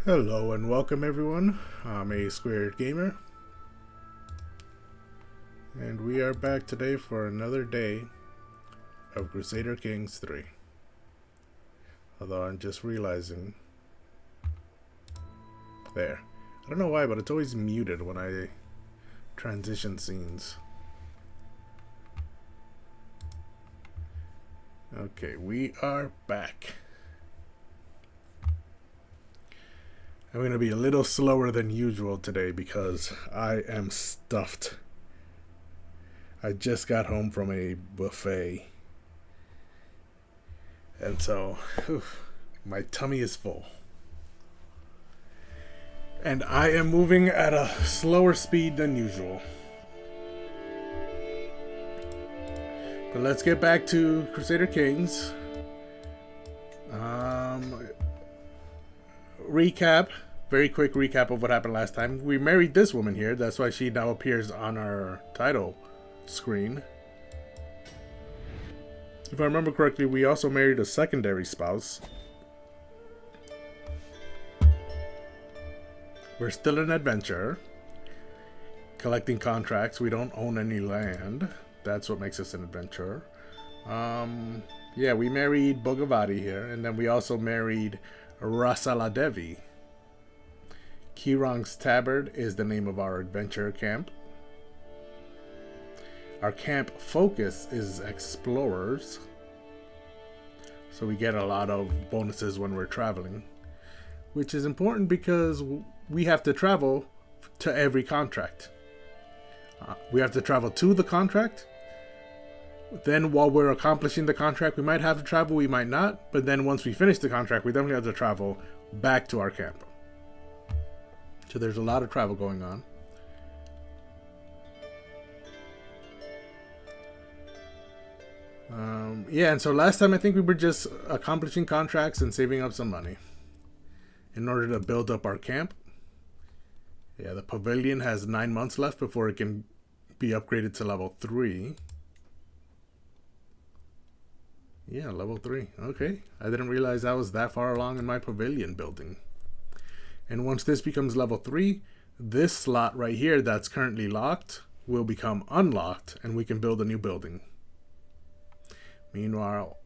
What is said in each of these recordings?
Hello and welcome everyone. I'm a Squared Gamer, and we are back today for another day of Crusader Kings 3. Although I'm just realizing there. I don't know why, but it's always muted when I transition scenes. Okay, we are back. I'm going to be a little slower than usual today because I am stuffed. I just got home from a buffet. And so, my tummy is full. And I am moving at a slower speed than usual. But let's get back to Crusader Kings. Recap. Very quick recap of what happened last time. We married this woman here. That's why she now appears on our title screen. If I remember correctly, we also married a secondary spouse. We're still an adventurer. Collecting contracts. We don't own any land. That's what makes us an adventurer. Yeah, we married Bhogavati here. And then we also married Rasaladevi. Kirong's Tabard is the name of our adventure camp. Our camp focus is explorers. So we get a lot of bonuses when we're traveling. Which is important because we have to travel to every contract. We have to travel to the contract. Then while we're accomplishing the contract, we might have to travel, we might not. But then once we finish the contract, we definitely have to travel back to our camp. So there's a lot of travel going on. Yeah, and so last time I think we were just accomplishing contracts and saving up some money in order to build up our camp. Yeah, the pavilion has 9 months left before it can be upgraded to level 3. Yeah, level 3. Okay. I didn't realize I was that far along in my pavilion building. And once this becomes level 3, this slot right here that's currently locked will become unlocked and we can build a new building. Meanwhile,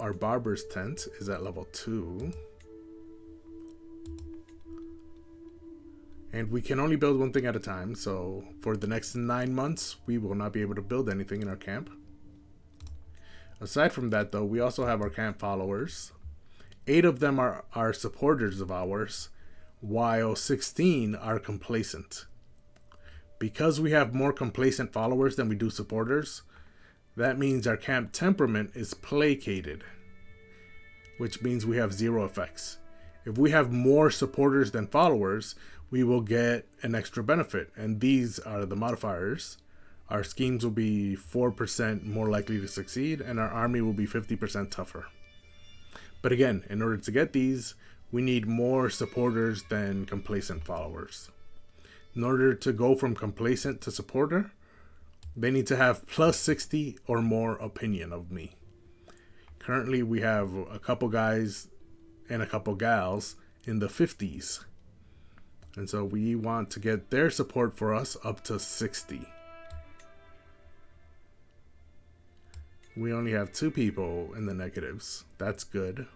our barber's tent is at level 2. And we can only build one thing at a time, so for the next 9 months, we will not be able to build anything in our camp. Aside from that, though, we also have our camp followers. 8 of them are supporters of ours, while 16 are complacent. Because we have more complacent followers than we do supporters, that means our camp temperament is placated, which means we have 0 effects. If we have more supporters than followers, we will get an extra benefit, and these are the modifiers. Our schemes will be 4% more likely to succeed, and our army will be 50% tougher. But again, in order to get these, we need more supporters than complacent followers. In order to go from complacent to supporter, they need to have plus 60 or more opinion of me. Currently, we have a couple guys and a couple gals in the 50s. And so we want to get their support for us up to 60. We only have 2 people in the negatives. That's good.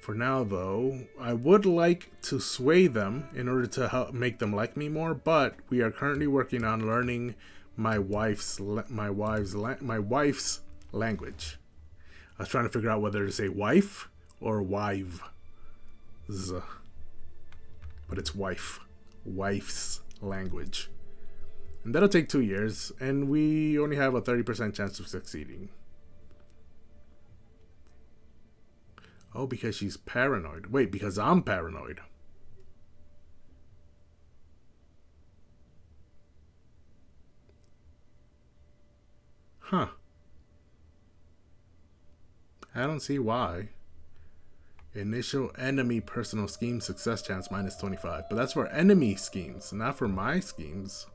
For now, though, I would like to sway them in order to help make them like me more, but we are currently working on learning my wife's language. I was trying to figure out whether to say wife or wive. But it's wife. Wife's language. And that'll take 2 years, and we only have a 30% chance of succeeding. Oh, because she's paranoid. Wait, because I'm paranoid. Huh. I don't see why. Initial enemy personal scheme success chance minus 25. But that's for enemy schemes, not for my schemes.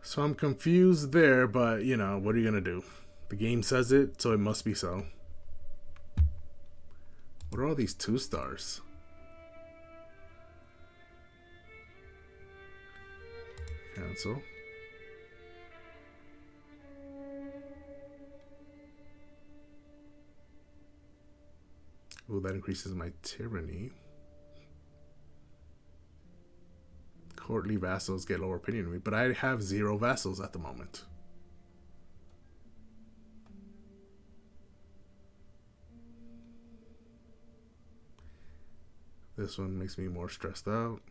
So I'm confused there, but, you know, what are you going to do? The game says it, so it must be so. What are all these 2 stars? Cancel. Oh, that increases my tyranny. Courtly vassals get lower opinion of me, but I have 0 vassals at the moment. This one makes me more stressed out.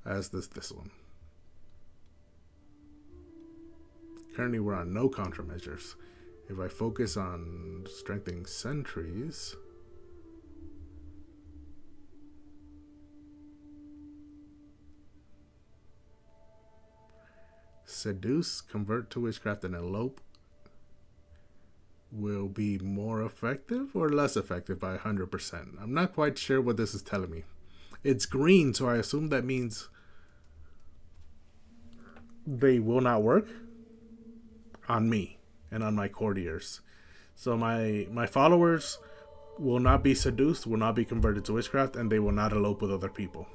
As does this one. Currently we're on no countermeasures. If I focus on strengthening sentries, seduce, convert to witchcraft, and elope will be more effective or less effective by 100%. I'm not quite sure what this is telling me. It's green, so I assume that means they will not work on me and on my courtiers. So my followers will not be seduced, will not be converted to witchcraft, and they will not elope with other people.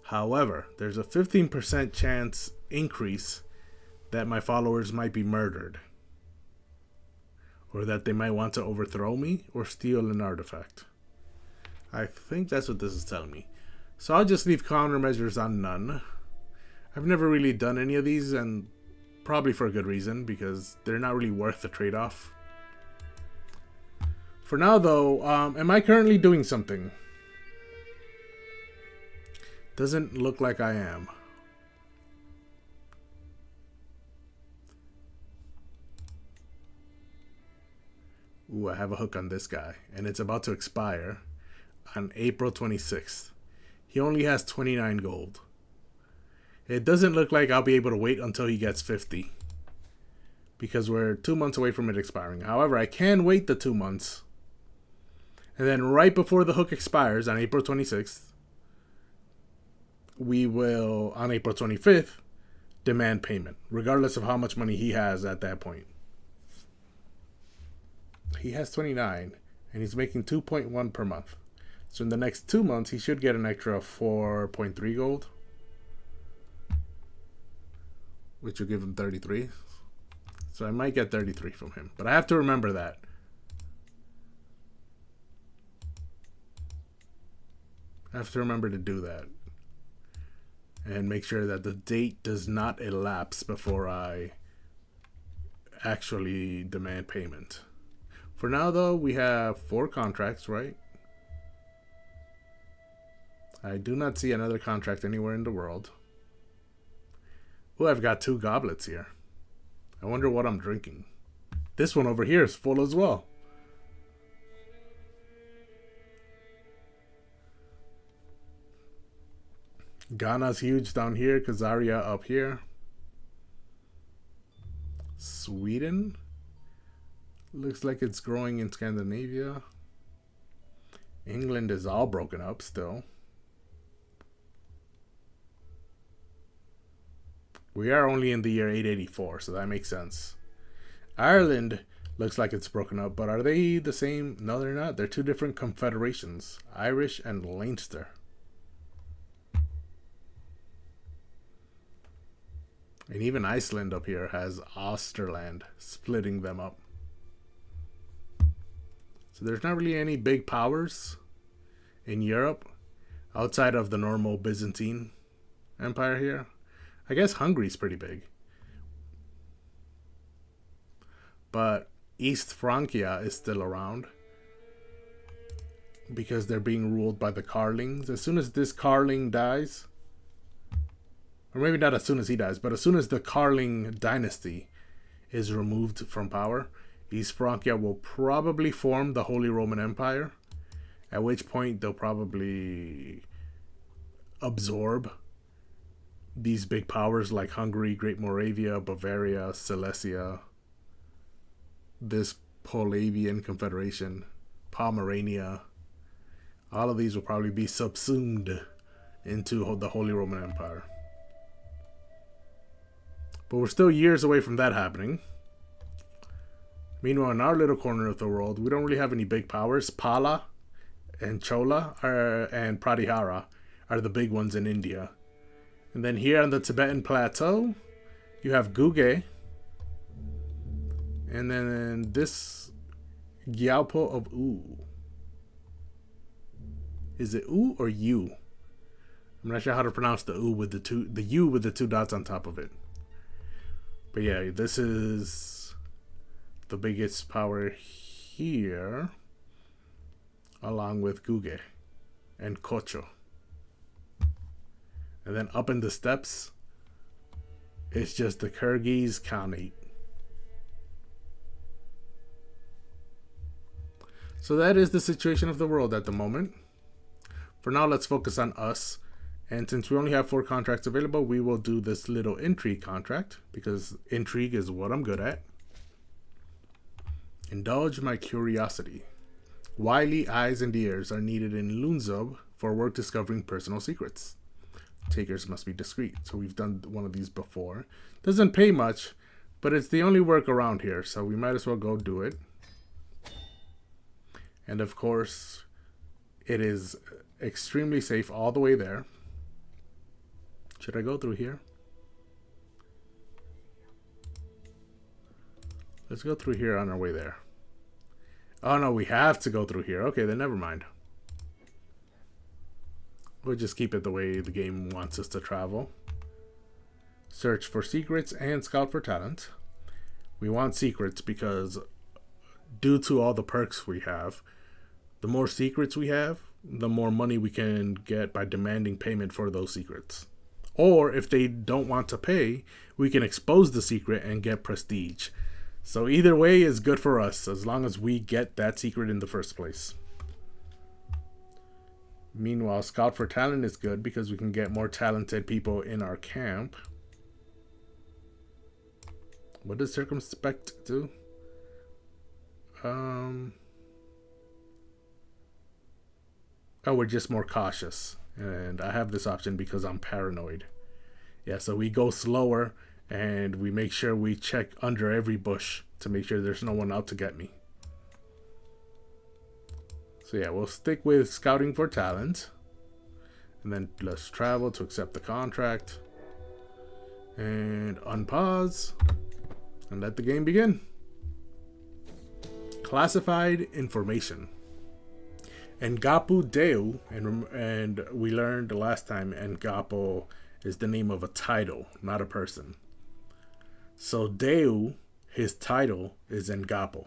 However, there's a 15% chance increase that my followers might be murdered, or that they might want to overthrow me or steal an artifact. I think that's what this is telling me. So I'll just leave countermeasures on none. I've never really done any of these, and probably for a good reason, because they're not really worth the trade-off. For now, though, am I currently doing something? Doesn't look like I am. Ooh, I have a hook on this guy, and it's about to expire on April 26th. He only has 29 gold. It doesn't look like I'll be able to wait until he gets 50, because we're 2 months away from it expiring. However, I can wait the 2 months, and then right before the hook expires on April 26th, we will, on April 25th, demand payment, regardless of how much money he has at that point. He has 29, and he's making 2.1 per month. So in the next 2 months, he should get an extra 4.3 gold, which will give him 33. So I might get 33 from him, but I have to remember that. I have to remember to do that. And make sure that the date does not elapse before I actually demand payment. For now, though, we have 4 contracts, right? I do not see another contract anywhere in the world. Oh, I've got 2 goblets here. I wonder what I'm drinking. This one over here is full as well. Ghana's huge down here. Khazaria up here. Sweden. Looks like it's growing in Scandinavia. England is all broken up still. We are only in the year 884, so that makes sense. Ireland looks like it's broken up, but are they the same? No, they're not. They're 2 different confederations. Irish and Leinster. And even Iceland up here has Osterland, splitting them up. So there's not really any big powers in Europe outside of the normal Byzantine Empire here. I guess Hungary's pretty big. But East Francia is still around, because they're being ruled by the Karlings. As soon as this Karling dies, or maybe not as soon as he dies, but as soon as the Karling dynasty is removed from power, East Francia will probably form the Holy Roman Empire, at which point they'll probably absorb these big powers like Hungary, Great Moravia, Bavaria, Silesia, this Polavian Confederation, Pomerania. All of these will probably be subsumed into the Holy Roman Empire. But we're still years away from that happening. Meanwhile, in our little corner of the world, we don't really have any big powers. Pala and Chola and Pratihara are the big ones in India. And then here on the Tibetan plateau, you have Guge. And then this Gyalpo of U. Is it U or U? I'm not sure how to pronounce the U with the U with the two dots on top of it. But yeah, this is the biggest power here, along with Guge and Kocho. And then up in the steppes, it's just the Kyrgyz Khanate. So that is the situation of the world at the moment. For now, let's focus on us. And since we only have 4 contracts available, we will do this little intrigue contract, because intrigue is what I'm good at. Indulge my curiosity. Wily eyes and ears are needed in Lunzob for work discovering personal secrets. Takers must be discreet. So we've done one of these before. Doesn't pay much, but it's the only work around here, so we might as well go do it. And of course, it is extremely safe all the way there. Should I go through here? Let's go through here on our way there. Oh no, we have to go through here. Okay, then never mind. We'll just keep it the way the game wants us to travel. Search for secrets and scout for talent. We want secrets because due to all the perks we have, the more secrets we have, the more money we can get by demanding payment for those secrets. Or if they don't want to pay, we can expose the secret and get prestige. So either way is good for us, as long as we get that secret in the first place. Meanwhile, scout for talent is good because we can get more talented people in our camp. What does circumspect do? Oh, we're just more cautious. And I have this option because I'm paranoid. Yeah, so we go slower and we make sure we check under every bush to make sure there's no one out to get me. So yeah, we'll stick with scouting for talent. And then let's travel to accept the contract. And unpause. And let the game begin. Classified information. Ngapu Deu, and we learned last time Ngapu is the name of a title, not a person. So Deu, his title, is Ngapu.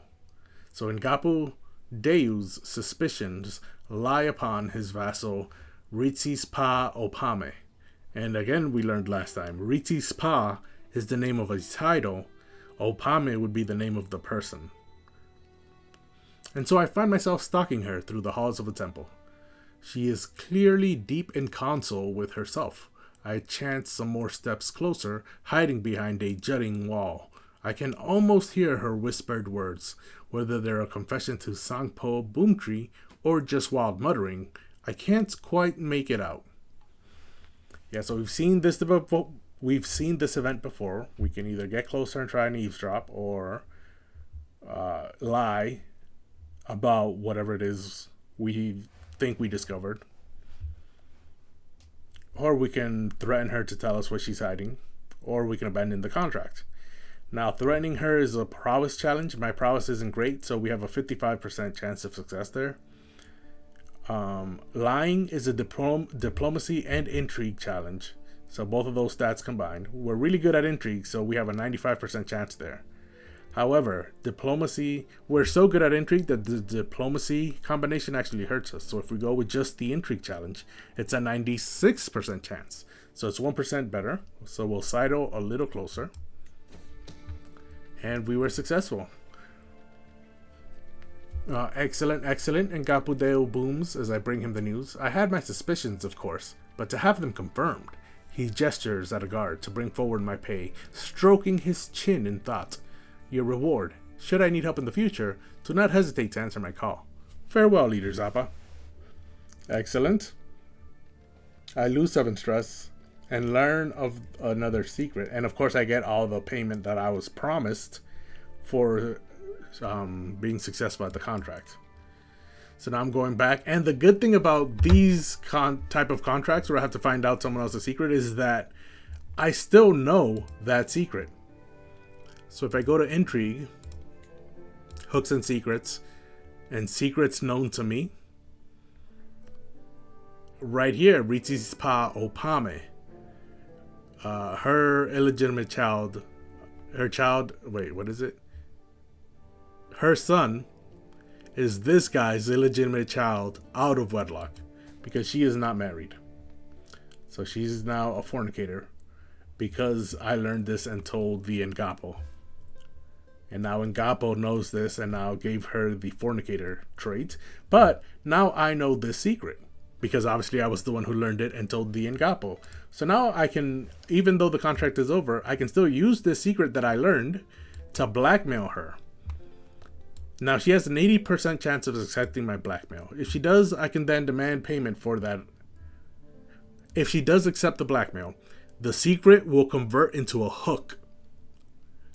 So Ngapu Deu's suspicions lie upon his vassal Ritsispa Opame. And again, we learned last time, Ritsispa is the name of a title, Opame would be the name of the person. And so I find myself stalking her through the halls of a temple. She is clearly deep in counsel with herself. I chance some more steps closer, hiding behind a jutting wall. I can almost hear her whispered words, whether they're a confession to Sangpo Boomtree or just wild muttering. I can't quite make it out. Yeah, so we've seen this event before. We can either get closer and try and eavesdrop, or lie about whatever it is we think we discovered. Or we can threaten her to tell us what she's hiding. Or we can abandon the contract. Now, threatening her is a prowess challenge. My prowess isn't great, so we have a 55% chance of success there. Lying is a diplomacy and intrigue challenge. So both of those stats combined. We're really good at intrigue, so we have a 95% chance there. However, diplomacy, we're so good at intrigue that the diplomacy combination actually hurts us. So if we go with just the intrigue challenge, it's a 96% chance. So it's 1% better. So we'll sidle a little closer. And we were successful. Excellent. And Gapudeo booms as I bring him the news. I had my suspicions, of course, but to have them confirmed. He gestures at a guard to bring forward my pay, stroking his chin in thought. Your reward. Should I need help in the future, do not hesitate to answer my call. Farewell, Leader Zappa. Excellent. I lose 7 stress and learn of another secret. And of course I get all the payment that I was promised for being successful at the contract. So now I'm going back. And the good thing about these type of contracts where I have to find out someone else's secret is that I still know that secret. So if I go to intrigue, hooks and secrets known to me, right here, Ritsi's Pa Opame, her illegitimate child, her son is this guy's illegitimate child out of wedlock because she is not married. So she's now a fornicator because I learned this and told the Ngapo. And now Ngapo knows this and now gave her the fornicator trait. But now I know this secret because obviously I was the one who learned it and told the Ngapo. So now I can, even though the contract is over, I can still use this secret that I learned to blackmail her. Now she has an 80% chance of accepting my blackmail. If she does, I can then demand payment for that. If she does accept the blackmail, the secret will convert into a hook.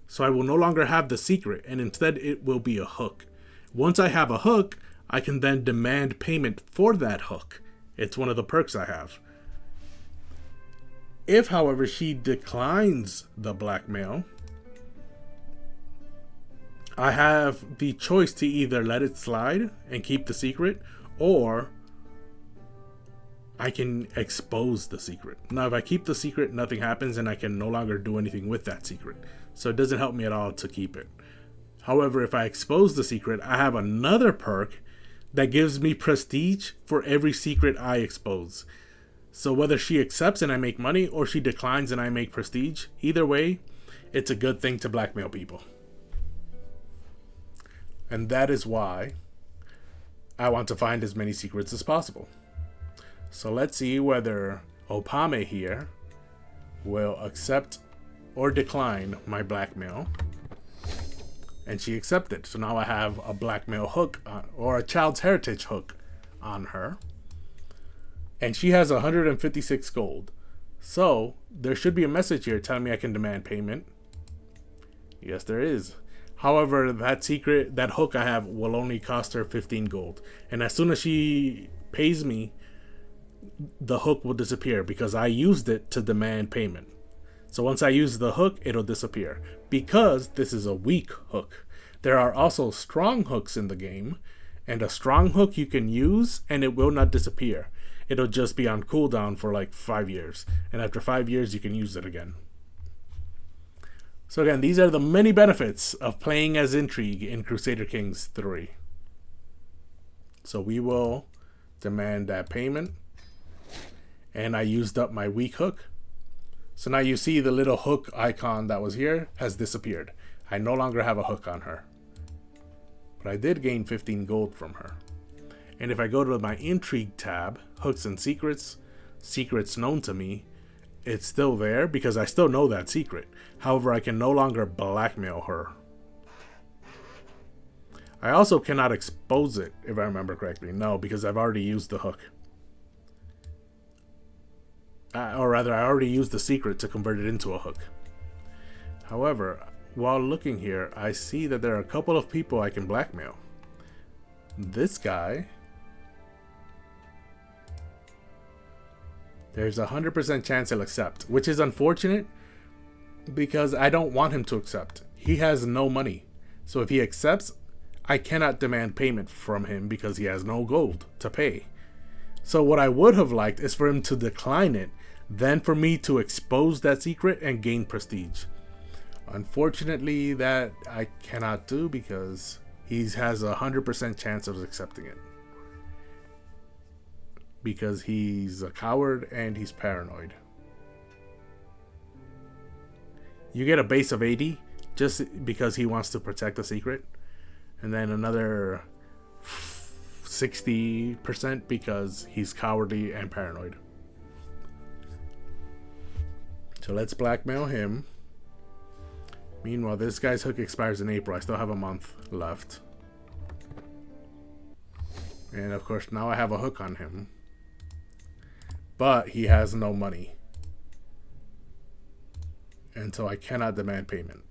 So I will no longer have the secret, and instead it will be a hook. Once I have a hook, I can then demand payment for that hook. It's one of the perks I have. If, however, she declines the blackmail, I have the choice to either let it slide and keep the secret, or I can expose the secret. Now, if I keep the secret, nothing happens and I can no longer do anything with that secret. So it doesn't help me at all to keep it. However, if I expose the secret, I have another perk that gives me prestige for every secret I expose. So whether she accepts and I make money or she declines and I make prestige, either way, it's a good thing to blackmail people. And that is why I want to find as many secrets as possible. So let's see whether Opame here will accept or decline my blackmail. And she accepted. So now I have a blackmail hook or a child's heritage hook on her. And she has 156 gold. So there should be a message here telling me I can demand payment. Yes, there is. However, that hook I have will only cost her 15 gold. And as soon as she pays me, the hook will disappear because I used it to demand payment. So once I use the hook, it'll disappear. Because this is a weak hook. There are also strong hooks in the game. And a strong hook you can use and it will not disappear. It'll just be on cooldown for like 5 years. And after 5 years, you can use it again. So again, these are the many benefits of playing as Intrigue in Crusader Kings 3. So we will demand that payment. And I used up my weak hook. So now you see the little hook icon that was here has disappeared. I no longer have a hook on her. But I did gain 15 gold from her. And if I go to my Intrigue tab, Hooks and Secrets, Secrets Known to Me, it's still there because I still know that secret. However, I can no longer blackmail her. I also cannot expose it, if I remember correctly. No, because I've already used the hook. Or rather, I already used the secret to convert it into a hook. However, while looking here, I see that there are a couple of people I can blackmail. This guy, there's a 100% chance he'll accept, which is unfortunate because I don't want him to accept. He has no money. So if he accepts, I cannot demand payment from him because he has no gold to pay. So what I would have liked is for him to decline it, then for me to expose that secret and gain prestige. Unfortunately, that I cannot do because he has a 100% chance of accepting it. Because he's a coward and he's paranoid. You get a base of 80 just because he wants to protect the secret. And then another 60% because he's cowardly and paranoid. So let's blackmail him. Meanwhile, this guy's hook expires in April. I still have a month left. And of course, now I have a hook on him. But he has no money. And so I cannot demand payment.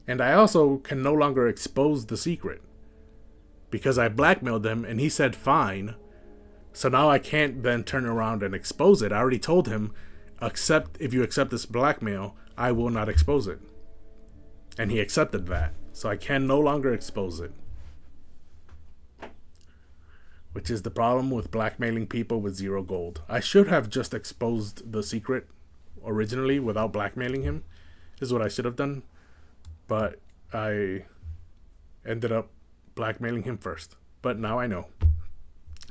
And I also can no longer expose the secret because I blackmailed him and he said fine. So now I can't then turn around and expose it. I already told him, if you accept this blackmail, I will not expose it. And he accepted that. So I can no longer expose it. Which is the problem with blackmailing people with 0 gold. I should have just exposed the secret originally without blackmailing him. Is what I should have done. But I ended up blackmailing him first. But now I know.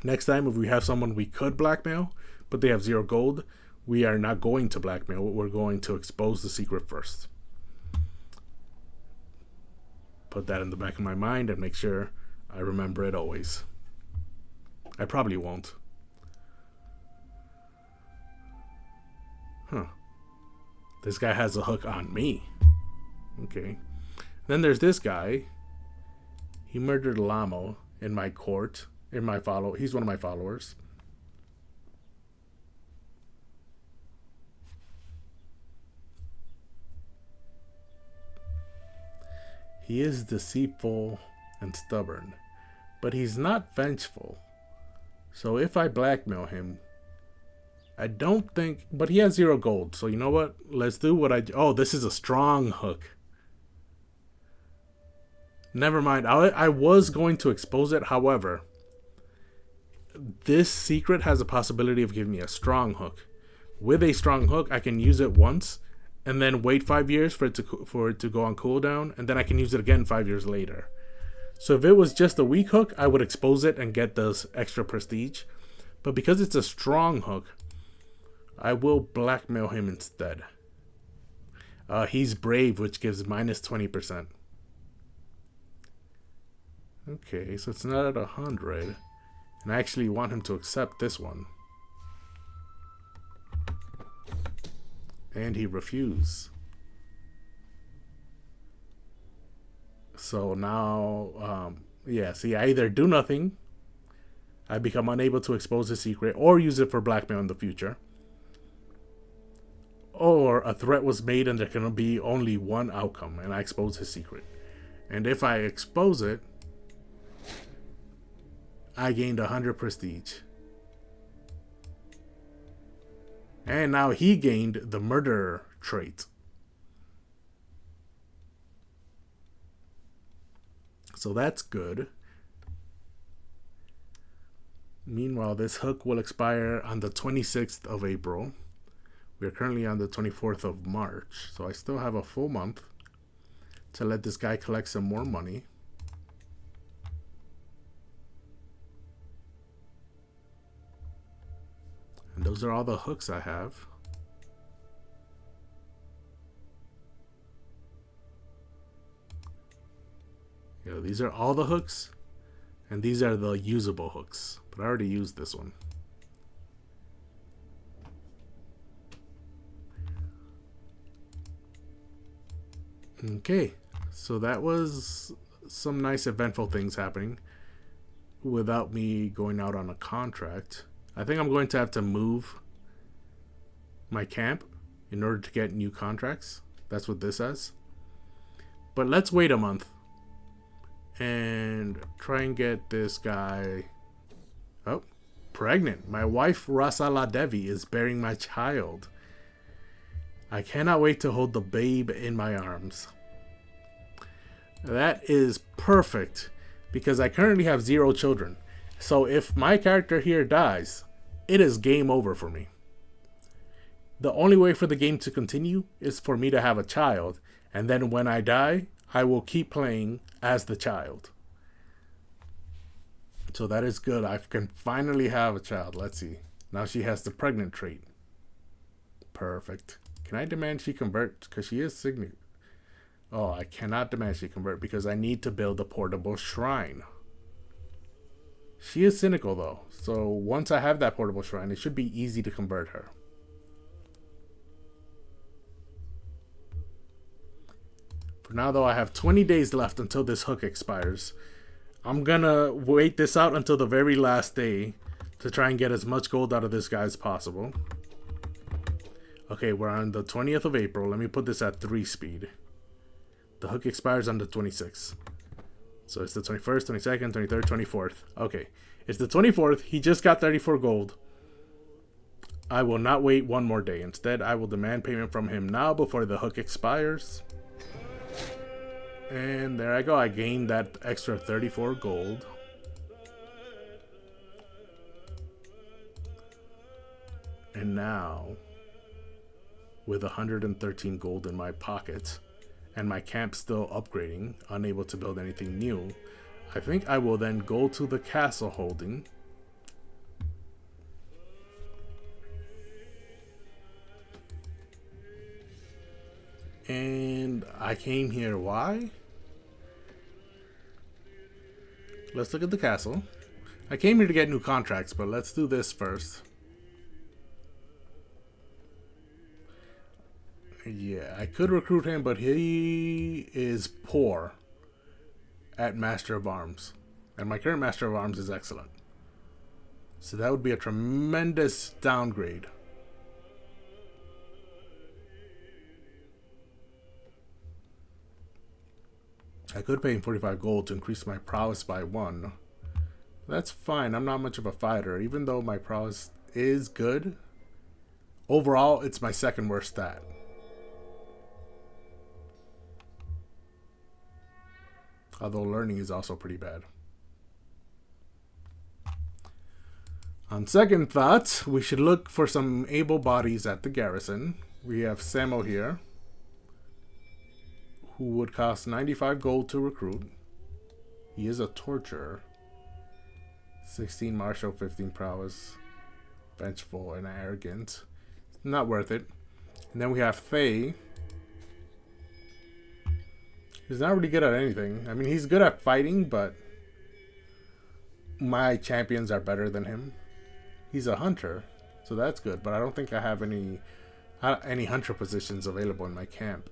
Next time, if we have someone we could blackmail, but they have 0 gold, we are not going to blackmail. We're going to expose the secret first. Put that in the back of my mind and make sure I remember it always. I probably won't. Huh. This guy has a hook on me. Okay. Then there's this guy. He murdered Lamo in my court. He's one of my followers. He is deceitful and stubborn, but he's not vengeful. So if I blackmail him, I don't think... But he has 0 gold, so you know what? Let's do what I... Oh, this is a strong hook. Never mind. I was going to expose it, however... This secret has a possibility of giving me a strong hook. With a strong hook, I can use it once, and then wait 5 years for it to go on cooldown, and then I can use it again 5 years later. So if it was just a weak hook, I would expose it and get this extra prestige. But because it's a strong hook, I will blackmail him instead. He's brave, which gives minus 20%. Okay, so it's not at 100. And I actually want him to accept this one. And he refused. So now, yeah, see, I either do nothing, I become unable to expose the secret, or use it for blackmail in the future. Or a threat was made and there can be only one outcome, and I expose his secret. And if I expose it, I gained 100 prestige. And now he gained the murder trait. So that's good. Meanwhile, this hook will expire on the 26th of April. We are currently on the 24th of March. So I still have a full month to let this guy collect some more money. And those are all the hooks I have. Yeah, these are all the hooks. And these are the usable hooks. But I already used this one. Okay. So that was some nice eventful things happening without me going out on a contract. I think I'm going to have to move my camp in order to get new contracts. That's what this says. But let's wait a month and try and get this guy... Oh, pregnant. My wife Rasala Devi is bearing my child. I cannot wait to hold the babe in my arms. That is perfect because I currently have 0 children. So if my character here dies, it is game over for me. The only way for the game to continue is for me to have a child, and then when I die, I will keep playing as the child. So that is good. I can finally have a child. Let's see. Now she has the pregnant trait. Perfect. Can I demand she convert? Because she is significant. Oh, I cannot demand she convert because I need to build a portable shrine. She is cynical though, so once I have that portable shrine, it should be easy to convert her. For now though, I have 20 days left until this hook expires. I'm gonna wait this out until the very last day to try and get as much gold out of this guy as possible. Okay, we're on the 20th of April. Let me put this at 3 speed. The hook expires on the 26th. So it's the 21st, 22nd, 23rd, 24th. Okay. It's the 24th. He just got 34 gold. I will not wait one more day. Instead, I will demand payment from him now before the hook expires. And there I go. I gained that extra 34 gold. And now, with 113 gold in my pocket, and my camp still upgrading, unable to build anything new, I think I will then go to the castle holding. And I came here, why? Let's look at the castle. I came here to get new contracts, but let's do this first. Yeah, I could recruit him, but he is poor at Master of Arms. And my current Master of Arms is excellent. So that would be a tremendous downgrade. I could pay him 45 gold to increase my prowess by 1. That's fine. I'm not much of a fighter. Even though my prowess is good, overall, it's my second worst stat. Although learning is also pretty bad. On second thought, we should look for some able bodies at the garrison. We have Samo here, who would cost 95 gold to recruit. He is a torturer. 16 martial, 15 prowess. Vengeful and arrogant. Not worth it. And then we have Faye. He's not really good at anything. I mean, he's good at fighting, but my champions are better than him. He's a hunter, so that's good, but I don't think I have any hunter positions available in my camp,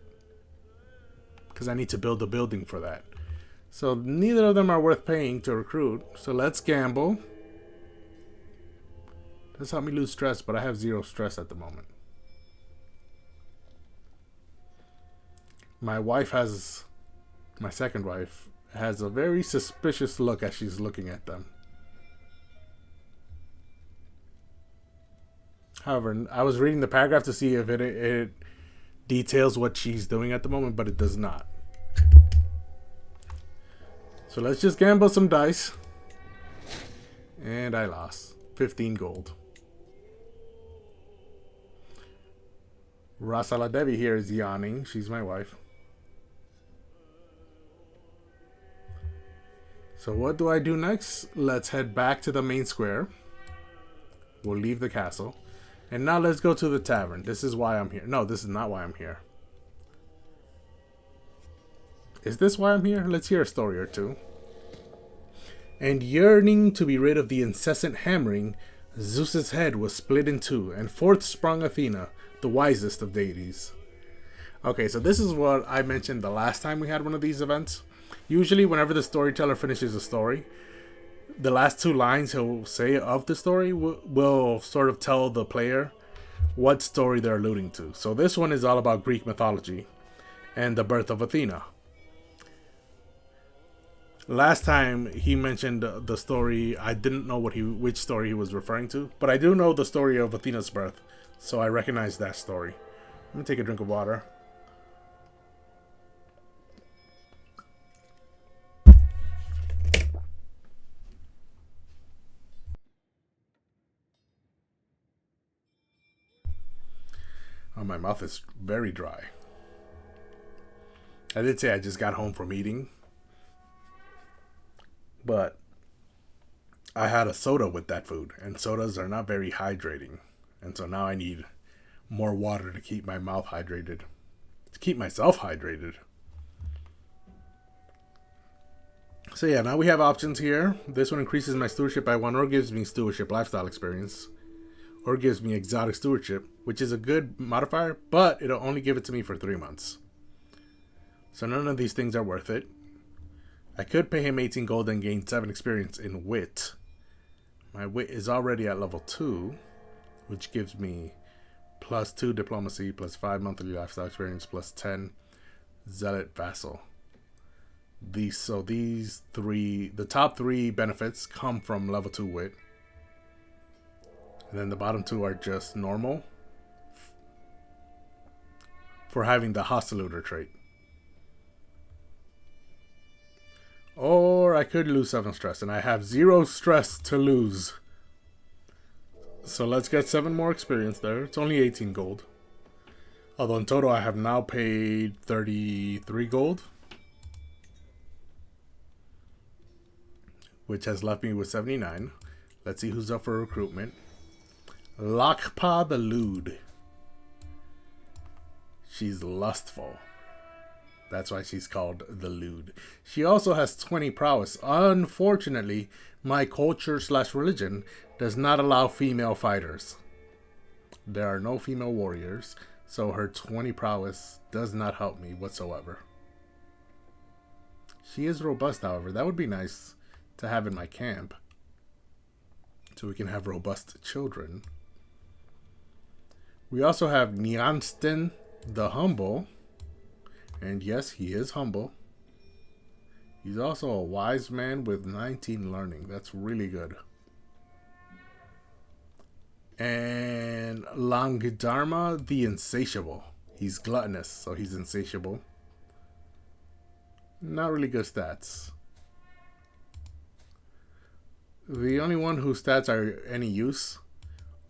because I need to build a building for that. So neither of them are worth paying to recruit. So let's gamble. That's help me lose stress, but I have 0 stress at the moment. My second wife has a very suspicious look as she's looking at them. However, I was reading the paragraph to see if it details what she's doing at the moment, but it does not. So let's just gamble some dice. And I lost 15 gold. Rasala Devi here is yawning. She's my wife. So what do I do next? Let's head back to the main square. We'll leave the castle. And now let's go to the tavern. This is why I'm here. No, this is not why I'm here. Is this why I'm here? Let's hear a story or two. And yearning to be rid of the incessant hammering, Zeus's head was split in two, and forth sprung Athena, the wisest of deities. Okay, so this is what I mentioned the last time we had one of these events. Usually whenever the storyteller finishes a story, the last 2 lines he'll say of the story will sort of tell the player what story they're alluding to. So this one is all about Greek mythology and the birth of Athena. Last time he mentioned the story, I didn't know which story he was referring to, but I do know the story of Athena's birth, so I recognize that story. Let me take a drink of water. Oh, my mouth is very dry. I did say I just got home from eating, but I had a soda with that food, and sodas are not very hydrating. And so now I need more water to keep my mouth hydrated, to keep myself hydrated. So yeah, now we have options here. This one increases my stewardship by 1 or gives me stewardship lifestyle experience, or gives me exotic stewardship, which is a good modifier, but it'll only give it to me for 3 months. So none of these things are worth it. I could pay him 18 gold and gain 7 experience in wit. My wit is already at level 2, which gives me +2 diplomacy, +5 monthly lifestyle experience, +10 Zealot, Vassal. These three, the top three benefits come from level 2 wit. And then the bottom two are just normal for having the Hostilitor trait. Or I could lose 7 stress, and I have 0 stress to lose. So let's get 7 more experience there. It's only 18 gold. Although in total I have now paid 33 gold. Which has left me with 79. Let's see who's up for recruitment. Lakpa the Lewd. She's lustful. That's why she's called the Lewd. She also has 20 prowess. Unfortunately, my culture/religion does not allow female fighters. There are no female warriors, so her 20 prowess does not help me whatsoever. She is robust, however. That would be nice to have in my camp, so we can have robust children. We also have Nyansten the Humble. And yes, he is humble. He's also a wise man with 19 learning. That's really good. And Langdharma the Insatiable. He's gluttonous, so he's insatiable. Not really good stats. The only one whose stats are any use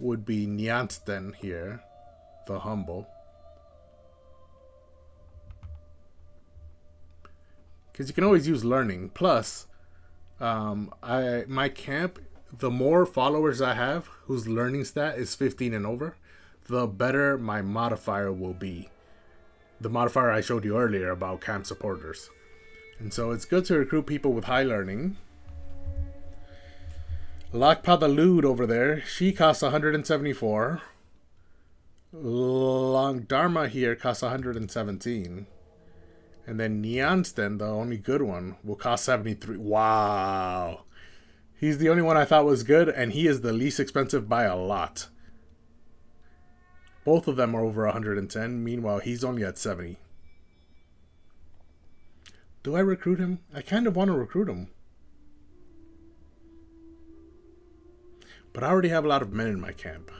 would be Nyansten here, the Humble. Because you can always use learning. Plus, my camp, the more followers I have whose learning stat is 15 and over, the better my modifier will be. The modifier I showed you earlier about camp supporters. And so it's good to recruit people with high learning. Lakpa the Lewd over there, she costs 174. Langdharma here costs 117. And then Nyansten, the only good one, will cost 73. Wow. He's the only one I thought was good, and he is the least expensive by a lot. Both of them are over 110. Meanwhile, he's only at 70. Do I recruit him? I kind of want to recruit him. But I already have a lot of men in my camp.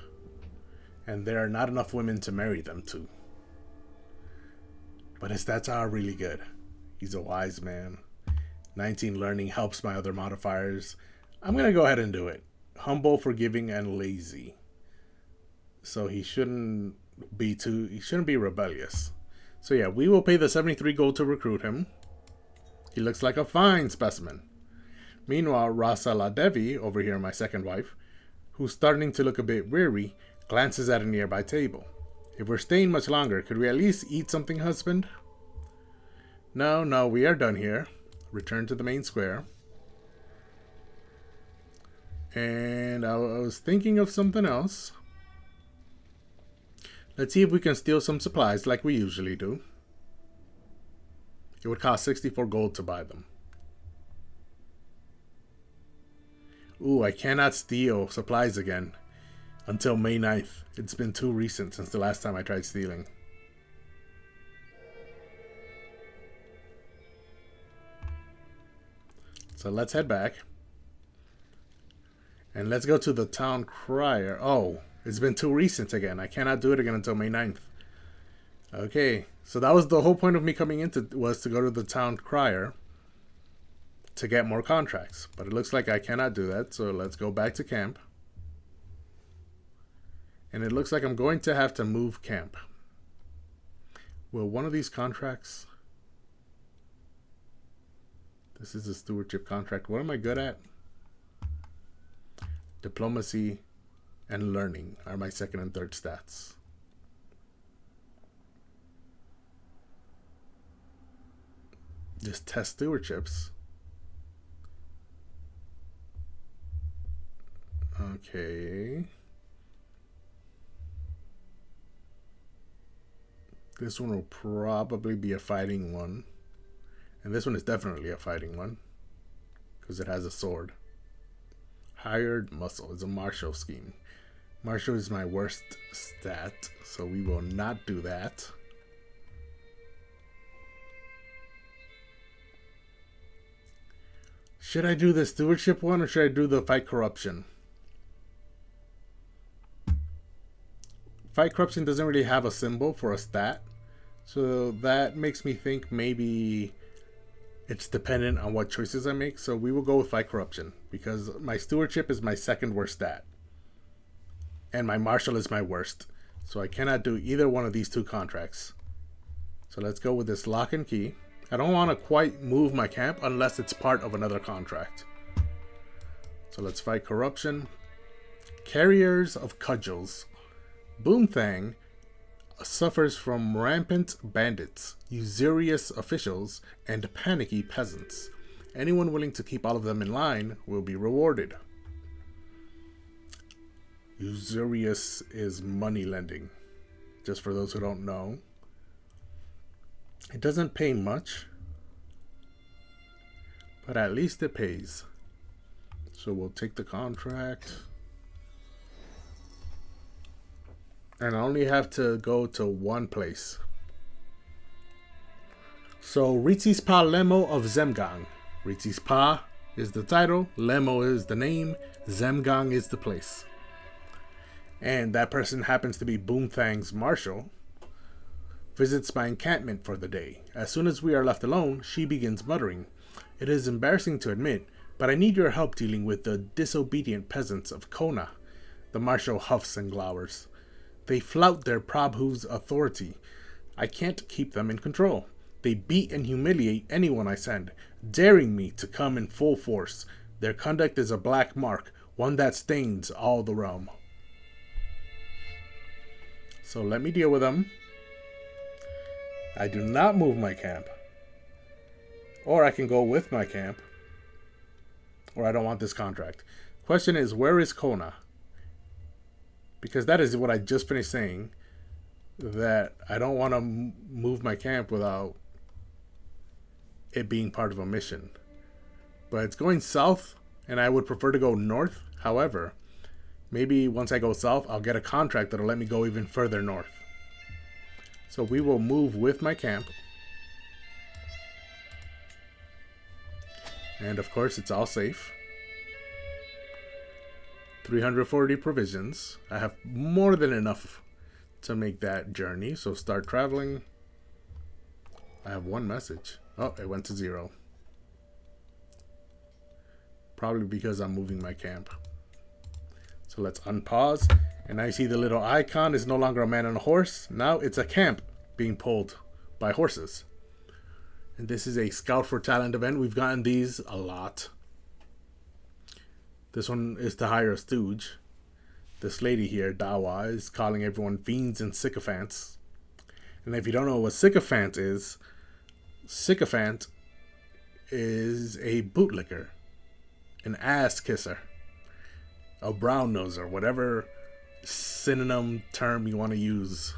And there are not enough women to marry them to. But his stats are really good. He's a wise man. 19 learning helps my other modifiers. I'm going to go ahead and do it. Humble, forgiving, and lazy. So he shouldn't be rebellious. So yeah, we will pay the 73 gold to recruit him. He looks like a fine specimen. Meanwhile, Rasala Devi, over here, my second wife, who's starting to look a bit weary, glances at a nearby table. If we're staying much longer, could we at least eat something, husband? No, we are done here. Return to the main square. And I was thinking of something else. Let's see if we can steal some supplies like we usually do. It would cost 64 gold to buy them. Ooh, I cannot steal supplies again until May 9th. It's been too recent since the last time I tried stealing. So let's head back. And let's go to the town crier. Oh, it's been too recent again. I cannot do it again until May 9th. Okay, so that was the whole point of me coming into, was to go to the town crier to get more contracts. But it looks like I cannot do that, so let's go back to camp. And it looks like I'm going to have to move camp. Will one of these contracts... This is a stewardship contract. What am I good at? Diplomacy and learning are my second and third stats. Just test stewardships. Okay. This one will probably be a fighting one. And this one is definitely a fighting one. Because it has a sword. Hired muscle is a martial scheme. Martial is my worst stat. So we will not do that. Should I do the stewardship one or should I do the fight corruption? Fight corruption doesn't really have a symbol for a stat, so that makes me think maybe it's dependent on what choices I make. So we will go with fight corruption because my stewardship is my second worst stat and my martial is my worst, so I cannot do either one of these two contracts. So let's go with this lock and key. I don't want to quite move my camp unless it's part of another contract. So let's fight corruption. Carriers of cudgels. Boomthang suffers from rampant bandits, usurious officials, and panicky peasants. Anyone willing to keep all of them in line will be rewarded. Usurious is money lending, just for those who don't know. It doesn't pay much, but at least it pays. So we'll take the contract. And I only have to go to one place. So Ritsis Pa Lemo of Zemgang. Ritsis Pa is the title, Lemo is the name, Zemgang is the place. And that person happens to be Boomthang's marshal. Visits my encampment for the day. As soon as we are left alone, she begins muttering. It is embarrassing to admit, but I need your help dealing with the disobedient peasants of Kona. The marshal huffs and glowers. They flout their Prabhu's authority. I can't keep them in control. They beat and humiliate anyone I send, daring me to come in full force. Their conduct is a black mark, one that stains all the realm. So let me deal with them. I do not move my camp. Or I can go with my camp. Or I don't want this contract. Question is, where is Kona? Because that is what I just finished saying. That I don't want to move my camp without it being part of a mission. But it's going south, and I would prefer to go north. However, maybe once I go south, I'll get a contract that'll let me go even further north. So we will move with my camp. And of course, it's all safe. 340 provisions. I have more than enough to make that journey. So start traveling. I have one message. Oh, it went to 0. Probably because I'm moving my camp. So let's unpause. And now you see the little icon is no longer a man on a horse. Now it's a camp being pulled by horses. And this is a Scout for Talent event. We've gotten these a lot. This one is to hire a stooge. This lady here, Dawa, is calling everyone fiends and sycophants. And if you don't know what sycophant is a bootlicker, an ass kisser, a brown noser, whatever synonym term you want to use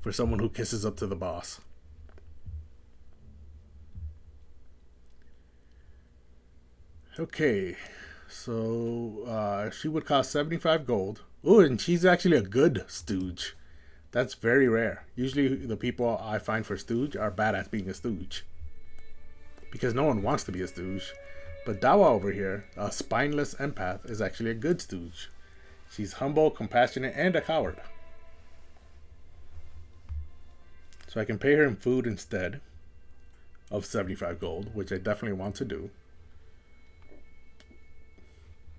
for someone who kisses up to the boss. Okay, so she would cost 75 gold. Oh, and she's actually a good stooge. That's very rare. Usually the people I find for stooge are bad at being a stooge, because no one wants to be a stooge. But Dawa over here, a spineless empath, is actually a good stooge. She's humble, compassionate, and a coward. So I can pay her in food instead of 75 gold, which I definitely want to do.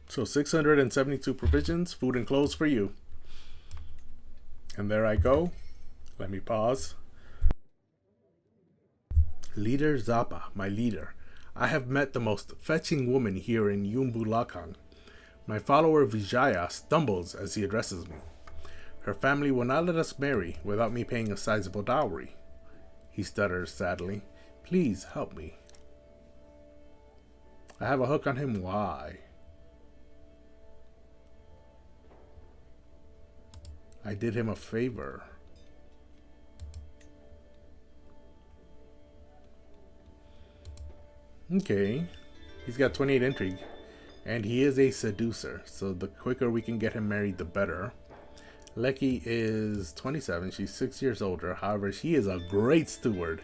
So 672 provisions, food and clothes for you. And there I go. Let me pause. Leader Zappa, my leader. I have met the most fetching woman here in Yumbulakang. My follower Vijaya stumbles as he addresses me. Her family will not let us marry without me paying a sizable dowry. He stutters sadly. Please help me. I have a hook on him. Why? I did him a favor. Okay. He's got 28 intrigue. And he is a seducer. So the quicker we can get him married, the better. Lecky is 27. She's 6 years older. However, she is a great steward.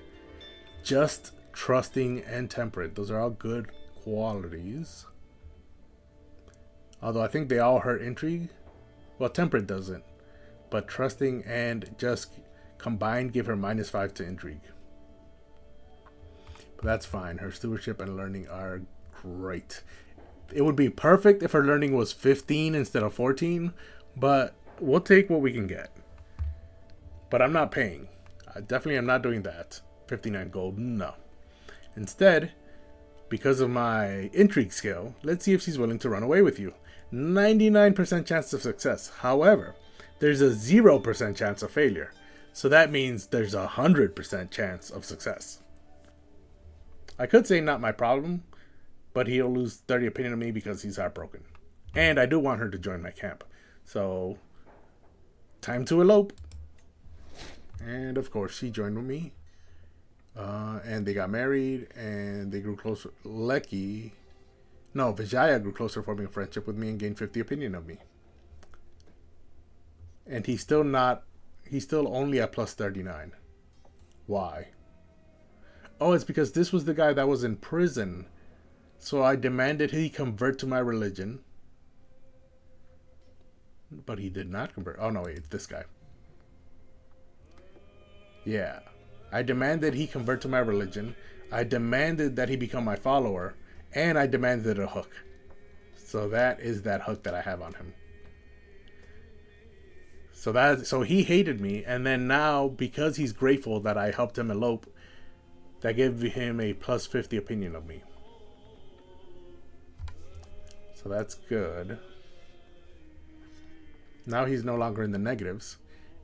Just, trusting, and temperate. Those are all good qualities. Although I think they all hurt intrigue. Well, temperate doesn't. But trusting and just combined give her -5 to intrigue. But that's fine. Her stewardship and learning are great. It would be perfect if her learning was 15 instead of 14. But we'll take what we can get. But I'm not paying. I definitely am not doing that. 59 gold, no. Instead, because of my intrigue skill, let's see if she's willing to run away with you. 99% chance of success. However, there's a 0% chance of failure. So that means there's a 100% chance of success. I could say not my problem, but he'll lose 30 opinion of me because he's heartbroken. And I do want her to join my camp. So, time to elope. And of course, she joined with me. And they got married and they grew closer. Vijaya grew closer, forming a friendship with me and gained 50 opinion of me. And he's still only at plus 39. Why? Oh, it's because this was the guy that was in prison. So I demanded he convert to my religion. But he did not convert. Oh no, wait, it's this guy. Yeah. I demanded he convert to my religion. I demanded that he become my follower. And I demanded a hook. So that is that hook that I have on him. So he hated me, and then now, because he's grateful that I helped him elope, that gave him a plus 50 opinion of me. So that's good. Now he's no longer in the negatives.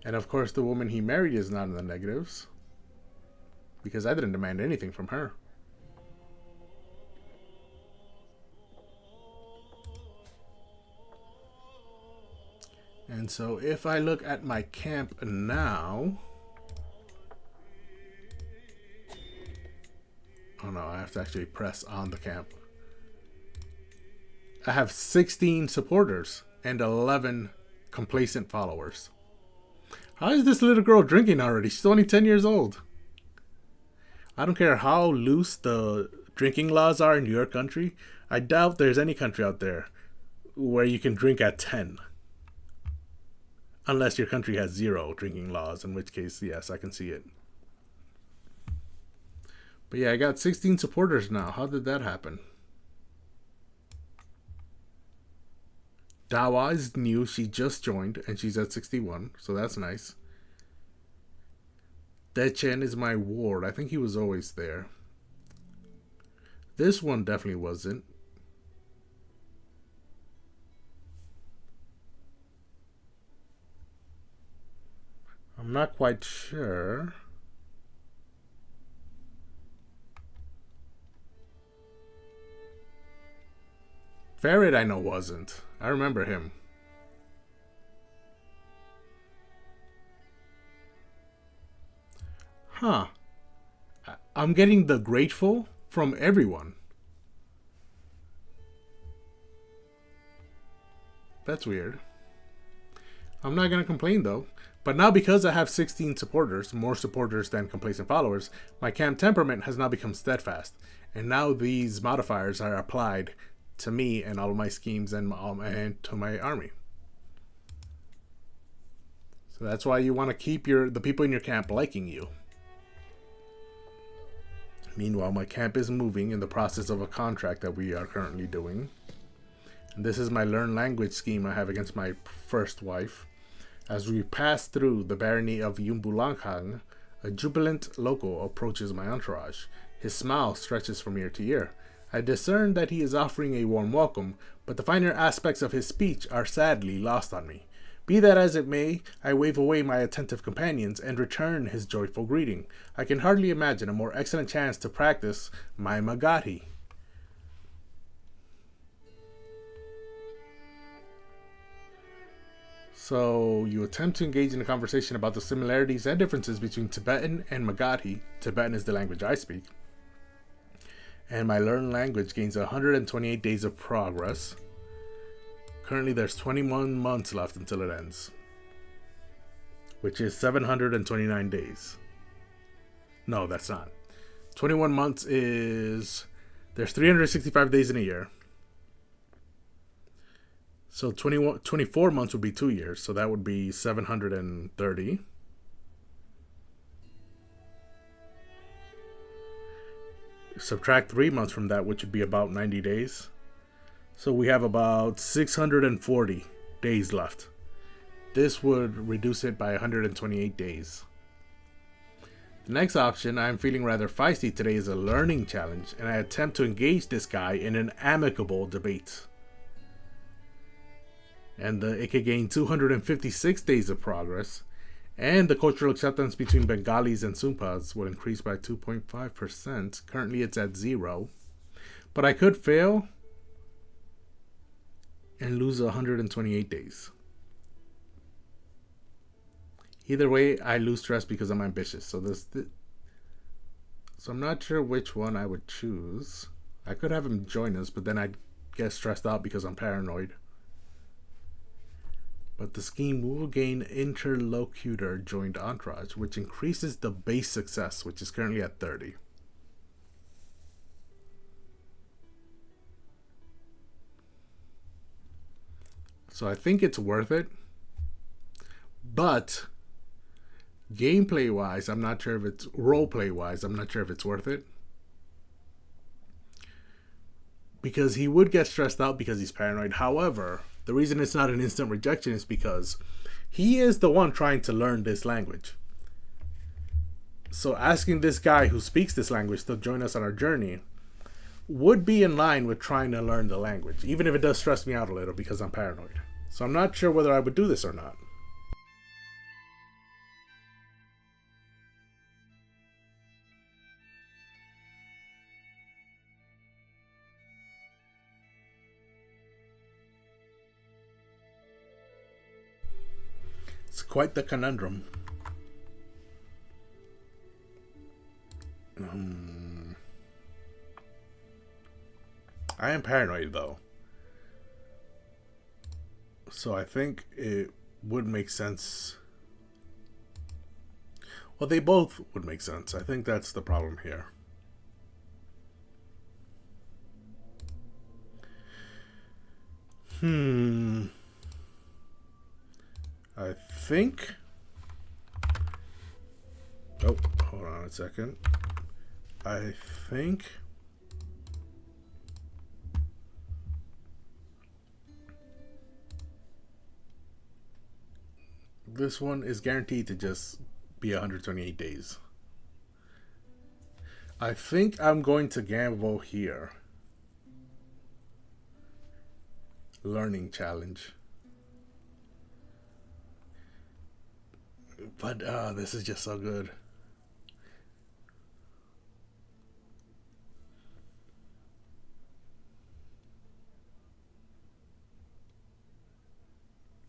And of course the woman he married is not in the negatives. Because I didn't demand anything from her. And so if I look at my camp now... Oh no, I have to actually press on the camp. I have 16 supporters and 11 complacent followers. How is this little girl drinking already? She's only 10 years old. I don't care how loose the drinking laws are in your country. I doubt there's any country out there where you can drink at 10. Unless your country has 0 drinking laws, in which case, yes, I can see it. But yeah, I got 16 supporters now. How did that happen? Dawa is new. She just joined, and she's at 61, so that's nice. Dechen is my ward. I think he was always there. This one definitely wasn't. I'm not quite sure. Ferret I know wasn't. I remember him. Huh. I'm getting the grateful from everyone. That's weird. I'm not going to complain though. But now because I have 16 supporters, more supporters than complacent followers, my camp temperament has now become steadfast. And now these modifiers are applied to me and all of my schemes and to my army. So that's why you want to keep the people in your camp liking you. Meanwhile, my camp is moving in the process of a contract that we are currently doing. And this is my learn language scheme I have against my first wife. As we pass through the barony of Yumbulanghang, a jubilant local approaches my entourage. His smile stretches from ear to ear. I discern that he is offering a warm welcome, but the finer aspects of his speech are sadly lost on me. Be that as it may, I wave away my attentive companions and return his joyful greeting. I can hardly imagine a more excellent chance to practice my Magadhi. So you attempt to engage in a conversation about the similarities and differences between Tibetan and Magadhi. Tibetan is the language I speak. And my learned language gains 128 days of progress. Currently there's 21 months left until it ends, which is 729 days. No, that's not. 21 months is There's 365 days in a year. So 24 months would be 2 years. So that would be 730. Subtract 3 months from that, which would be about 90 days. So we have about 640 days left. This would reduce it by 128 days. The next option, I'm feeling rather feisty today, is a learning challenge, and I attempt to engage this guy in an amicable debate. And it could gain 256 days of progress, and the cultural acceptance between Bengalis and Sumpas will increase by 2.5%. Currently it's at 0. But I could fail and lose 128 days. Either way, I lose stress because I'm ambitious. So I'm not sure which one I would choose. I could have him join us, but then I'd get stressed out because I'm paranoid. But the scheme will gain interlocutor joined entourage, which increases the base success, which is currently at 30. So I think it's worth it. But gameplay wise, I'm not sure if it's roleplay wise, I'm not sure if it's worth it. Because he would get stressed out because he's paranoid. However, the reason it's not an instant rejection is because he is the one trying to learn this language. So asking this guy who speaks this language to join us on our journey would be in line with trying to learn the language, even if it does stress me out a little because I'm paranoid. So I'm not sure whether I would do this or not. It's quite the conundrum. I am paranoid though. So I think it would make sense. Well, they both would make sense. I think that's the problem here. I think. Oh, hold on a second. I think. This one is guaranteed to just be 128 days. I think I'm going to gamble here. Learning challenge. But this is just so good.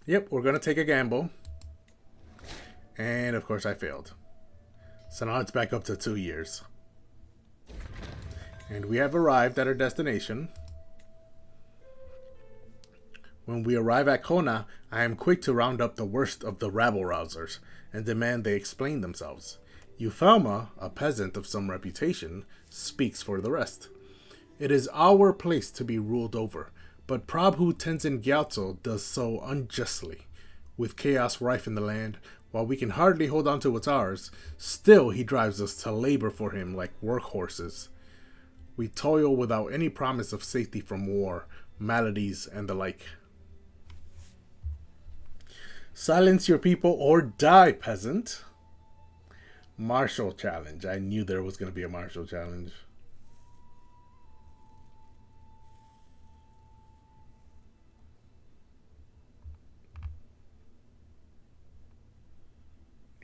Yep, we're going to take a gamble. And of course I failed. So now it's back up to 2 years. And we have arrived at our destination. When we arrive at Kona, I am quick to round up the worst of the rabble-rousers and demand they explain themselves. Euphelma, a peasant of some reputation, speaks for the rest. It is our place to be ruled over, but Prabhu Tenzin Gyatso does so unjustly. With chaos rife in the land, while we can hardly hold on to what's ours, still he drives us to labor for him like workhorses. We toil without any promise of safety from war, maladies, and the like. Silence your people or die, peasant. Martial challenge. I knew there was going to be a martial challenge.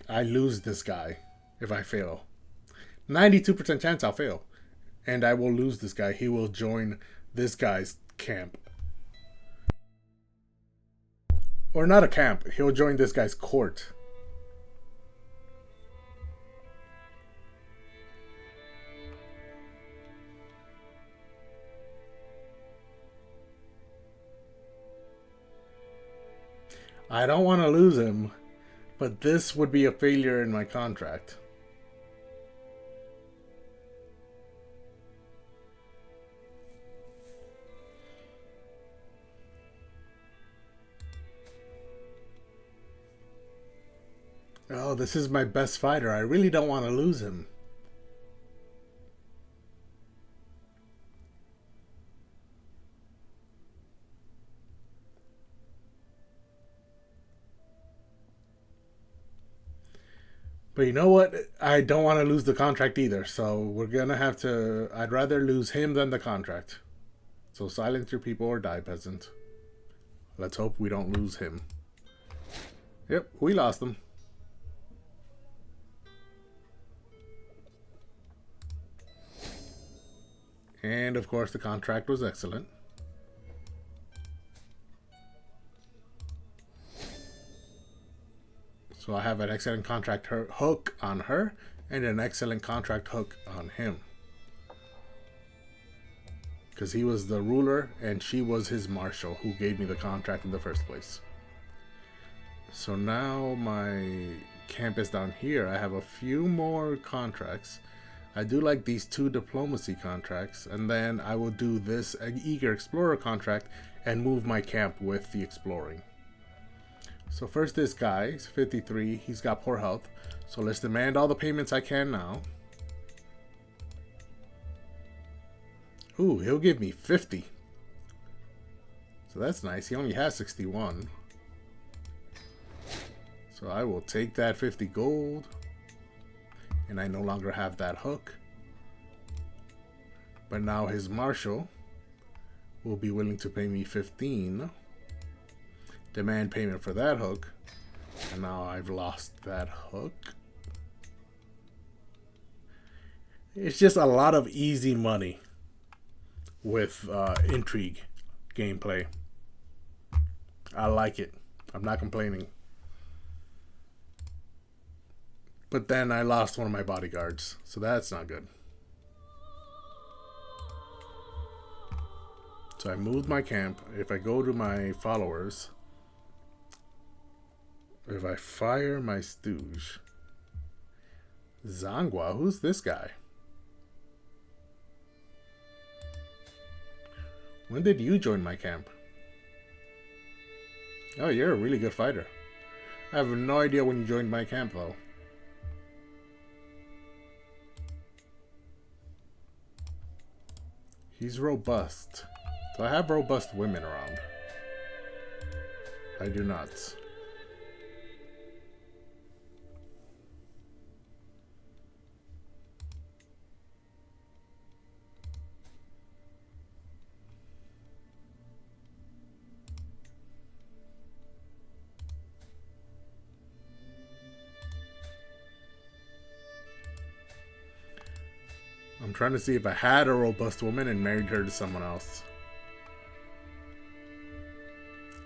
I lose this guy if I fail. 92% chance I'll fail. And I will lose this guy. He will join this guy's camp. Or not a camp. He'll join this guy's court. I don't want to lose him, but this would be a failure in my contract. Oh, this is my best fighter. I really don't want to lose him. But you know what? I don't want to lose the contract either. So we're going to have to... I'd rather lose him than the contract. So silence your people or die, peasant. Let's hope we don't lose him. Yep, we lost him. And of course the contract was excellent. So I have an excellent contract hook on her and an excellent contract hook on him. Because he was the ruler and she was his marshal who gave me the contract in the first place. So now my camp is down here. I have a few more contracts. I do like these 2 diplomacy contracts, and then I will do this eager explorer contract and move my camp with the exploring. So first this guy, he's 53, he's got poor health. So let's demand all the payments I can now. Ooh, he'll give me 50. So that's nice. He only has 61. So I will take that 50 gold. And I no longer have that hook. But now his marshal will be willing to pay me 15. Demand payment for that hook. And now I've lost that hook. It's just a lot of easy money with intrigue gameplay. I like it. I'm not complaining. But then I lost one of my bodyguards, so that's not good. So I moved my camp. If I go to my followers, if I fire my stooge, Zangwa, who's this guy? When did you join my camp? Oh, you're a really good fighter. I have no idea when you joined my camp, though. He's robust. Do I have robust women around? I do not. I'm trying to see if I had a robust woman and married her to someone else.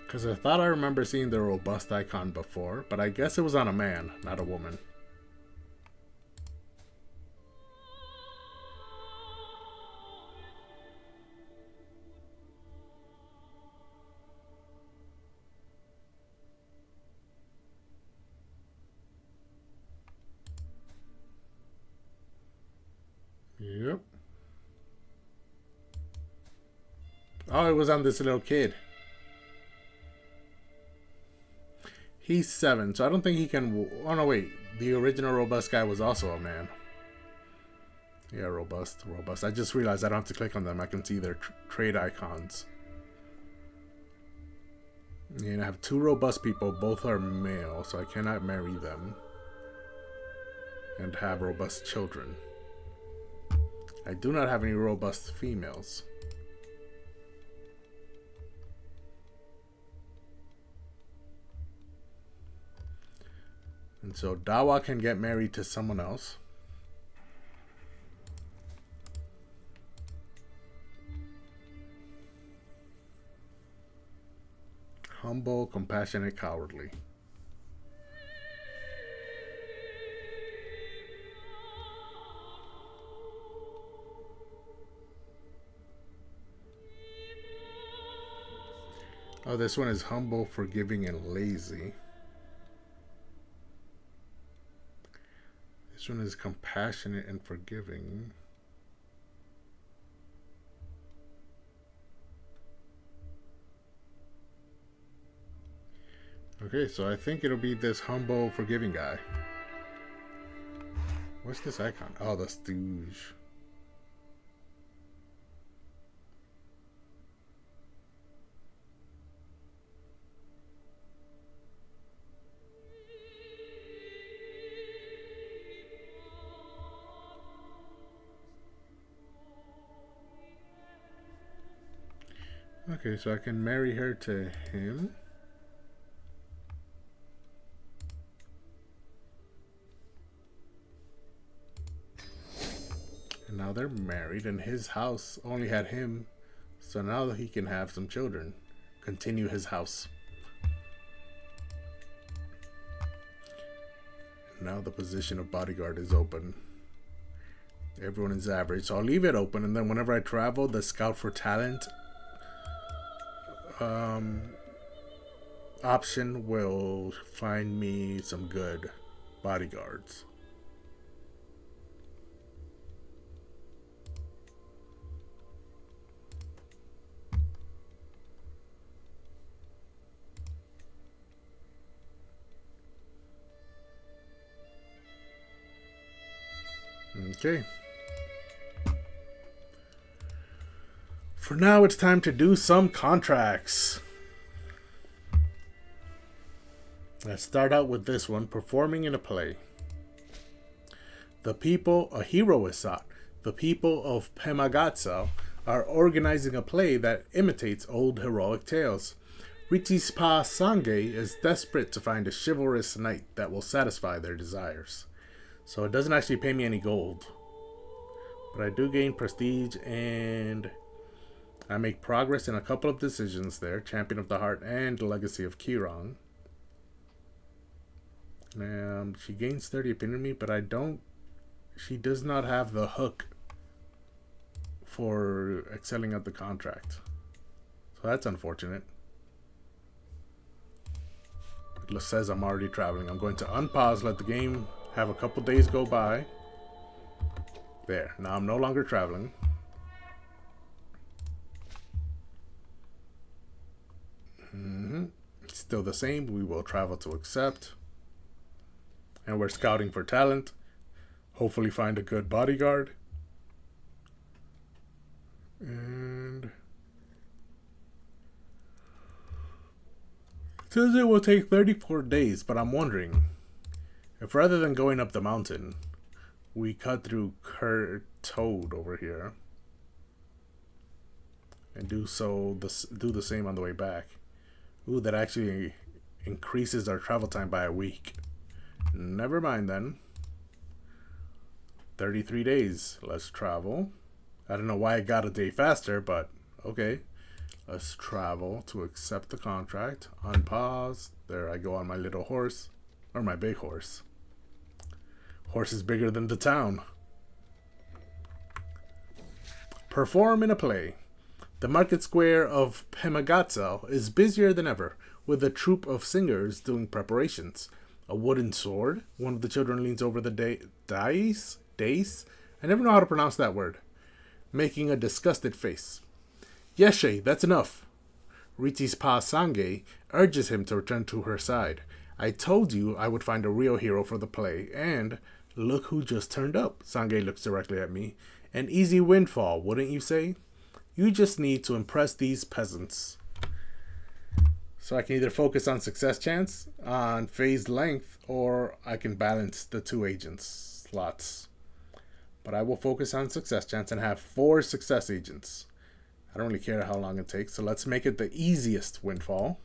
Because I thought I remember seeing the robust icon before, but I guess it was on a man, not a woman. Yep. Oh, it was on this little kid. He's 7, so I don't think he can... Oh, no, wait. The original robust guy was also a man. Yeah, robust. I just realized I don't have to click on them. I can see their trade icons. And I have 2 robust people. Both are male, so I cannot marry them. And have robust children. I do not have any robust females. And so Dawa can get married to someone else. Humble, compassionate, cowardly. Oh, this one is humble, forgiving, and lazy. This one is compassionate and forgiving. Okay, so I think it'll be this humble, forgiving guy. What's this icon? Oh, the stooge. Okay, so I can marry her to him. And now they're married, and his house only had him, so now he can have some children. Continue his house. Now the position of bodyguard is open. Everyone is average, so I'll leave it open, and then whenever I travel, the scout for talent option will find me some good bodyguards. Okay. For now, it's time to do some contracts. Let's start out with this one, performing in a play. A hero is sought. The people of Pemagatsa are organizing a play that imitates old heroic tales. Richispa Sangye is desperate to find a chivalrous knight that will satisfy their desires. So it doesn't actually pay me any gold. But I do gain prestige, and I make progress in a couple of decisions there. Champion of the Heart and Legacy of Kirong. She gains 30 opinion me, but she does not have the hook for excelling at the contract. So that's unfortunate. It says I'm already traveling. I'm going to unpause, let the game have a couple days go by. There. Now I'm no longer traveling. Still the same. We will travel to accept. And we're scouting for talent. Hopefully find a good bodyguard. And it says it will take 34 days, but I'm wondering if rather than going up the mountain, we cut through Toad over here and do the same on the way back. Ooh, that actually increases our travel time by a week. Never mind then. 33 days. Let's travel. I don't know why I got a day faster, but okay. Let's travel to accept the contract. Unpause. There I go on my little horse. Or my big horse. Horse is bigger than the town. Perform in a play. The market square of Pemagatsa is busier than ever, with a troupe of singers doing preparations. A wooden sword. One of the children leans over the dais. I never know how to pronounce that word. Making a disgusted face. Yeshe, that's enough. Riti's Pa Sangye urges him to return to her side. I told you I would find a real hero for the play, and look who just turned up. Sangye looks directly at me. An easy windfall, wouldn't you say? You just need to impress these peasants. So I can either focus on success chance, on phase length, or I can balance the two agents slots. But I will focus on success chance and have 4 success agents. I don't really care how long it takes, so let's make it the easiest windfall.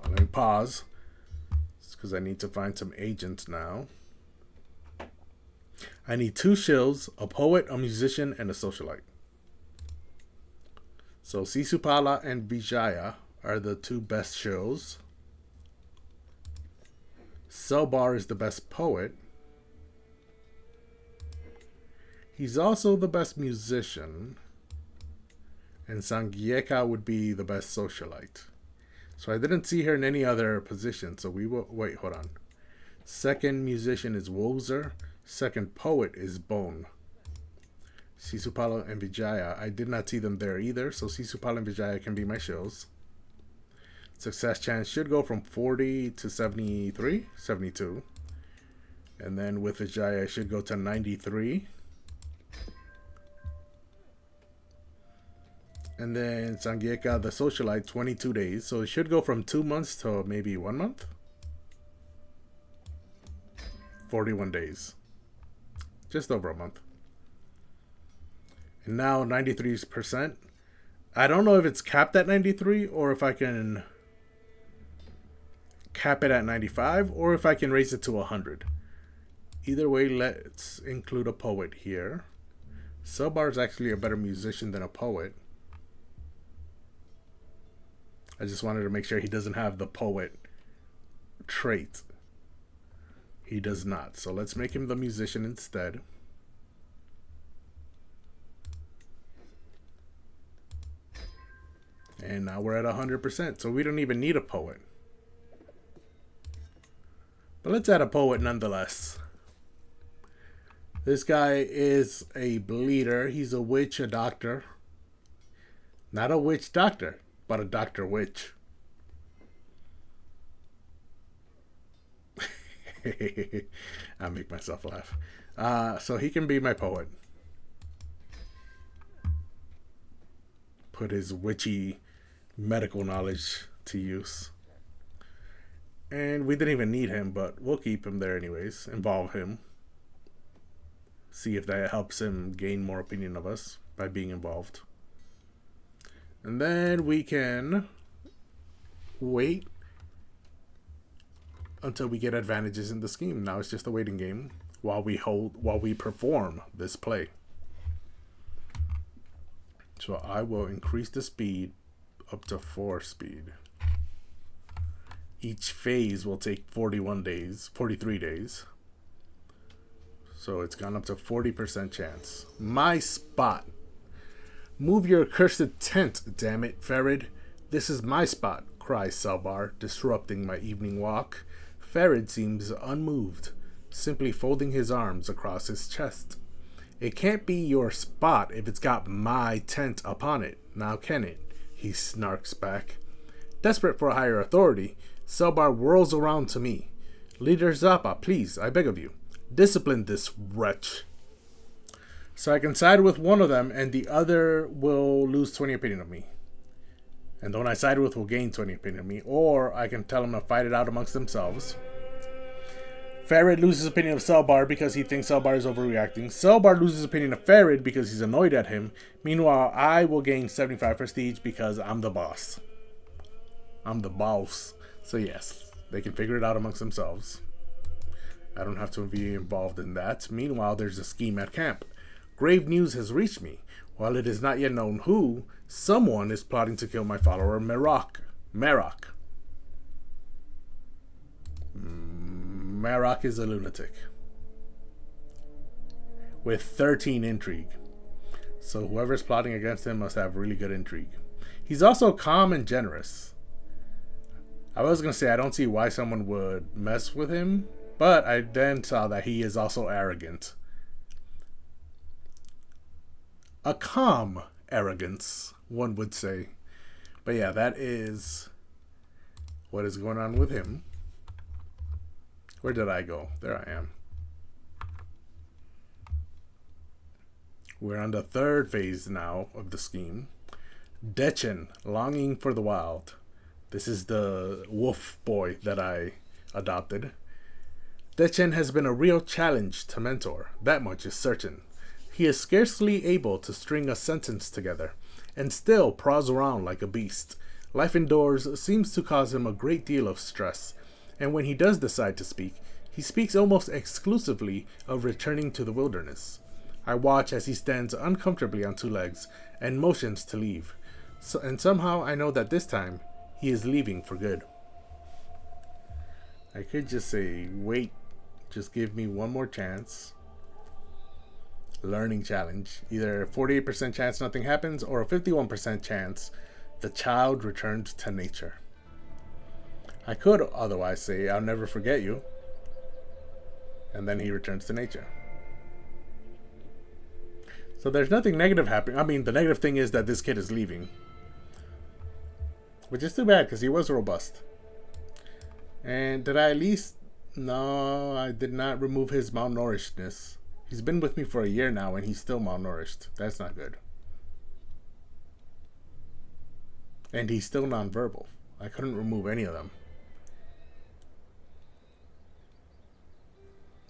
Let me pause. It's because I need to find some agents now. I need 2 shills, a poet, a musician, and a socialite. So Sisupala and Vijaya are the 2 best shills. Selbar is the best poet. He's also the best musician. And Sangyeka would be the best socialite. So I didn't see her in any other position. So we will... Wait, hold on. Second musician is Wozer. Second poet is Bone. Sisupala and Vijaya. I did not see them there either. So Sisupala and Vijaya can be my shows. Success chance should go from 40 to 73, 72. And then with Vijaya, it should go to 93. And then Sangyeka, the socialite, 22 days. So it should go from 2 months to maybe 1 month. 41 days. Just over a month. And now 93%. I don't know if it's capped at 93 or if I can cap it at 95 or if I can raise it to 100. Either way, let's include a poet here. Selbar is actually a better musician than a poet. I just wanted to make sure he doesn't have the poet trait. He does not. So let's make him the musician instead. And now we're at 100%. So we don't even need a poet. But let's add a poet nonetheless. This guy is a bleeder. He's a witch, a doctor. Not a witch doctor, but a doctor witch. I make myself laugh. So he can be my poet. Put his witchy medical knowledge to use. And we didn't even need him, but we'll keep him there anyways. Involve him. See if that helps him gain more opinion of us by being involved. And then we can wait until we get advantages in the scheme. Now it's just a waiting game while we perform this play. So I will increase the speed up to 4 speed. Each phase will take 43 days. So it's gone up to 40% chance. My spot. Move your accursed tent, damn it, Farid. This is my spot, cries Selbar, disrupting my evening walk. Farid seems unmoved, simply folding his arms across his chest. It can't be your spot if it's got my tent upon it, now can it? He snarks back. Desperate for a higher authority, Selbar whirls around to me. Leader Zappa, please, I beg of you. Discipline this wretch. So I can side with one of them and the other will lose 20 opinion of me. And the one I side with will gain 20 opinion of me. Or I can tell them to fight it out amongst themselves. Farid loses opinion of Selbar because he thinks Selbar is overreacting. Selbar loses opinion of Farid because he's annoyed at him. Meanwhile, I will gain 75 prestige because I'm the boss. I'm the boss. So yes, they can figure it out amongst themselves. I don't have to be involved in that. Meanwhile, there's a scheme at camp. Grave news has reached me. While it is not yet known who, someone is plotting to kill my follower, Marok. Marok is a lunatic. With 13 intrigue. So whoever's plotting against him must have really good intrigue. He's also calm and generous. I was going to say I don't see why someone would mess with him. But I then saw that he is also arrogant. A calm arrogance, one would say. But yeah, that is what is going on with him. Where did I go? There I am. We're on the 3rd phase now of the scheme. Dechen, longing for the wild. This is the wolf boy that I adopted. Dechen has been a real challenge to mentor, that much is certain. He is scarcely able to string a sentence together, and still prowls around like a beast. Life indoors seems to cause him a great deal of stress, and when he does decide to speak, he speaks almost exclusively of returning to the wilderness. I watch as he stands uncomfortably on 2 legs, and motions to leave. And somehow I know that this time, he is leaving for good. I could just say, wait. Just give me one more chance. Learning challenge. Either a 48% chance nothing happens or a 51% chance the child returns to nature. I could otherwise say, I'll never forget you. And then he returns to nature. So there's nothing negative happening. I mean, the negative thing is that this kid is leaving. Which is too bad because he was robust. And did I at least... No, I did not remove his malnourishedness. He's been with me for a year now and he's still malnourished. That's not good. And he's still nonverbal. I couldn't remove any of them.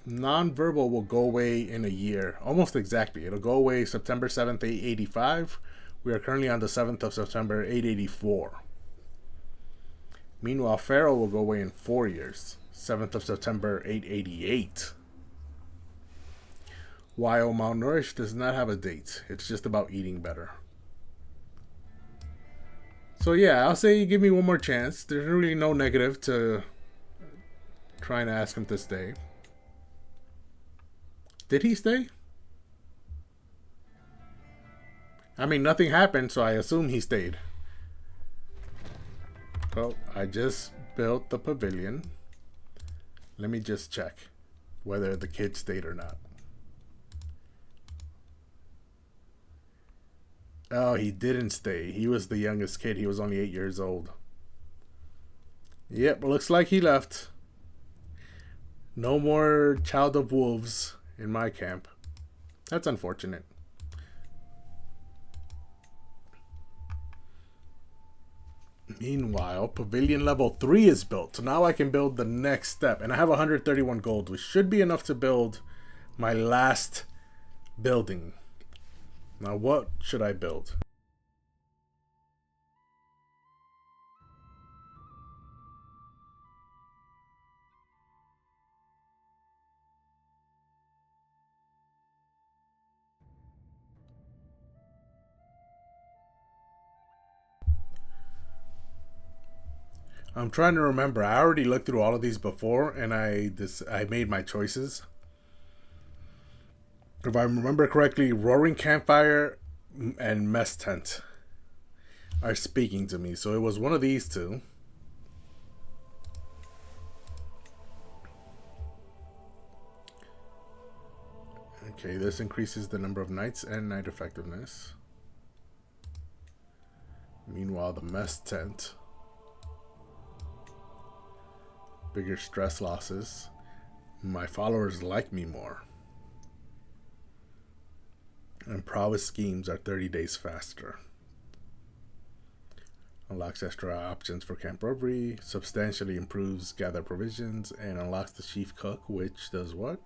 Nonverbal will go away in a year. Almost exactly. It'll go away September 7th, 885. We are currently on the 7th of September, 884. Meanwhile, Pharaoh will go away in 4 years. 7th of September, 888. While malnourished does not have a date. It's just about eating better. So yeah, I'll say give me one more chance. There's really no negative to trying to ask him to stay. Did he stay? I mean, nothing happened, so I assume he stayed. Well, I just built the pavilion. Let me just check whether the kid stayed or not. Oh, he didn't stay. He was the youngest kid. He was only 8 years old. Yep, looks like he left. No more child of wolves in my camp. That's unfortunate. Meanwhile, pavilion level 3 is built. So now I can build the next step. And I have 131 gold, which should be enough to build my last building. Now, what should I build? I'm trying to remember. I already looked through all of these before, and I made my choices. If I remember correctly, Roaring Campfire and Mess Tent are speaking to me. So it was one of these two. Okay, this increases the number of nights and night effectiveness. Meanwhile, the Mess Tent. Bigger stress losses. My followers like me more. And prowess schemes are 30 days faster. Unlocks extra options for camp robbery. Substantially improves gather provisions. And unlocks the chief cook, which does what?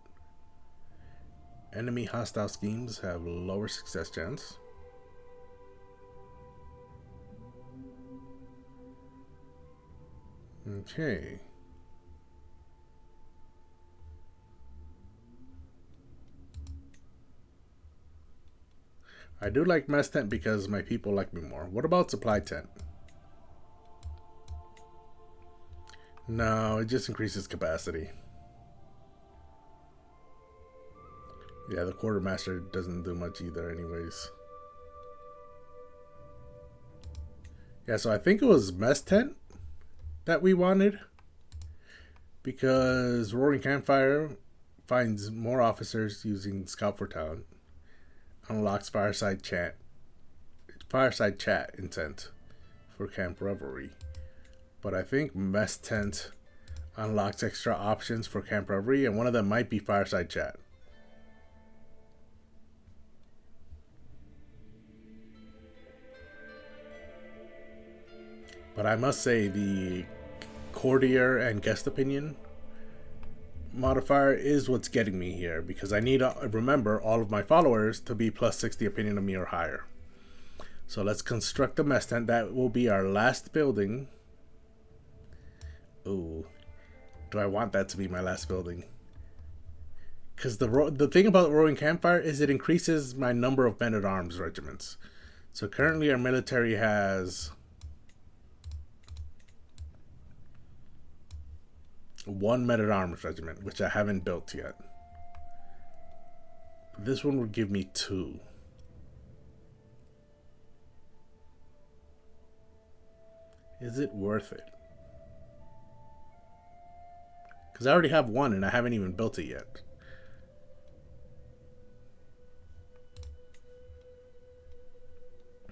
Enemy hostile schemes have lower success chance. Okay. I do like Mess Tent because my people like me more. What about Supply Tent? No, it just increases capacity. Yeah, the Quartermaster doesn't do much either anyways. Yeah, so I think it was Mess Tent that we wanted. Because Roaring Campfire finds more officers using Scout for Talent. Unlocks fireside chat intent for camp revelry. But I think Mess Tent unlocks extra options for camp revelry, and one of them might be fireside chat. But I must say the courtier and guest opinion modifier is what's getting me here, because I need to remember all of my followers to be plus 60 opinion of me or higher. So let's construct the Mess Tent. That will be our last building. Ooh, do I want that to be my last building? Because the thing about Roaring Campfire is it increases my number of men-at-arms regiments. So currently our military has 1 men-at-arms regiment, which I haven't built yet. This one would give me 2. Is it worth it? Because I already have 1 and I haven't even built it yet.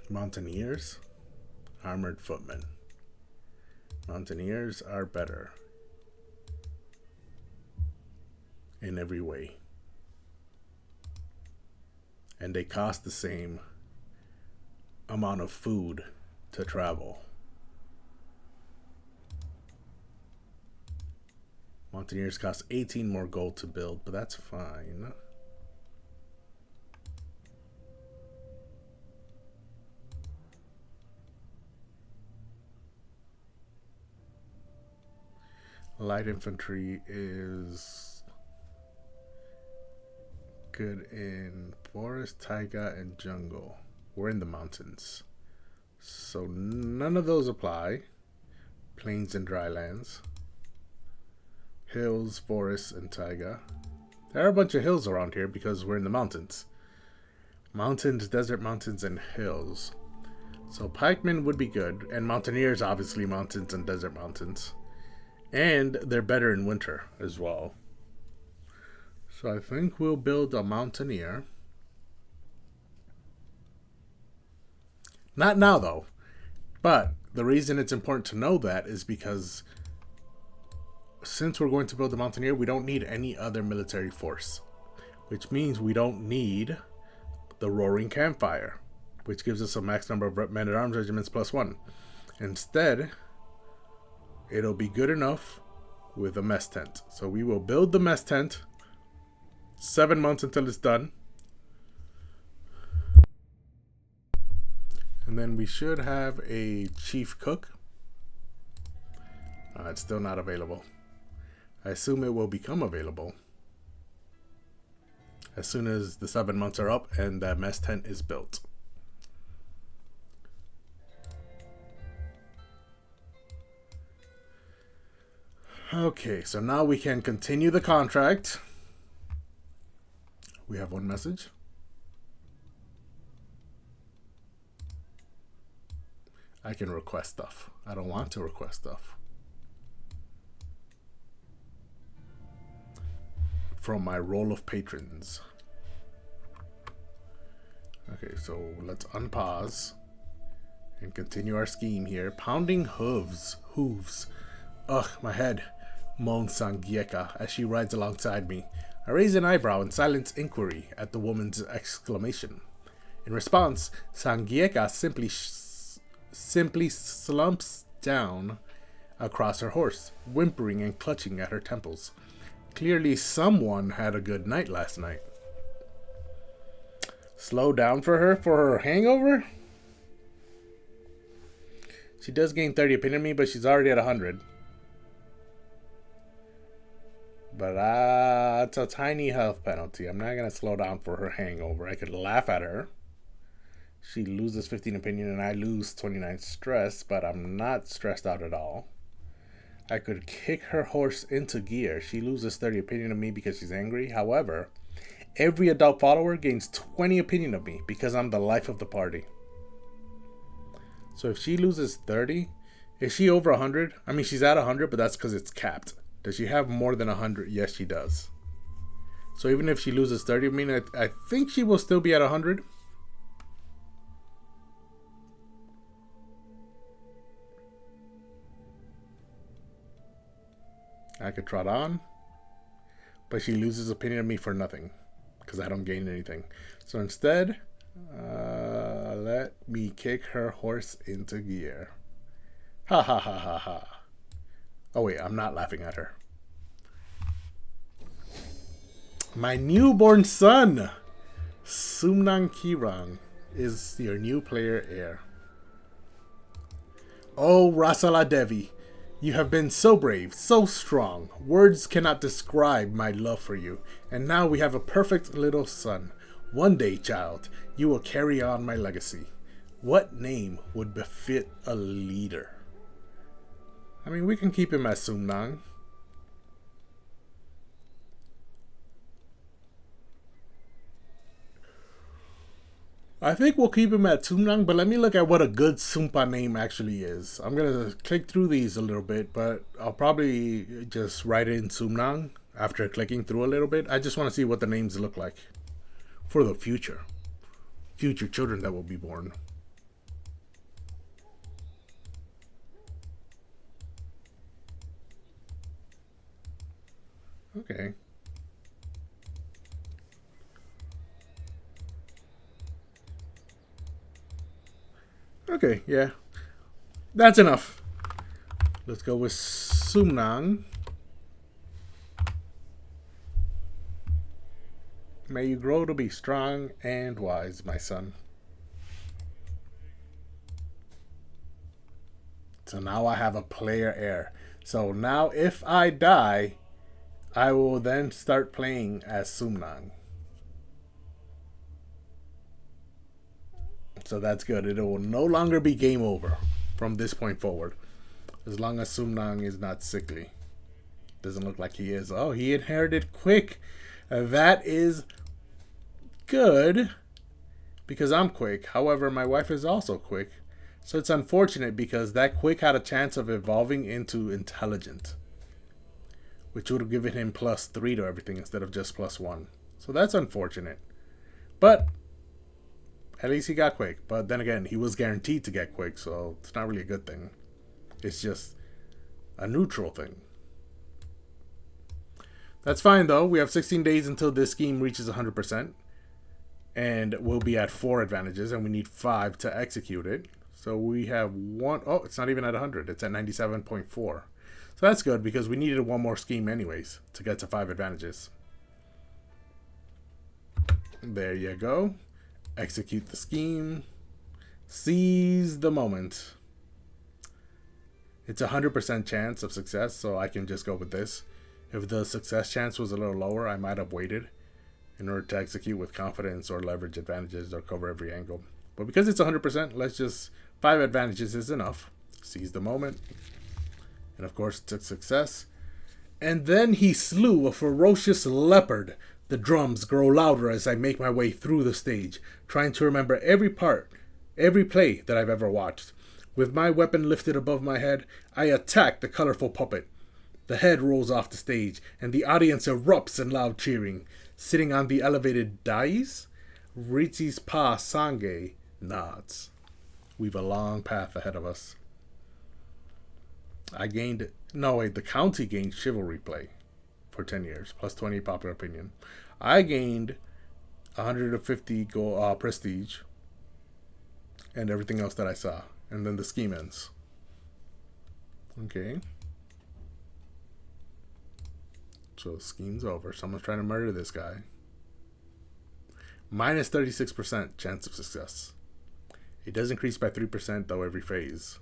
Mountaineers, armored footmen. Mountaineers are better in every way. And they cost the same amount of food to travel. Mountaineers cost 18 more gold to build, but that's fine. Light infantry is good in forest, taiga, and jungle. We're in the mountains, so none of those apply. Plains and drylands. Hills, forests, and taiga. There are a bunch of hills around here because we're in the mountains. Mountains, desert mountains, and hills. So pikemen would be good, and mountaineers, obviously mountains and desert mountains. And they're better in winter as well. So I think we'll build a mountaineer. Not now though, but the reason it's important to know that is because since we're going to build the mountaineer, we don't need any other military force, which means we don't need the roaring campfire, which gives us a max number of men-at-arms regiments +1. Instead, it'll be good enough with a mess tent. So we will build the mess tent 7 months until it's done. And then we should have a chief cook. It's still not available. I assume it will become available as soon as the 7 months are up and that mess tent is built. Okay, so now we can continue the contract. We have one message. I can request stuff. I don't want to request stuff. From my roll of patrons. Okay, so let's unpause and continue our scheme here. Pounding hooves. Ugh, my head, moans Sangieka as she rides alongside me. I raise an eyebrow in silent inquiry at the woman's exclamation. In response, Sangieka simply slumps down across her horse, whimpering and clutching at her temples. Clearly someone had a good night last night. Slow down for her hangover? She does gain 30 opinion of me, but she's already at 100. But it's a tiny health penalty. I'm not going to slow down for her hangover. I could laugh at her. She loses 15 opinion and I lose 29 stress, but I'm not stressed out at all. I could kick her horse into gear. She loses 30 opinion of me because she's angry. However, every adult follower gains 20 opinion of me because I'm the life of the party. So if she loses 30, is she over 100? I mean, she's at 100, but that's because it's capped. Does she have more than 100? Yes, she does. So even if she loses 30, I think she will still be at 100. I could trot on, but she loses opinion of me for nothing because I don't gain anything. So instead, let me kick her horse into gear. Ha ha ha ha ha. Oh wait, I'm not laughing at her. My newborn son, Sumnang Kirang, is your new player heir. Oh, Rasala Devi, you have been so brave, so strong. Words cannot describe my love for you. And now we have a perfect little son. One day, child, you will carry on my legacy. What name would befit a leader? I mean, we can keep him as Sumnang. I think we'll keep him at Sumnang, but let me look at what a good Sumpa name actually is. I'm going to click through these a little bit, but I'll probably just write in Sumnang after clicking through a little bit. I just want to see what the names look like for the future. Future children that will be born. Okay. Okay, yeah. That's enough. Let's go with Sumnang. May you grow to be strong and wise, my son. So now I have a player heir. So now if I die, I will then start playing as Sumnang. So that's good. It will no longer be game over from this point forward. As long as Sumnang is not sickly. Doesn't look like he is. Oh, he inherited quick. That is good because I'm quick. However, my wife is also quick. So it's unfortunate because that quick had a chance of evolving into intelligent, which would have given him +3 to everything instead of just +1. So that's unfortunate. But at least he got quick. But then again, he was guaranteed to get quick, so it's not really a good thing. It's just a neutral thing. That's fine though. We have 16 days until this scheme reaches 100%. And we'll be at 4 advantages, and we need 5 to execute it. So we have one. Oh, it's not even at 100. It's at 97.4. So that's good because we needed one more scheme anyways to get to 5 advantages. There you go. Execute the scheme. Seize the moment. It's a 100% chance of success, so I can just go with this. If the success chance was a little lower, I might have waited in order to execute with confidence or leverage advantages or cover every angle. But because it's 100%, let's just 5 advantages is enough. Seize the moment. And of course, it's a success. And then he slew a ferocious leopard. The drums grow louder as I make my way through the stage, trying to remember every part, every play that I've ever watched. With my weapon lifted above my head, I attack the colorful puppet. The head rolls off the stage, and the audience erupts in loud cheering. Sitting on the elevated dais, Ritzi's pa Sange nods. We've a long path ahead of us. The county gained chivalry play for 10 years, +20 popular opinion. I gained 150 prestige and everything else that I saw. And then the scheme ends. Okay. So the scheme's over. Someone's trying to murder this guy. Minus 36% chance of success. It does increase by 3% though every phase.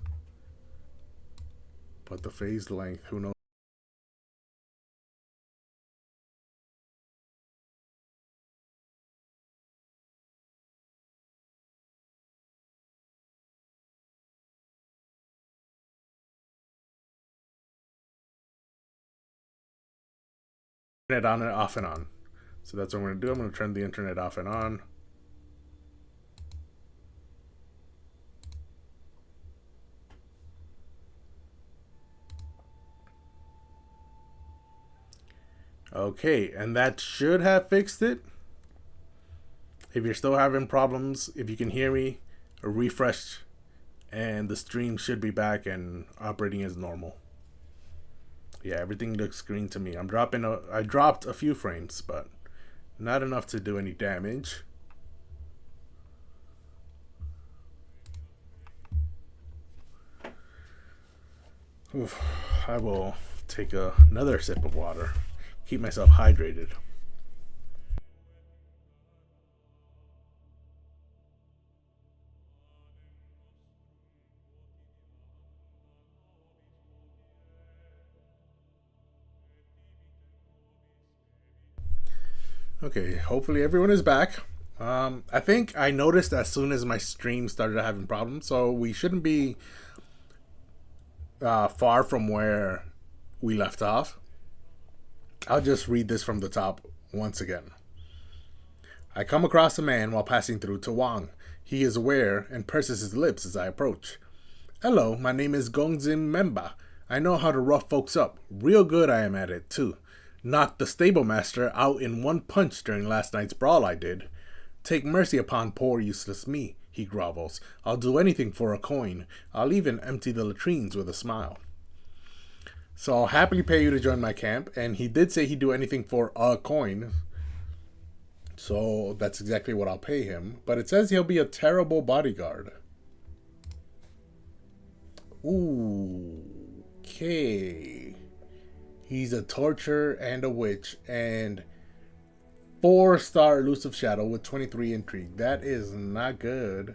But the phase length, who knows? Internet on and off and on. So that's what I'm going to do. I'm going to turn the internet off and on. Okay, and that should have fixed it. If you're still having problems, if you can hear me, a refresh and the stream should be back and operating as normal. Yeah, everything looks green to me. I dropped a few frames, but not enough to do any damage. Oof, I will take another sip of water. Keep myself hydrated. Okay, hopefully everyone is back. I think I noticed as soon as my stream started having problems, so we shouldn't be far from where we left off. I'll just read this from the top once again. I come across a man while passing through Tawang. He is aware and purses his lips as I approach. Hello, my name is Gongzim Memba. I know how to rough folks up. Real good I am at it, too. Knocked the stable master out in one punch during last night's brawl I did. Take mercy upon poor useless me, he grovels. I'll do anything for a coin. I'll even empty the latrines with a smile. So I'll happily pay you to join my camp. And he did say he'd do anything for a coin. So that's exactly what I'll pay him. But it says he'll be a terrible bodyguard. Ooh. Okay. He's a torturer and a witch. And 4-star elusive shadow with 23 intrigue. That is not good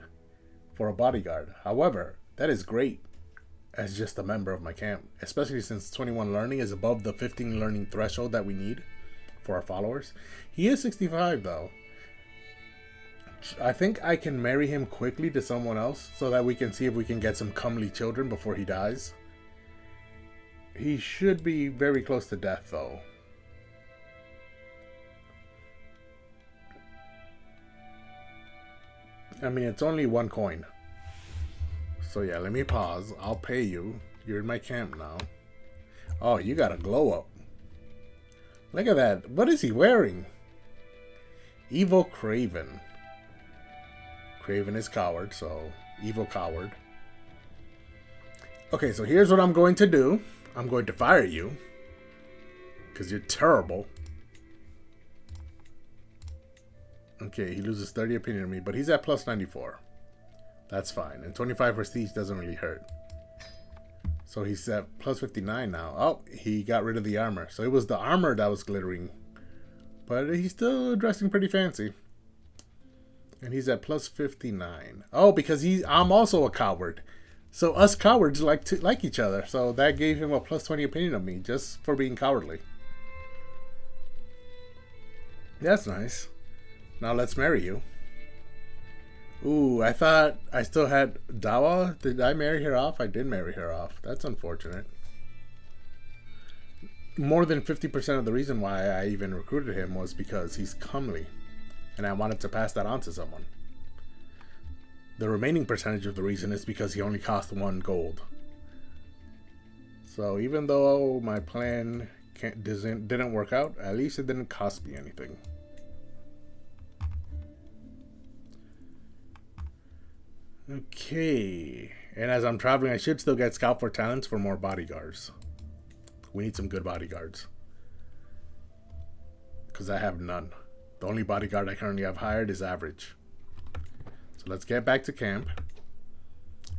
for a bodyguard. However, that is great as just a member of my camp, especially since 21 learning is above the 15 learning threshold that we need for our followers. He is 65 though. I think I can marry him quickly to someone else so that we can see if we can get some comely children before he dies. He should be very close to death though. I mean, it's only 1 coin. So yeah, let me pause. I'll pay you. You're in my camp now. Oh, you got a glow up. Look at that. What is he wearing? Evil Craven. Craven is coward, so evil coward. Okay, so here's what I'm going to do. I'm going to fire you. Because you're terrible. Okay, he loses 30 opinion on me, but he's at plus 94. That's fine. And 25 prestige doesn't really hurt. So he's at plus 59 now. Oh, he got rid of the armor. So it was the armor that was glittering. But he's still dressing pretty fancy. And he's at plus 59. Oh, because I'm also a coward. So us cowards like each other. So that gave him a plus 20 opinion of me just for being cowardly. That's nice. Now let's marry you. Ooh, I thought I still had Dawa. Did I marry her off? I did marry her off. That's unfortunate. More than 50% of the reason why I even recruited him was because he's comely. And I wanted to pass that on to someone. The remaining percentage of the reason is because he only cost 1 gold. So even though my plan didn't work out, at least it didn't cost me anything. Okay, and as I'm traveling, I should still get scout for talents for more bodyguards. We need some good bodyguards. Because I have none. The only bodyguard I currently have hired is average. So let's get back to camp.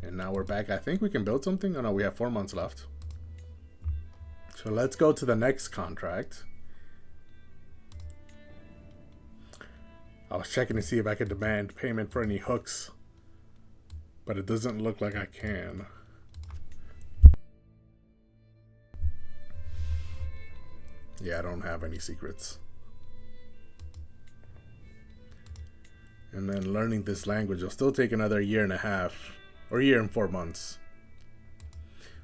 And now we're back. I think we can build something. Oh no, we have 4 months left. So let's go to the next contract. I was checking to see if I could demand payment for any hooks. But it doesn't look like I can. Yeah, I don't have any secrets. And then learning this language will still take another 1.5 years. Or 1 year and 4 months.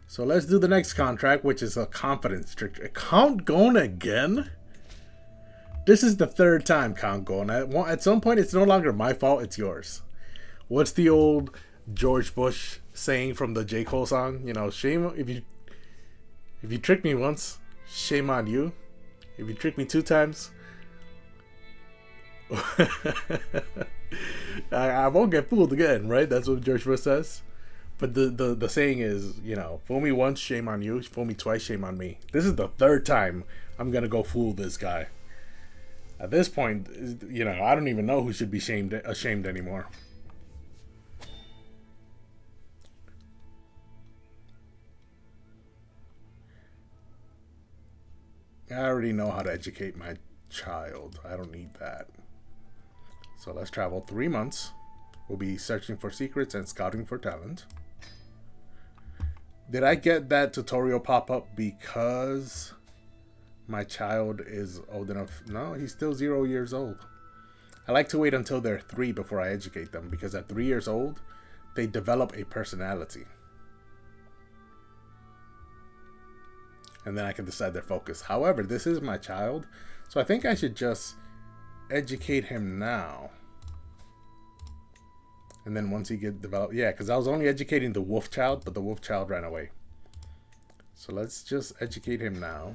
So let's do the next contract, which is a confidence trick. Count Gon again? This is the 3rd time, Count Gon. At some point, it's no longer my fault, it's yours. What's the old George Bush saying from the J. Cole song? You know, shame if you trick me once, shame on you. If you trick me 2 times, I won't get fooled again, right? That's what George Bush says. But the saying is, you know, fool me once, shame on you. Fool me twice, shame on me. This is the 3rd time I'm gonna go fool this guy. At this point, you know, I don't even know who should be ashamed anymore. I already know how to educate my child. I don't need that. So let's travel 3 months. We'll be searching for secrets and scouting for talent. Did I get that tutorial pop up because my child is old enough? No, he's still 0 years old. I like to wait until they're 3 before I educate them, because at 3 years old, they develop a personality. And then I can decide their focus. However, this is my child, so I think I should just educate him now. And then once he get developed, yeah, because I was only educating the wolf child, but the wolf child ran away. So let's just educate him now.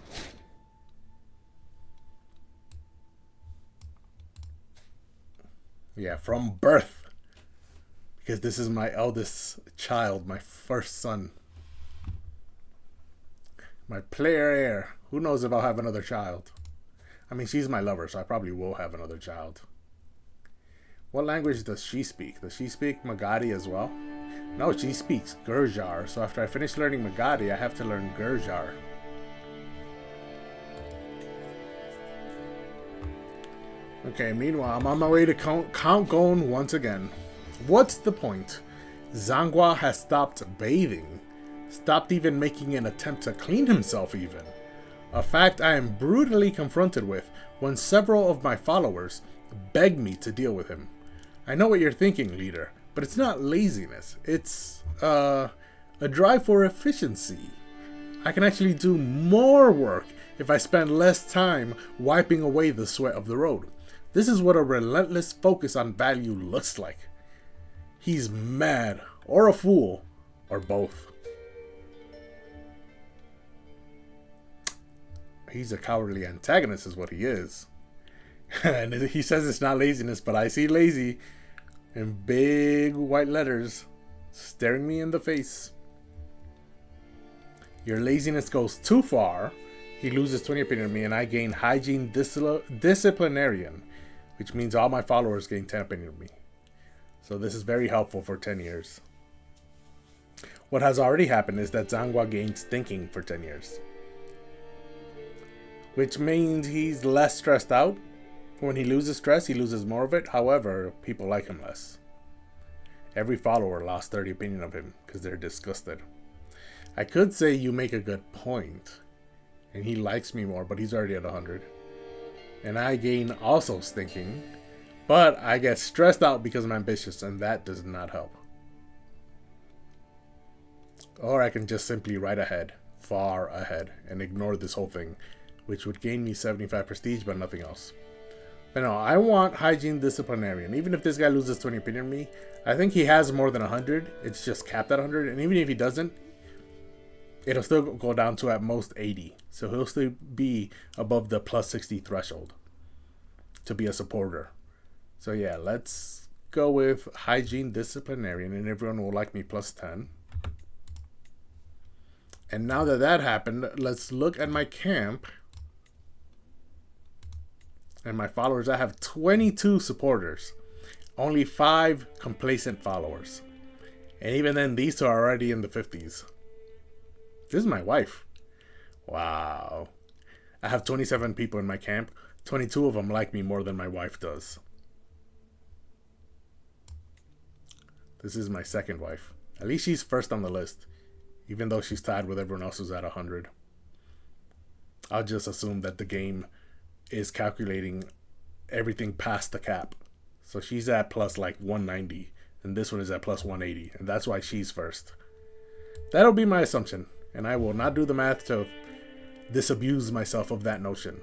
Yeah, from birth. Because this is my eldest child, my first son. My player heir. Who knows if I'll have another child? I mean, she's my lover, so I probably will have another child. What language does she speak? Does she speak Magadhi as well? No, she speaks Gurjar. So after I finish learning Magadhi, I have to learn Gurjar. Okay, meanwhile, I'm on my way to Count Gon once again. What's the point? Zangwa has stopped bathing. Stopped even making an attempt to clean himself even. A fact I am brutally confronted with when several of my followers beg me to deal with him. I know what you're thinking, leader, but it's not laziness. It's, a drive for efficiency. I can actually do more work if I spend less time wiping away the sweat of the road. This is what a relentless focus on value looks like. He's mad, or a fool, or both. He's a cowardly antagonist is what he is. And he says it's not laziness, but I see lazy in big white letters staring me in the face. Your laziness goes too far. He loses 20 opinion of me, and I gain hygiene disciplinarian, which means all my followers gain 10 opinion of me. So this is very helpful for 10 years. What has already happened is that Zangwa gains thinking for 10 years. Which means he's less stressed out. When he loses stress, he loses more of it. However, people like him less. Every follower lost 30 opinion of him because they're disgusted. I could say you make a good point, and he likes me more, but he's already at 100. And I gain also thinking, but I get stressed out because I'm ambitious, and that does not help. Or I can just simply write ahead, far ahead, and ignore this whole thing, which would gain me 75 prestige, but nothing else. But no, I want hygiene disciplinarian. Even if this guy loses 20 opinion of me, I think he has more than 100. It's just capped at 100. And even if he doesn't, it'll still go down to at most 80. So he'll still be above the plus 60 threshold to be a supporter. So yeah, let's go with hygiene disciplinarian, and everyone will like me plus 10. And now that that happened, let's look at my camp. And my followers, I have 22 supporters. Only 5 complacent followers. And even then, these two are already in the 50s. This is my wife. Wow. I have 27 people in my camp. 22 of them like me more than my wife does. This is my second wife. At least she's first on the list. Even though she's tied with everyone else who's at 100. I'll just assume that the game is calculating everything past the cap. So she's at plus like 190, and this one is at plus 180, and that's why she's first. That'll be my assumption, and I will not do the math to disabuse myself of that notion.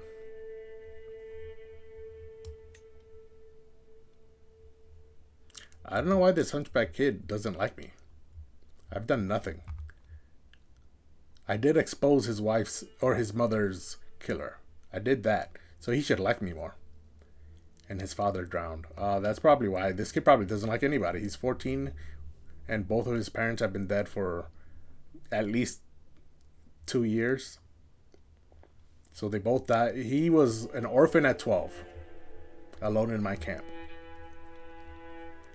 I don't know why this hunchback kid doesn't like me. I've done nothing. I did expose his wife's or his mother's killer. I did that. So he should like me more. And his father drowned. That's probably why. This kid probably doesn't like anybody. He's 14, and both of his parents have been dead for at least 2 years. So they both died. He was an orphan at 12, alone in my camp.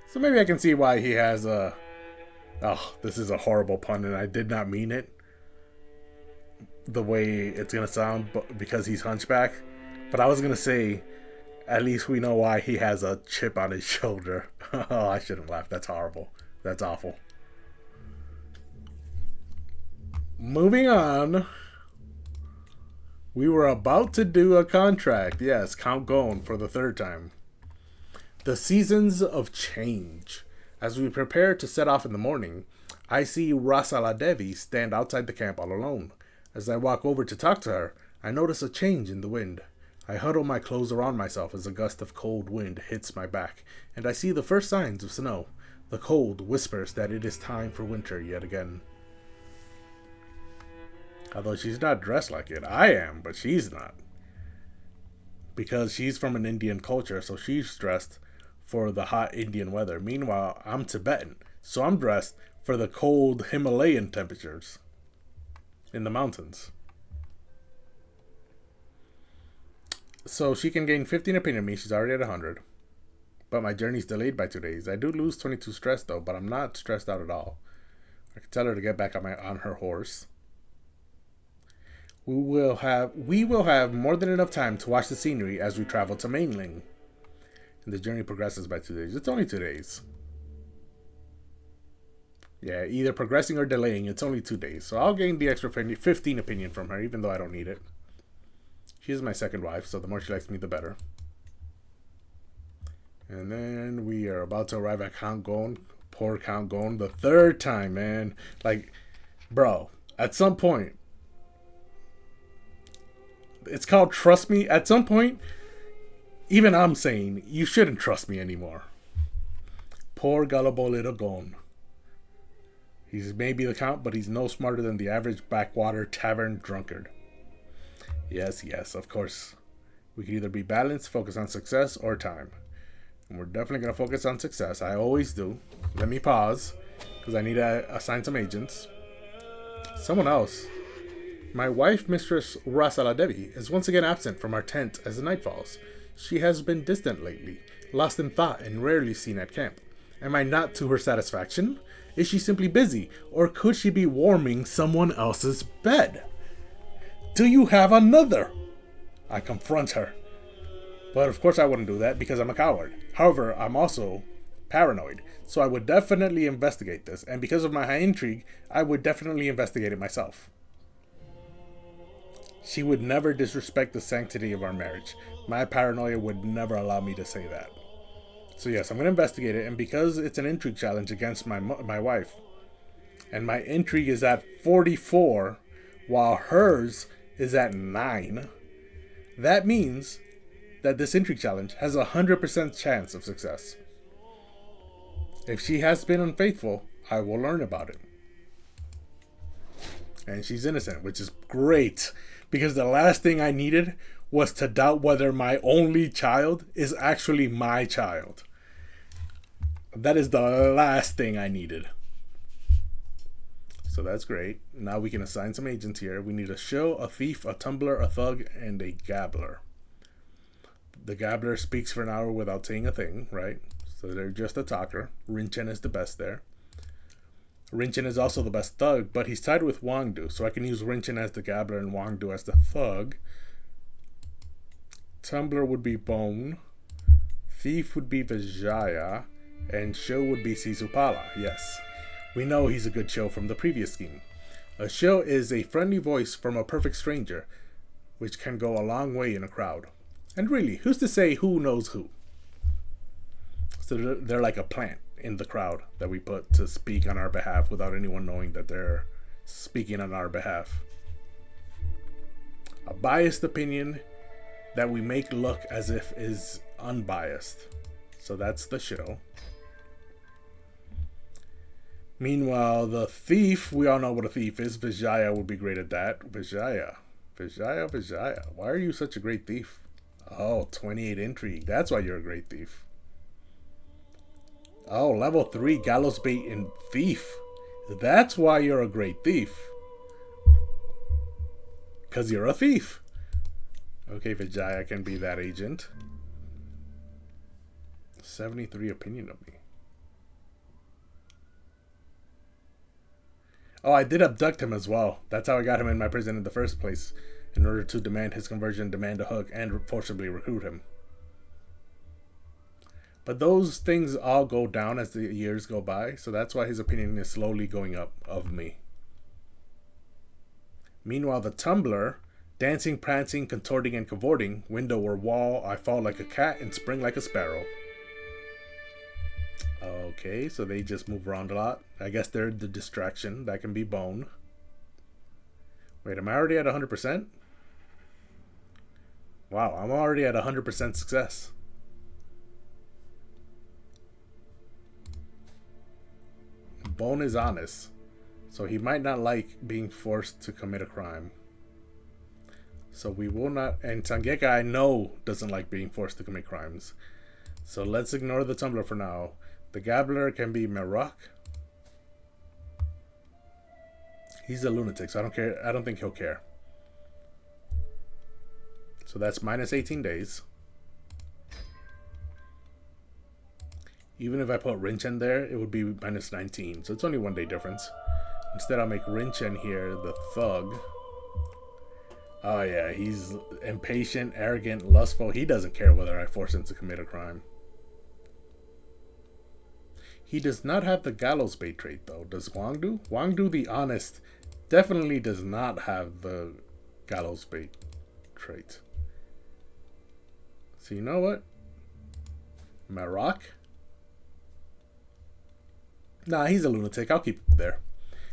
So maybe I can see why he has a... Oh, this is a horrible pun, and I did not mean it the way it's going to sound, but because he's hunchback. But I was going to say, at least we know why he has a chip on his shoulder. Oh, I shouldn't laugh. That's horrible. That's awful. Moving on. We were about to do a contract. Yes, Count Gon for the 3rd time. The Seasons of Change. As we prepare to set off in the morning, I see Rasala Devi stand outside the camp all alone. As I walk over to talk to her, I notice a change in the wind. I huddle my clothes around myself as a gust of cold wind hits my back, and I see the first signs of snow. The cold whispers that it is time for winter yet again. Although she's not dressed like it. I am, but she's not. Because she's from an Indian culture, so she's dressed for the hot Indian weather. Meanwhile, I'm Tibetan, so I'm dressed for the cold Himalayan temperatures in the mountains. So she can gain 15 opinion of me. She's already at 100. But my journey's delayed by 2 days. I do lose 22 stress though, but I'm not stressed out at all. I can tell her to get back on her horse. We will have more than enough time to watch the scenery as we travel to Mainling. And the journey progresses by 2 days. It's only 2 days. Yeah, either progressing or delaying. It's only 2 days. So I'll gain the extra 15 opinion from her, even though I don't need it. She is my second wife, so the more she likes me, the better. And then we are about to arrive at Count Gon. Poor Count Gon. The third time, man. Like, bro, at some point, it's called trust me. At some point, even I'm saying, you shouldn't trust me anymore. Poor gullible little Gon. He's maybe the count, but he's no smarter than the average backwater tavern drunkard. Yes, of course. We can either be balanced, focus on success, or time. And we're definitely going to focus on success. I always do. Let me pause, because I need to assign some agents. Someone else. My wife, Mistress Rasala Devi, is once again absent from our tent as the night falls. She has been distant lately, lost in thought, and rarely seen at camp. Am I not to her satisfaction? Is she simply busy, or could she be warming someone else's bed? Do you have another? I confront her. But of course I wouldn't do that because I'm a coward. However, I'm also paranoid, so I would definitely investigate this. And because of my high intrigue, I would definitely investigate it myself. She would never disrespect the sanctity of our marriage. My paranoia would never allow me to say that. So yes, I'm going to investigate it, and because it's an intrigue challenge against my wife, and my intrigue is at 44, while hers is at 9, that means that this intrigue challenge has a 100% chance of success. If she has been unfaithful, I will learn about it. And she's innocent, which is great, because the last thing I needed was to doubt whether my only child is actually my child. That is the last thing I needed. So that's great. Now we can assign some agents here. We need a shill, a thief, a tumbler, a thug, and a gabbler. The gabbler speaks for an hour without saying a thing, right? So they're just a talker. Rinchen is the best there. Rinchen is also the best thug, but he's tied with Wangdu, so I can use Rinchen as the gabbler and Wangdu as the thug. Tumbler would be Bone. Thief would be Vijaya. And shill would be Sisupala. Yes, we know he's a good shill from the previous scheme. A shill is a friendly voice from a perfect stranger, which can go a long way in a crowd. And really, who's to say who knows who? So they're like a plant in the crowd that we put to speak on our behalf without anyone knowing that they're speaking on our behalf. A biased opinion that we make look as if is unbiased. So that's the shill. Meanwhile, the thief, we all know what a thief is. Vijaya would be great at that. Vijaya. Why are you such a great thief? Oh, 28 intrigue. That's why you're a great thief. Oh, level 3 gallows bait and thief. That's why you're a great thief. Because you're a thief. Okay, Vijaya can be that agent. 73 opinion of me. Oh, I did abduct him as well. That's how I got him in my prison in the first place. In order to demand his conversion, demand a hook, and forcibly recruit him. But those things all go down as the years go by, so that's why his opinion is slowly going up of me. Meanwhile, the tumbler, dancing, prancing, contorting, and cavorting, window or wall, I fall like a cat and spring like a sparrow. Okay, so they just move around a lot. I guess they're the distraction. That can be Bone. Wait, am I already at 100%? Wow, I'm already at 100% success. Bone is honest, so he might not like being forced to commit a crime. So we will not... And Sangeka, I know, doesn't like being forced to commit crimes. So let's ignore the tumbler for now. The gabbler can be Merak. He's a lunatic, so I don't care. I don't think he'll care. So that's minus 18 days. Even if I put Rinchen there, it would be minus 19. So it's only 1 day difference. Instead, I'll make Rinchen here the thug. Oh yeah, he's impatient, arrogant, lustful. He doesn't care whether I force him to commit a crime. He does not have the gallows bait trait though. Does Wang do? Wang do the honest definitely does not have the gallows bait trait. So you know what? Maroc? Nah, he's a lunatic. I'll keep him there.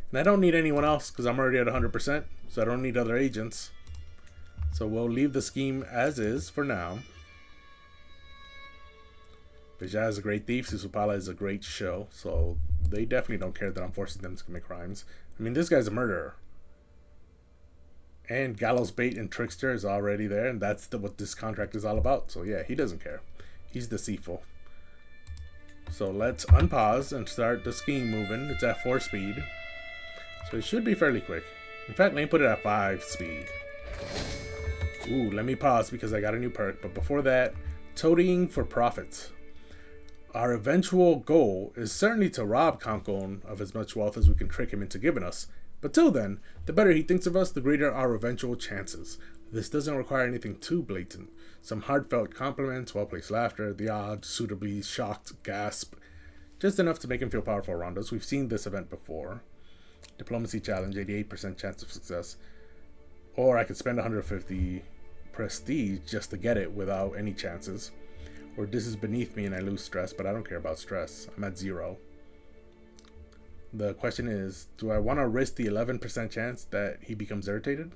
And I don't need anyone else because I'm already at 100%. So I don't need other agents. So we'll leave the scheme as is for now. Vijay is a great thief. Sisupala is a great show. So they definitely don't care that I'm forcing them to commit crimes. I mean, this guy's a murderer. And gallows bait and trickster is already there. And that's what this contract is all about. So yeah, he doesn't care. He's deceitful. So let's unpause and start the scheme moving. It's at 4 speed. So it should be fairly quick. In fact, let me put it at 5 speed. Ooh, let me pause because I got a new perk. But before that, toadying for profits. Our eventual goal is certainly to rob Kankon of as much wealth as we can trick him into giving us. But till then, the better he thinks of us, the greater our eventual chances. This doesn't require anything too blatant. Some heartfelt compliments, well-placed laughter, the odd, suitably shocked gasp. Just enough to make him feel powerful around us. We've seen this event before. Diplomacy challenge, 88% chance of success. Or I could spend 150 prestige just to get it without any chances. Or this is beneath me and I lose stress, but I don't care about stress. I'm at 0. The question is, do I want to risk the 11% chance that he becomes irritated?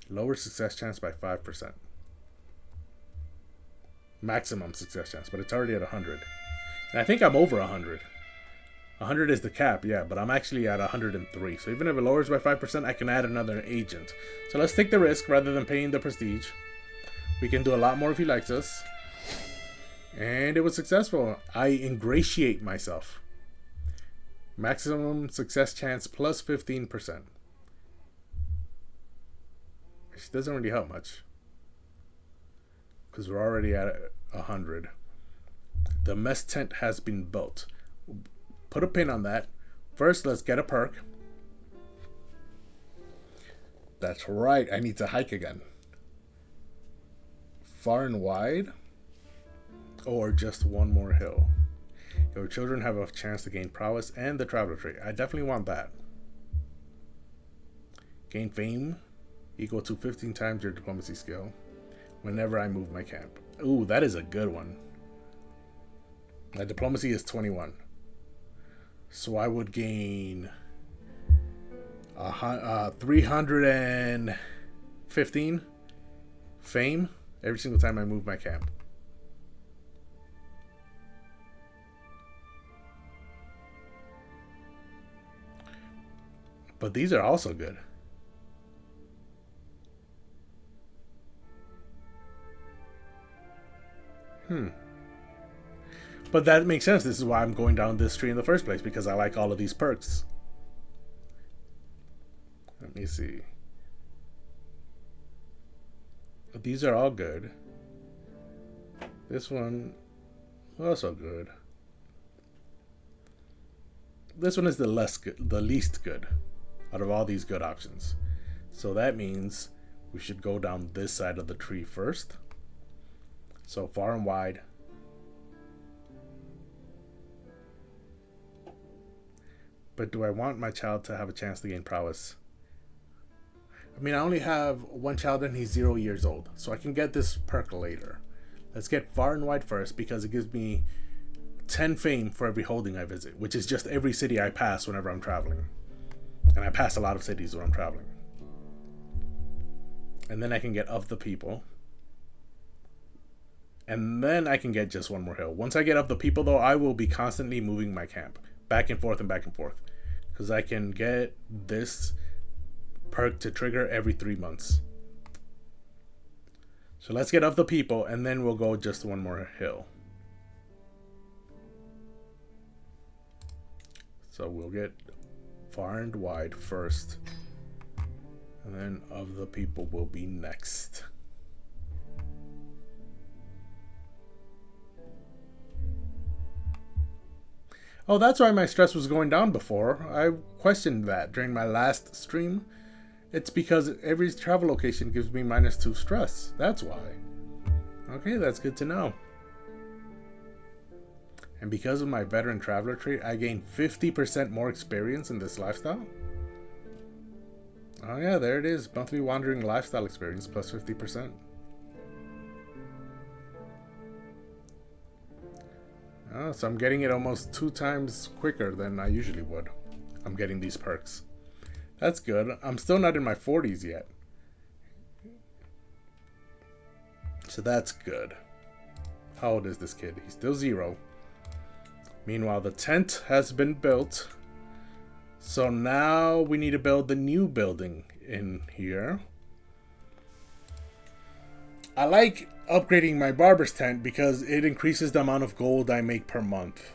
Lower success chance by 5%. Maximum success chance, but it's already at 100. And I think I'm over 100. 100 is the cap, yeah, but I'm actually at 103. So even if it lowers by 5%, I can add another agent. So let's take the risk rather than paying the prestige. We can do a lot more if he likes us. And it was successful. I ingratiate myself. Maximum success chance plus 15%. Which doesn't really help much. Because we're already at 100. The mess tent has been built. Put a pin on that. First, let's get a perk. That's right. I need to hike again. Far and wide. Or just one more hill. Your children have a chance to gain prowess and the traveler trait. I definitely want that. Gain fame equal to 15 times your diplomacy skill whenever I move my camp. Ooh, that is a good one. My diplomacy is 21. So I would gain 315 fame every single time I move my camp. But these are also good. But that makes sense. This is why I'm going down this tree in the first place, because I like all of these perks. Let me see. These are all good. This one, also good. This one is the least good out of all these good options. So that means we should go down this side of the tree first. So far and wide. But do I want my child to have a chance to gain prowess? I mean, I only have one child and he's 0 years old. So I can get this perk later. Let's get far and wide first because it gives me 10 fame for every holding I visit, which is just every city I pass whenever I'm traveling. And I pass a lot of cities when I'm traveling. And then I can get of the people. And then I can get just one more hill. Once I get of the people, though, I will be constantly moving my camp. Back and forth and back and forth. Because I can get this perk to trigger every 3 months. So let's get of the people, and then we'll go just one more hill. So we'll get far and wide first. And then of the people will be next. Oh, that's why my stress was going down before. I questioned that during my last stream. It's because every travel location gives me -2 stress. That's why. Okay, that's good to know. And because of my veteran traveler trait, I gain 50% more experience in this lifestyle. Oh yeah, there it is. Monthly wandering lifestyle experience plus 50%. Oh, so I'm getting it almost 2 times quicker than I usually would. I'm getting these perks. That's good. I'm still not in my 40s yet. So that's good. How old is this kid? He's still 0. Meanwhile, the tent has been built. So now we need to build the new building in here. I like upgrading my barber's tent because it increases the amount of gold I make per month.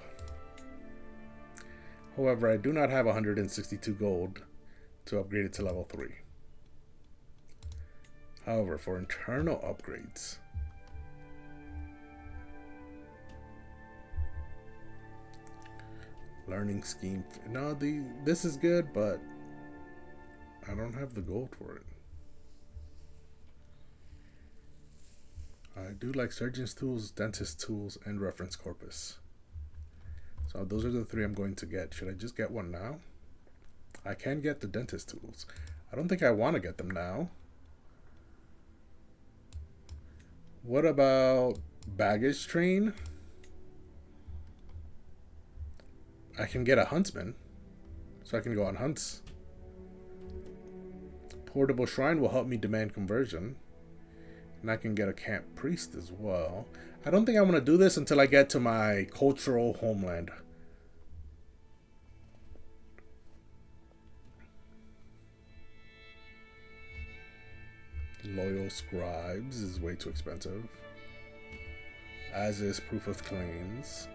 However, I do not have 162 gold to upgrade it to level 3. However, for internal upgrades, learning scheme. No, this is good, but I don't have the gold for it. I do like surgeon's tools, dentist tools, and reference corpus. So those are the 3 I'm going to get. Should I just get one now? I can get the dentist tools. I don't think I want to get them now. What about baggage train? I can get a huntsman, so I can go on hunts. Portable shrine will help me demand conversion. And I can get a camp priest as well. I don't think I want to do this until I get to my cultural homeland. Loyal scribes is way too expensive. As is proof of claims.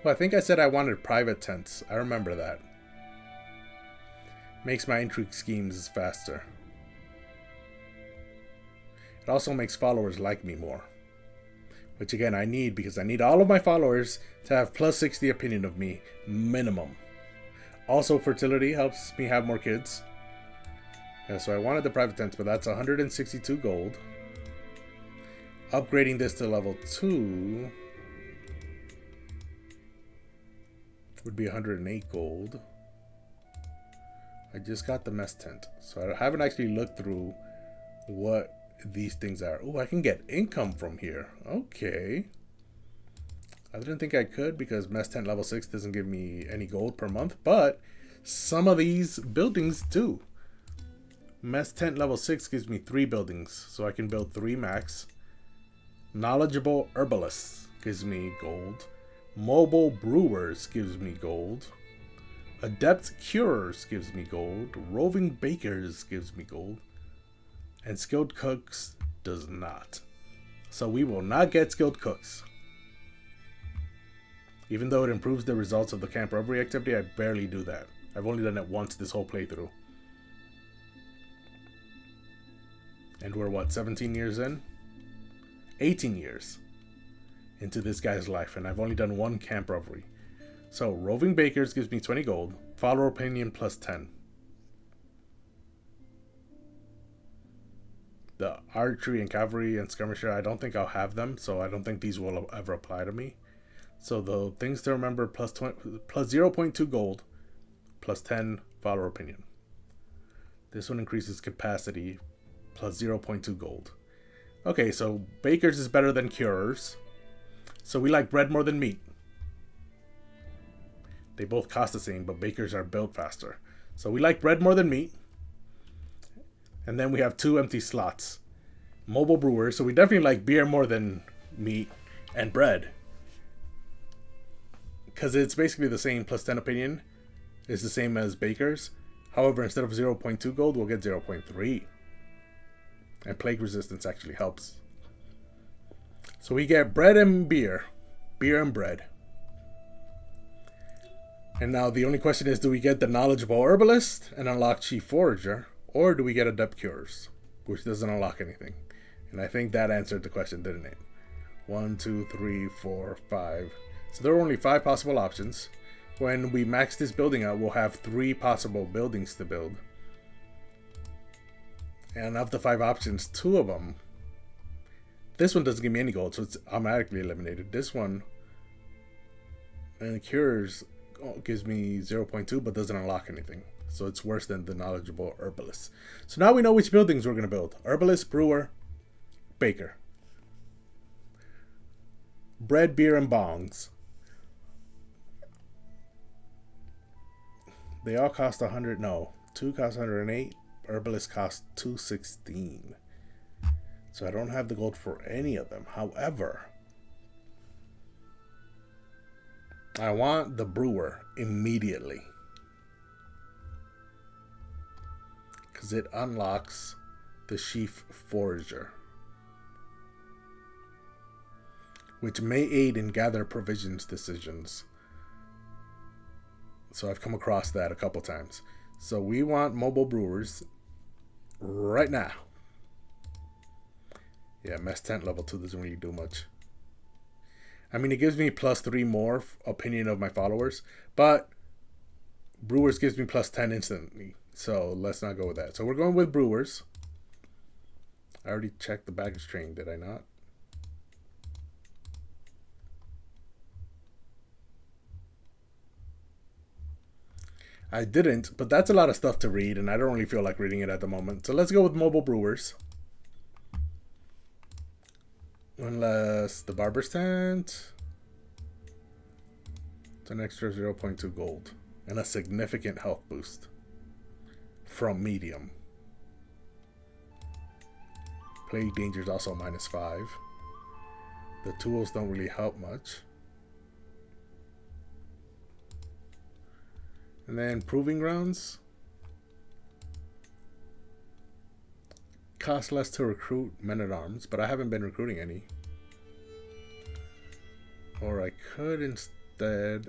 Well, I think I said I wanted private tents. I remember that. Makes my intrigue schemes faster. It also makes followers like me more. Which again, I need because I need all of my followers to have plus 60 opinion of me, minimum. Also, fertility helps me have more kids. Yeah, so I wanted the private tents, but that's 162 gold. Upgrading this to level 2 would be 108 gold. I just got the mess tent, so I haven't actually looked through what these things are. Oh, I can get income from here. Okay. I didn't think I could because mess tent level 6 doesn't give me any gold per month, but some of these buildings do. Mess tent level 6 gives me 3 buildings, so I can build 3 max. Knowledgeable herbalists gives me gold. Mobile brewers gives me gold. Adept curers gives me gold. Roving bakers gives me gold. And skilled cooks does not. So we will not get skilled cooks. Even though it improves the results of the camp robbery activity, I barely do that. I've only done it once this whole playthrough. And we're what, 17 years in? 18 years into this guy's life, and I've only done 1 camp robbery. So roving bakers gives me 20 gold. Follower opinion plus 10. The archery and cavalry and skirmisher, I don't think I'll have them, so I don't think these will ever apply to me. So the things to remember, plus 0.2 gold, plus 10 follower opinion. This one increases capacity, plus 0.2 gold. Okay, so bakers is better than curers. So we like bread more than meat. They both cost the same, but bakers are built faster. So we like bread more than meat. And then we have 2 empty slots. Mobile brewers, so we definitely like beer more than meat and bread. Because it's basically the same, plus 10 opinion is the same as bakers. However, instead of 0.2 gold, we'll get 0.3. And plague resistance actually helps. So we get bread and beer. Beer and bread. And now the only question is, do we get the knowledgeable herbalist and unlock chief forager, or do we get adept cures, which doesn't unlock anything? And I think that answered the question, didn't it? 1, 2, 3, 4, 5. So there are only 5 possible options. When we max this building out, we'll have 3 possible buildings to build. And of the 5 options, 2 of them, this one doesn't give me any gold, so it's automatically eliminated. This one, and cures, gives me 0.2 but doesn't unlock anything, so it's worse than the knowledgeable herbalist. So now we know which buildings we're going to build: herbalist, brewer, baker. Bread, beer, and bongs. They all cost 100. No, 2 cost 108. Herbalist cost 216. So I don't have the gold for any of them. However, I want the brewer immediately, because it unlocks the chief forager, which may aid in gather provisions decisions. So I've come across that a couple times. So we want mobile brewers right now. Yeah, mess tent level 2 doesn't really do much. I mean, it gives me +3 more opinion of my followers, but brewers gives me +10 instantly. So let's not go with that. So we're going with brewers. I already checked the baggage train, did I not? I didn't, but that's a lot of stuff to read, and I don't really feel like reading it at the moment. So let's go with mobile brewers. Unless the barber's tent. It's an extra 0.2 gold. And a significant health boost. From medium. Plague danger is also -5. The tools don't really help much. And then proving grounds. Cost less to recruit men-at-arms, but I haven't been recruiting any. Or I could instead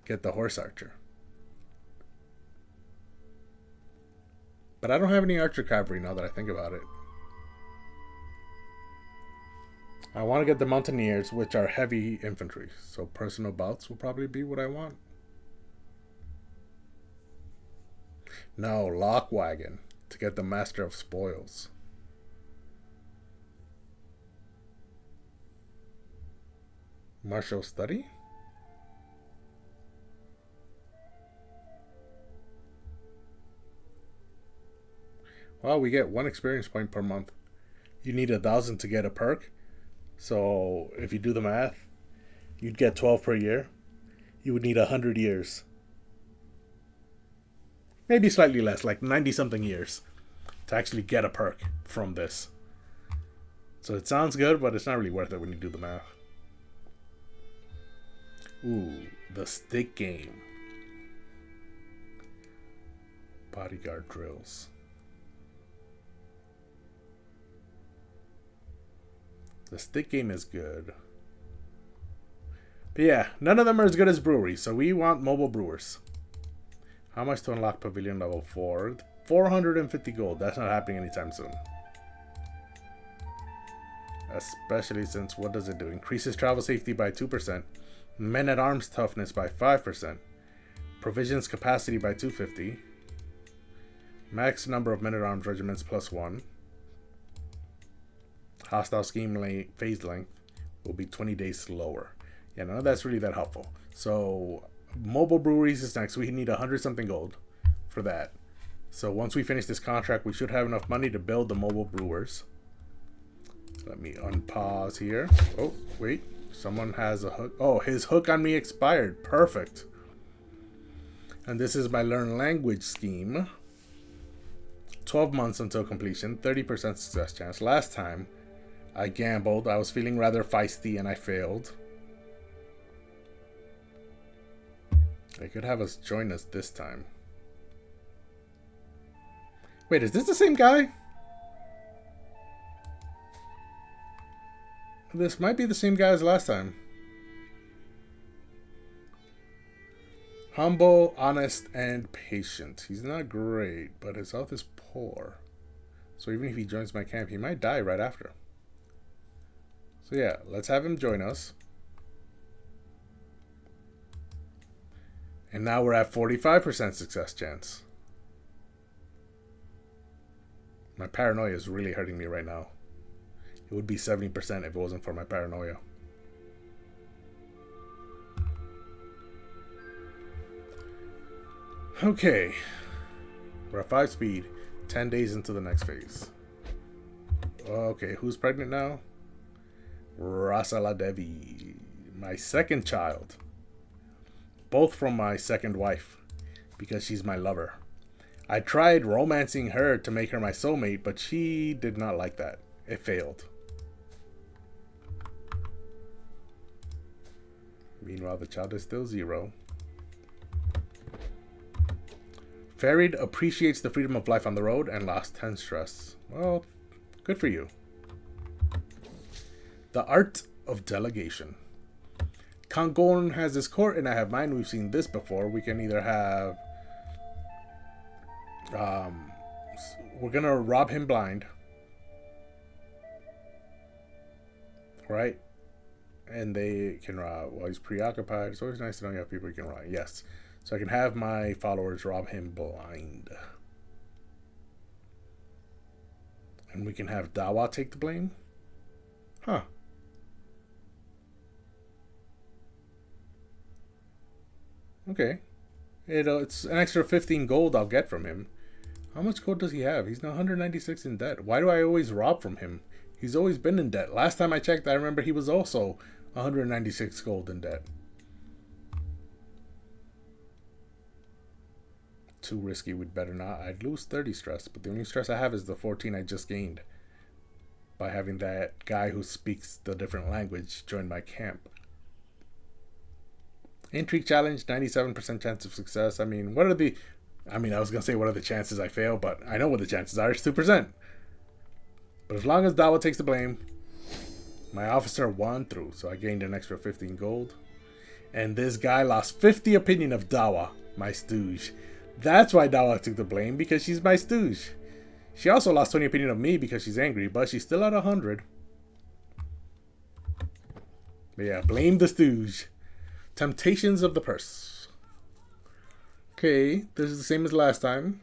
get the horse archer. But I don't have any archer cavalry now that I think about it. I want to get the mountaineers, which are heavy infantry. So personal bouts will probably be what I want. No, lock wagon to get the master of spoils. Martial study? Well, we get 1 experience point per month. You need 1,000 to get a perk. So if you do the math, you'd get 12 per year. You would need 100 years. Maybe slightly less, like 90-something years, to actually get a perk from this. So it sounds good, but it's not really worth it when you do the math. Ooh, the stick game. Bodyguard drills. The stick game is good. But yeah, none of them are as good as breweries, so we want mobile brewers. How much to unlock pavilion level 4? 450 gold. That's not happening anytime soon. Especially since, what does it do? Increases travel safety by 2%. Men-at-arms toughness by 5%. Provisions capacity by 250. Max number of men-at-arms regiments +1. Hostile scheme phase length will be 20 days slower. Yeah, none of that's really that helpful. So mobile breweries is next. We need 100-something gold for that. So once we finish this contract, we should have enough money to build the mobile brewers. Let me unpause here. Oh, wait. Someone has a hook. Oh, his hook on me expired. Perfect. And this is my learn language scheme. 12 months until completion. 30% success chance. Last time I gambled. I was feeling rather feisty and I failed. They could have us join us this time. Wait, is this the same guy? This might be the same guy as last time. Humble, honest, and patient. He's not great, but his health is poor. So even if he joins my camp, he might die right after. So yeah, let's have him join us. And now we're at 45% success chance. My paranoia is really hurting me right now. It would be 70% if it wasn't for my paranoia. Okay. We're at 5 speed. 10 days into the next phase. Okay, who's pregnant now? Rasala Devi. My second child. Both from my second wife. Because she's my lover. I tried romancing her to make her my soulmate, but she did not like that. It failed. Meanwhile, the child is still 0. Ferried appreciates the freedom of life on the road and lost 10 stress. Well, good for you. The art of delegation. Kangorn has his court and I have mine. We've seen this before. We can either have... we're going to rob him blind. Right? And they can rob while he's preoccupied. It's always nice to know you have people you can rob. Yes. So I can have my followers rob him blind. And we can have Dawa take the blame? Huh. Okay. It's an extra 15 gold I'll get from him. How much gold does he have? He's now 196 in debt. Why do I always rob from him? He's always been in debt. Last time I checked, I remember he was also 196 gold in debt. Too risky, we'd better not. I'd lose 30 stress, but the only stress I have is the 14 I just gained by having that guy who speaks the different language join my camp. Intrigue challenge, 97% chance of success. I mean, what are the... I was going to say what are the chances I fail, but I know what the chances are. It's 2%. But as long as Dawa takes the blame, my officer won through, so I gained an extra 15 gold. And this guy lost 50 opinion of Dawa, my stooge. That's why Dawa took the blame, because she's my stooge. She also lost 20 opinion of me because she's angry, but she's still at 100. But yeah, blame the stooge. Temptations of the purse. Okay, this is the same as last time.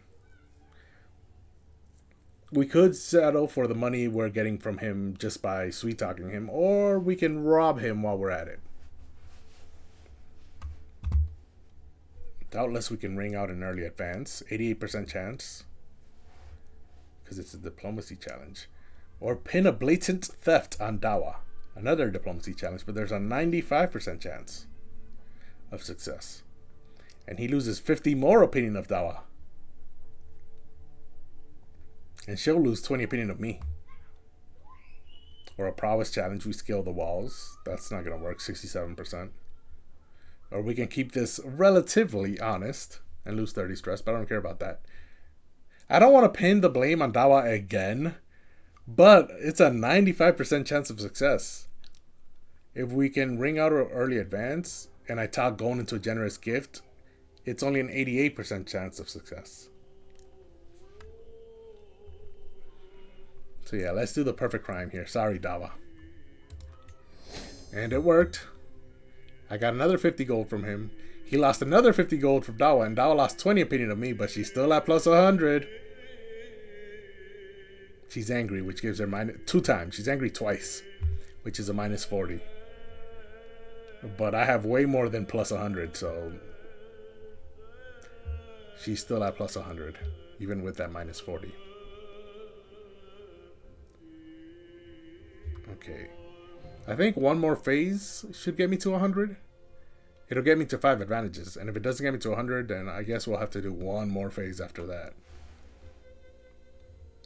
We could settle for the money we're getting from him just by sweet-talking him, or we can rob him while we're at it. Doubtless we can ring out an early advance. 88% chance. Because it's a diplomacy challenge. Or pin a blatant theft on Dawa. Another diplomacy challenge, but there's a 95% chance of success. And he loses 50 more opinion of Dawa. And she'll lose 20 opinion of me. Or a prowess challenge, we scale the walls. That's not going to work, 67%. Or we can keep this relatively honest and lose 30 stress, but I don't care about that. I don't want to pin the blame on Dawa again, but it's a 95% chance of success. If we can ring out an early advance, and I talk going into a generous gift, it's only an 88% chance of success. So yeah, let's do the perfect crime here. Sorry, Dawa. And it worked. I got another 50 gold from him. He lost another 50 gold from Dawa, and Dawa lost 20 opinion of me, but she's still at plus 100. She's angry, which gives her minus 2 times. She's angry twice, which is a minus 40. But I have way more than plus 100, so she's still at plus 100, even with that minus 40. Okay. I think one more phase should get me to 100. It'll get me to 5 advantages. And if it doesn't get me to 100, then I guess we'll have to do one more phase after that.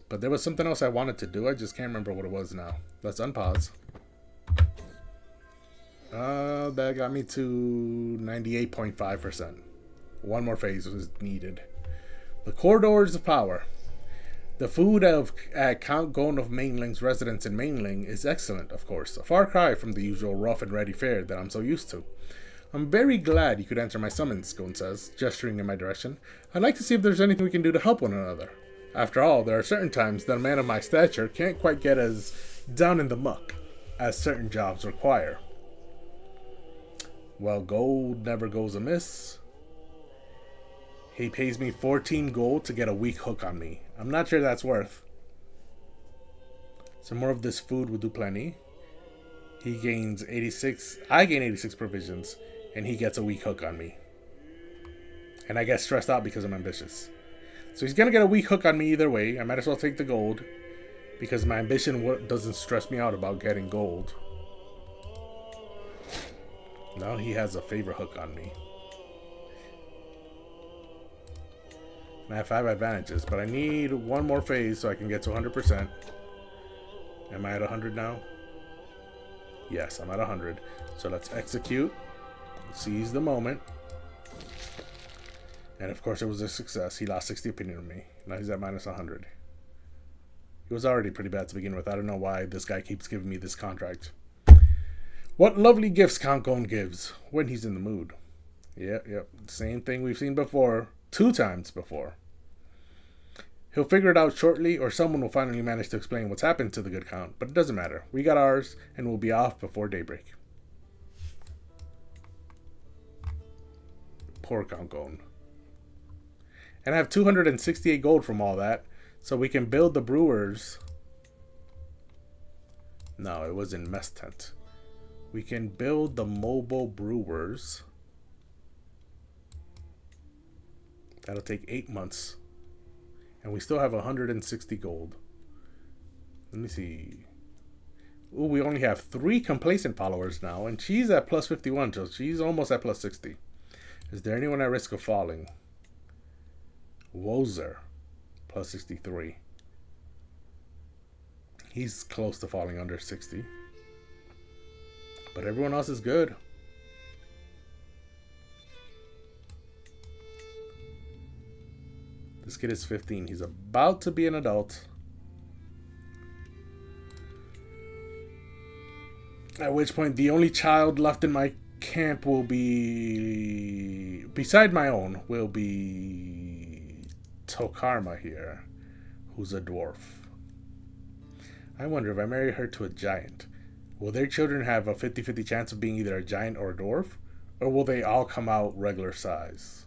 But there was something else I wanted to do. I just can't remember what it was now. Let's unpause. That got me to 98.5%. One more phase was needed. The corridors of power. The food of Count Gon of Mainling's residence in Mainling is excellent, of course, a far cry from the usual rough and ready fare that I'm so used to. I'm very glad you could answer my summons, Gon says, gesturing in my direction. I'd like to see if there's anything we can do to help one another. After all, there are certain times that a man of my stature can't quite get as down in the muck as certain jobs require. Well, gold never goes amiss. He pays me 14 gold to get a weak hook on me. I'm not sure that's worth. Some more of this food will do plenty. He gains 86. I gain 86 provisions, and he gets a weak hook on me. And I get stressed out because I'm ambitious. So he's going to get a weak hook on me either way. I might as well take the gold, because my ambition doesn't stress me out about getting gold. Now he has a favor hook on me. I have 5 advantages, but I need one more phase so I can get to 100%. Am I at 100 now? Yes, I'm at 100. So let's execute. Seize the moment. And of course it was a success. He lost 60 opinion on me. Now he's at minus 100. He was already pretty bad to begin with. I don't know why this guy keeps giving me this contract. What lovely gifts Count Gon gives when he's in the mood. Yep. Same thing we've seen before. 2 times before. He'll figure it out shortly, or someone will finally manage to explain what's happened to the good Count, but it doesn't matter. We got ours, and we'll be off before daybreak. Poor Count Gon. And I have 268 gold from all that, so we can build the brewers. No, it was in mess tent. We can build the mobile brewers. That'll take 8 months. And we still have 160 gold. Let me see. Ooh, we only have 3 complacent followers now. And she's at plus 51, so she's almost at plus 60. Is there anyone at risk of falling? Wozer, plus 63. He's close to falling under 60. But everyone else is good. This kid is 15. He's about to be an adult. At which point, the only child left in my camp will be... beside my own, will be... Tokarma here, who's a dwarf. I wonder if I marry her to a giant, will their children have a 50-50 chance of being either a giant or a dwarf? Or will they all come out regular size?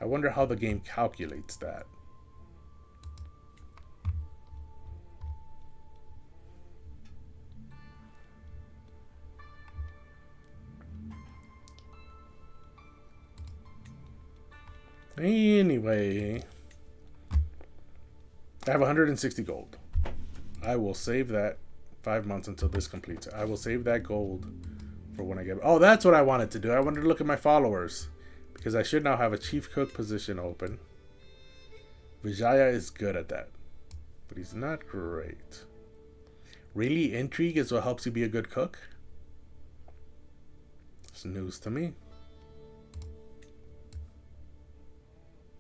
I wonder how the game calculates that. Anyway, I have 160 gold. I will save that 5 months until this completes. I will save that gold for when I get... Oh, that's what I wanted to do. I wanted to look at my followers. Because I should now have a chief cook position open. Vijaya is good at that. But he's not great. Really? Intrigue is what helps you be a good cook? It's news to me.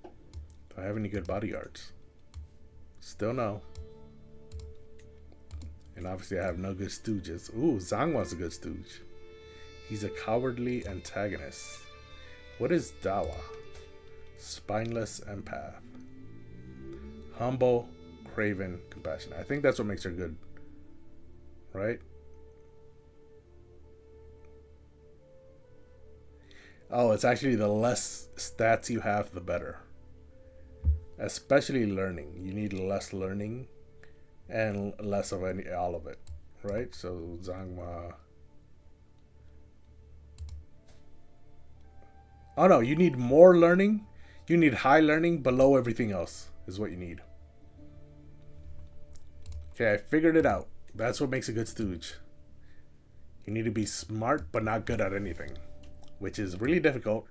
Do I have any good bodyguards? Still no. And obviously I have no good stooges. Ooh, Zhangwa's a good stooge. He's a cowardly antagonist. What is Dawa? Spineless empath. Humble, craven, compassionate. I think that's what makes her good. Right? Oh, it's actually the less stats you have, the better. Especially learning. You need less learning and less of all of it. Right? So Zhangma... Oh no, you need more learning. You need high learning below everything else is what you need. Okay, I figured it out. That's what makes a good stooge. You need to be smart but not good at anything, which is really difficult,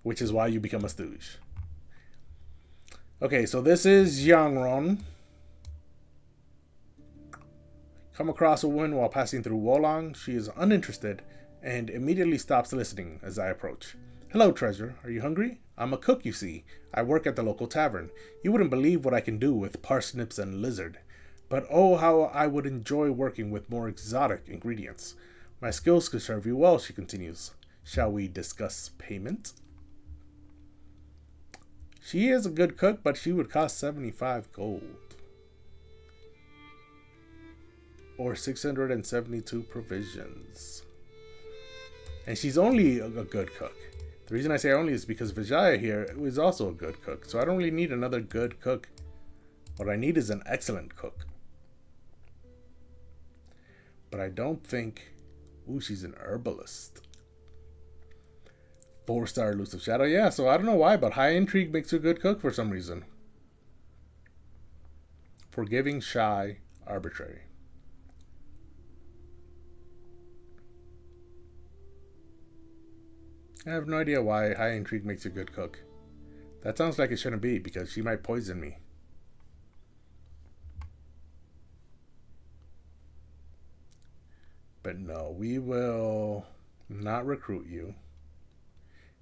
which is why you become a stooge. Okay, so this is Yangron. Come across a woman while passing through Wolong. She is uninterested and immediately stops listening as I approach. Hello, treasure. Are you hungry? I'm a cook, you see. I work at the local tavern. You wouldn't believe what I can do with parsnips and lizard. But oh, how I would enjoy working with more exotic ingredients. My skills could serve you well, she continues. Shall we discuss payment? She is a good cook, but she would cost 75 gold. Or 672 provisions. And she's only a good cook. The reason I say only is because Vijaya here is also a good cook. So I don't really need another good cook. What I need is an excellent cook. But I don't think... Ooh, she's an herbalist. 4-star elusive shadow. Yeah, so I don't know why, but high intrigue makes you a good cook for some reason. Forgiving, shy, arbitrary. I have no idea why high intrigue makes you a good cook. That sounds like it shouldn't be, because she might poison me. But no, we will not recruit you.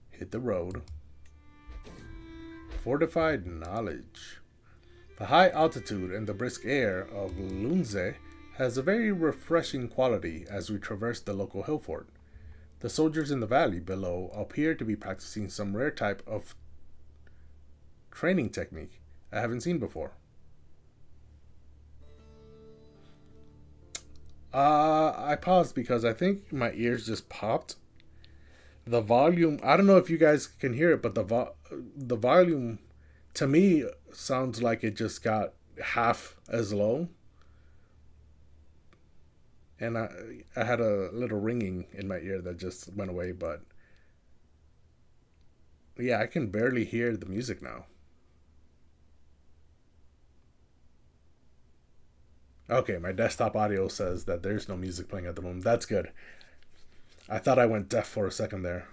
Hit the road. Fortified knowledge. The high altitude and the brisk air of Lunze has a very refreshing quality as we traverse the local hill fort. The soldiers in the valley below appear to be practicing some rare type of training technique I haven't seen before. I paused because I think my ears just popped. The volume, I don't know if you guys can hear it, but the volume to me sounds like it just got half as low. And I had a little ringing in my ear that just went away, but yeah, I can barely hear the music now. Okay, my desktop audio says that there's no music playing at the moment. That's good. I thought I went deaf for a second there.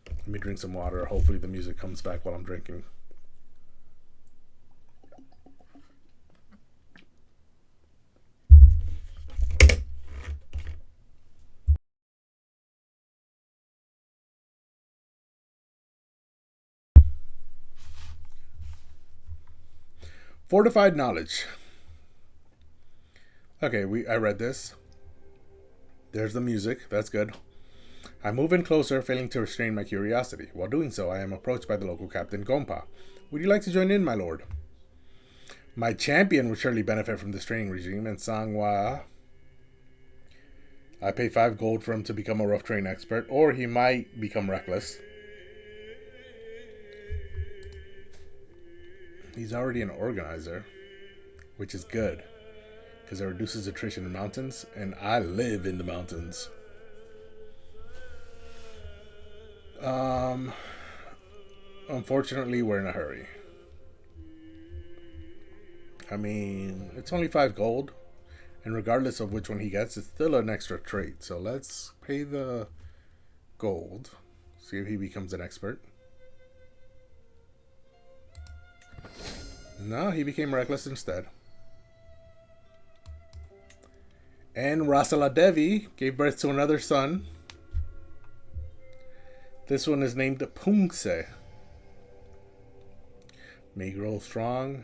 Let me drink some water. Hopefully the music comes back while I'm drinking. Fortified knowledge. Okay, I read this. There's the music. That's good. I move in closer, failing to restrain my curiosity. While doing so, I am approached by the local captain, Gompa. Would you like to join in, my lord? My champion would surely benefit from this training regime, and Sangwa... I pay 5 gold for him to become a rough terrain expert, or he might become reckless. He's already an organizer, which is good, because it reduces attrition in mountains, and I live in the mountains. Unfortunately, we're in a hurry. I mean, it's only 5 gold, and regardless of which one he gets, it's still an extra trait. So let's pay the gold, see if he becomes an expert. No, he became reckless instead. And Rasala Devi gave birth to another son. This one is named Pungse. May you grow strong.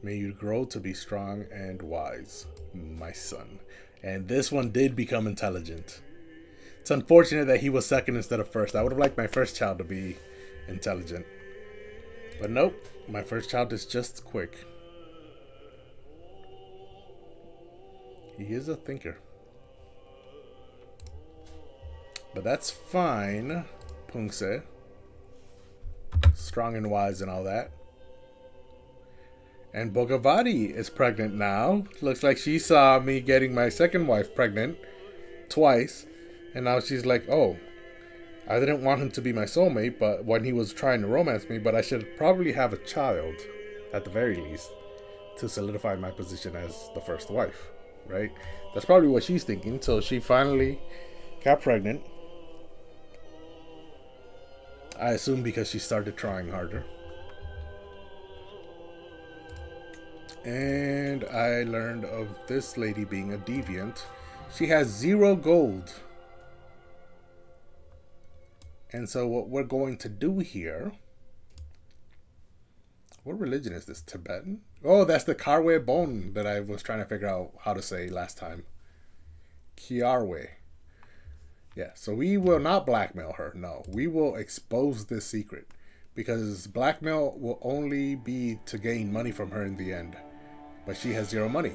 May you grow to be strong and wise, my son. And this one did become intelligent. It's unfortunate that he was second instead of first. I would have liked my first child to be intelligent. But nope, my first child is just quick. He is a thinker. But that's fine, Pungse. Strong and wise and all that. And Bogavati is pregnant now. Looks like she saw me getting my second wife pregnant twice. And now she's like, oh, I didn't want him to be my soulmate, but when he was trying to romance me, but I should probably have a child, at the very least, to solidify my position as the first wife, right? That's probably what she's thinking. So she finally got pregnant. I assume because she started trying harder. And I learned of this lady being a deviant. She has 0 gold. And so what we're going to do here... What religion is this? Tibetan? Oh, that's the Karwe bone that I was trying to figure out how to say last time. Kiarwe. Yeah, so we will not blackmail her. No, we will expose this secret. Because blackmail will only be to gain money from her in the end. But she has zero money.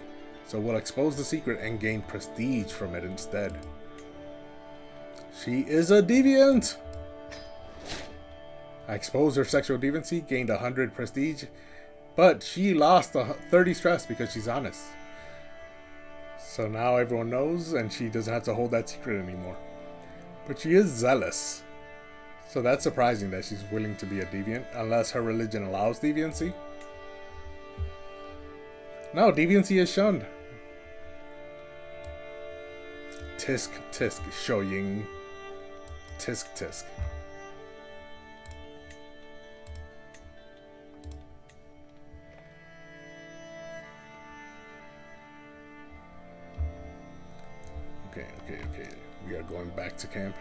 So we'll expose the secret and gain prestige from it instead. She is a deviant! I exposed her sexual deviancy, gained 100 prestige, but she lost 30 stress because she's honest. So now everyone knows, and she doesn't have to hold that secret anymore. But she is zealous. So that's surprising that she's willing to be a deviant, unless her religion allows deviancy. No, deviancy is shunned. Tisk, tisk, shoying. Tisk, tisk. Okay. We are going back to camp.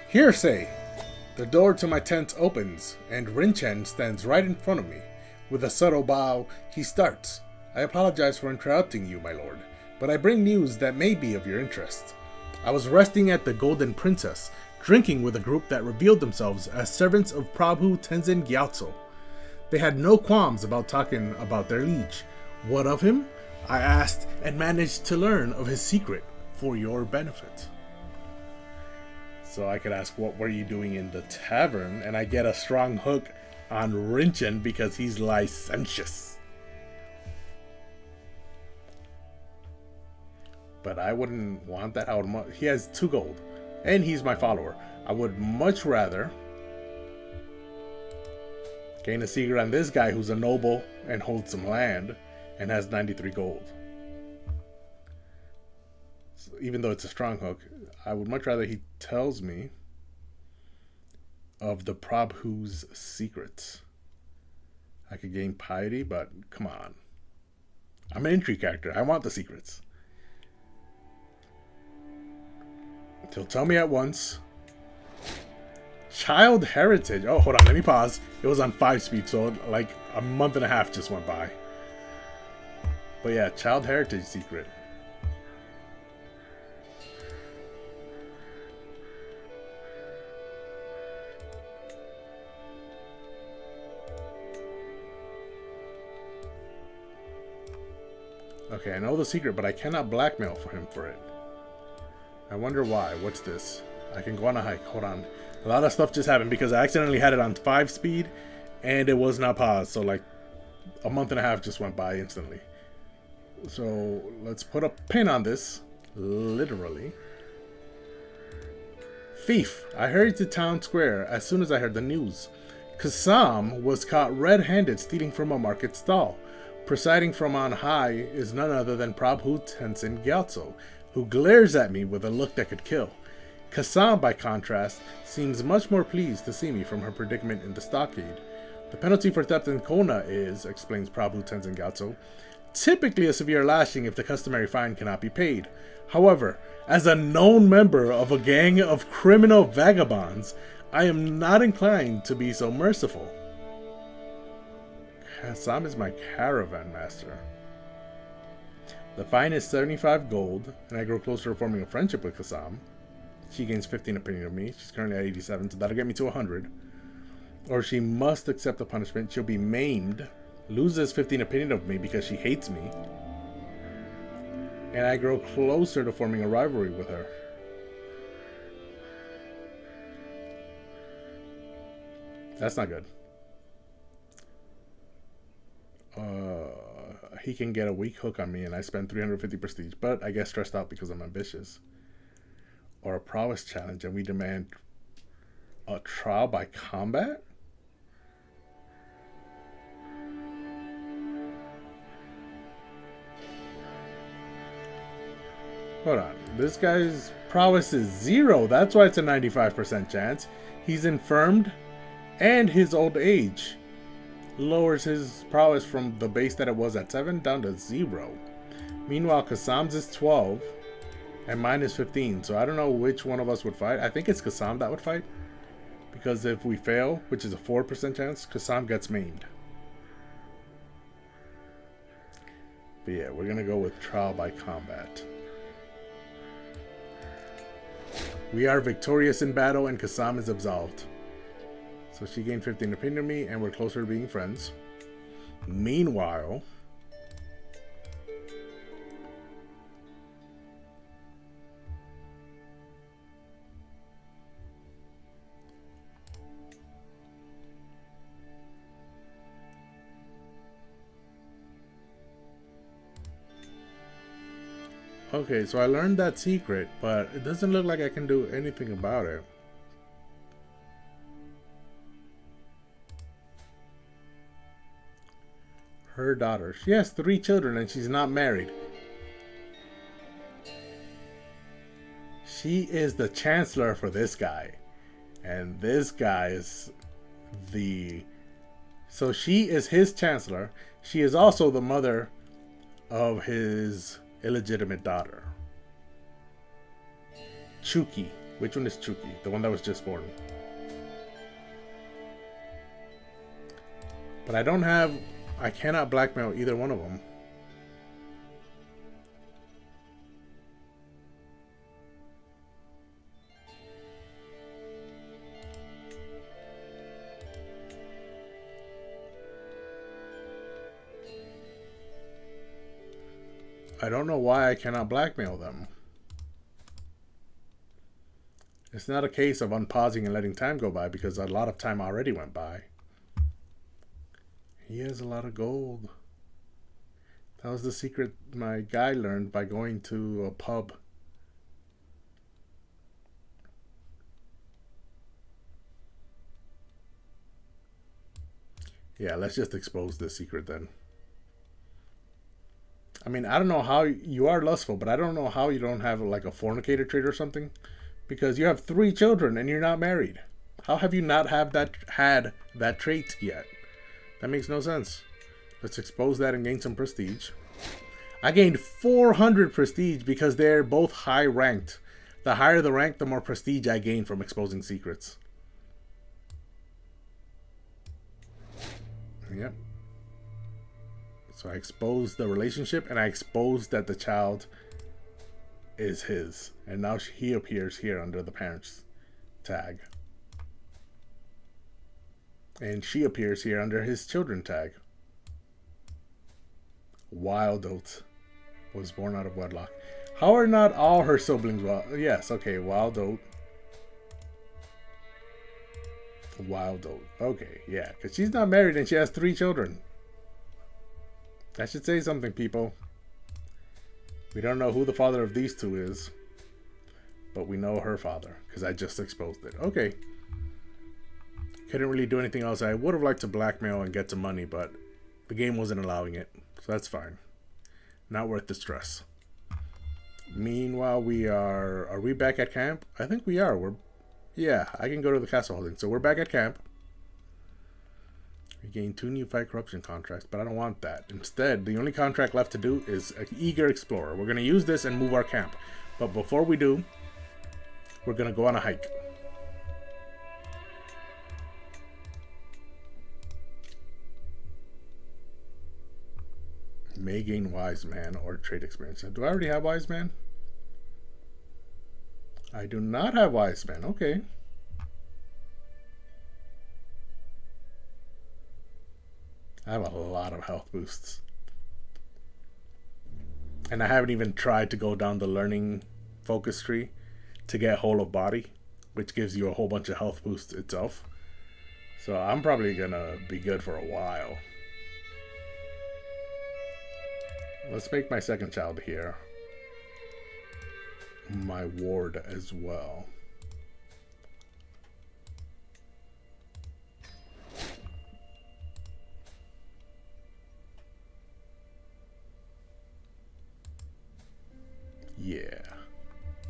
Hearsay! The door to my tent opens, and Rinchen stands right in front of me. With a subtle bow, he starts. I apologize for interrupting you, my lord, but I bring news that may be of your interest. I was resting at the Golden Princess, drinking with a group that revealed themselves as servants of Prabhu Tenzin Gyatso. They had no qualms about talking about their liege. What of him? I asked and managed to learn of his secret for your benefit. So I could ask, what were you doing in the tavern? And I get a strong hook on Rinchen because he's licentious. But I wouldn't want that. He has 2 gold. And he's my follower. I would much rather gain a secret on this guy who's a noble and holds some land and has 93 gold. So even though it's a strong hook, I would much rather he tells me of the Prabhu's secrets. I could gain piety, but come on. I'm an intrigue character. I want the secrets. He'll tell me at once. Child heritage. Oh, hold on. Let me pause. It was on 5 speed, so like a month and a half just went by. But yeah, child heritage secret. Okay, I know the secret, but I cannot blackmail for him for it. I wonder why. What's this? I can go on a hike. Hold on. A lot of stuff just happened because I accidentally had it on 5 speed and it was not paused. So like a month and a half just went by instantly. So let's put a pin on this. Literally. Thief. I hurried to town square as soon as I heard the news. Kasam was caught red-handed stealing from a market stall. Presiding from on high is none other than Prabhu Tenzin Gyatso, who glares at me with a look that could kill. Kasam, by contrast, seems much more pleased to see me from her predicament in the stockade. The penalty for theft in Kona is, explains Prabhu Tenzin Gyatso, typically a severe lashing if the customary fine cannot be paid. However, as a known member of a gang of criminal vagabonds, I am not inclined to be so merciful. Kasam is my caravan master. The fine is 75 gold, and I grow closer to forming a friendship with Kasam. She gains 15 opinion of me. She's currently at 87, so that'll get me to 100. Or she must accept the punishment. She'll be maimed, loses 15 opinion of me because she hates me, and I grow closer to forming a rivalry with her. That's not good. He can get a weak hook on me and I spend 350 prestige, but I get stressed out because I'm ambitious. Or a prowess challenge and we demand a trial by combat? Hold on. This guy's prowess is 0. That's why it's a 95% chance. He's infirmed and his old age lowers his prowess from the base that it was at 7 down to 0. Meanwhile, Kasam's is 12 And mine is 15, so I don't know which one of us would fight. I think it's Kassam that would fight. Because if we fail, which is a 4% chance, Kassam gets maimed. But yeah, we're going to go with trial by combat. We are victorious in battle and Kassam is absolved. So she gained 15 opinion of me and we're closer to being friends. Meanwhile... Okay, so I learned that secret, but it doesn't look like I can do anything about it. Her daughter. She has 3 children and she's not married. She is the chancellor for this guy. And this guy is the... So she is his chancellor. She is also the mother of his illegitimate daughter. Chuki. Which one is Chuki? The one that was just born. But I don't have... I cannot blackmail either one of them. I don't know why I cannot blackmail them. It's not a case of unpausing and letting time go by because a lot of time already went by. He has a lot of gold. That was the secret my guy learned by going to a pub. Yeah, let's just expose this secret then. I mean, I don't know how you are lustful, but I don't know how you don't have like a fornicator trait or something. Because you have 3 children and you're not married. How have you not had that trait yet? That makes no sense. Let's expose that and gain some prestige. I gained 400 prestige because they're both high ranked. The higher the rank, the more prestige I gain from exposing secrets. Yep. So I exposed the relationship and I exposed that the child is his. And now he appears here under the parents tag. And she appears here under his children tag. Wild Oat was born out of wedlock. How are not all her siblings wild? Yes, okay, Wild Oat. Wild Oat. Okay, yeah, because she's not married and she has 3 children. That should say something, people. We don't know who the father of these 2 is. But we know her father, because I just exposed it. Okay. Couldn't really do anything else. I would have liked to blackmail and get some money, but the game wasn't allowing it. So that's fine. Not worth the stress. Meanwhile, we are... Are we back at camp? I think we are. Yeah, I can go to the castle holding. So we're back at camp. We gained 2 new fight corruption contracts, but I don't want that. Instead, the only contract left to do is an Eager Explorer. We're going to use this and move our camp. But before we do, we're going to go on a hike. May gain Wise Man or trade experience. Do I already have Wise Man? I do not have Wise Man. Okay. I have a lot of health boosts. And I haven't even tried to go down the learning focus tree to get whole of body, which gives you a whole bunch of health boosts itself. So I'm probably gonna be good for a while. Let's make my second child here my ward as well. Yeah.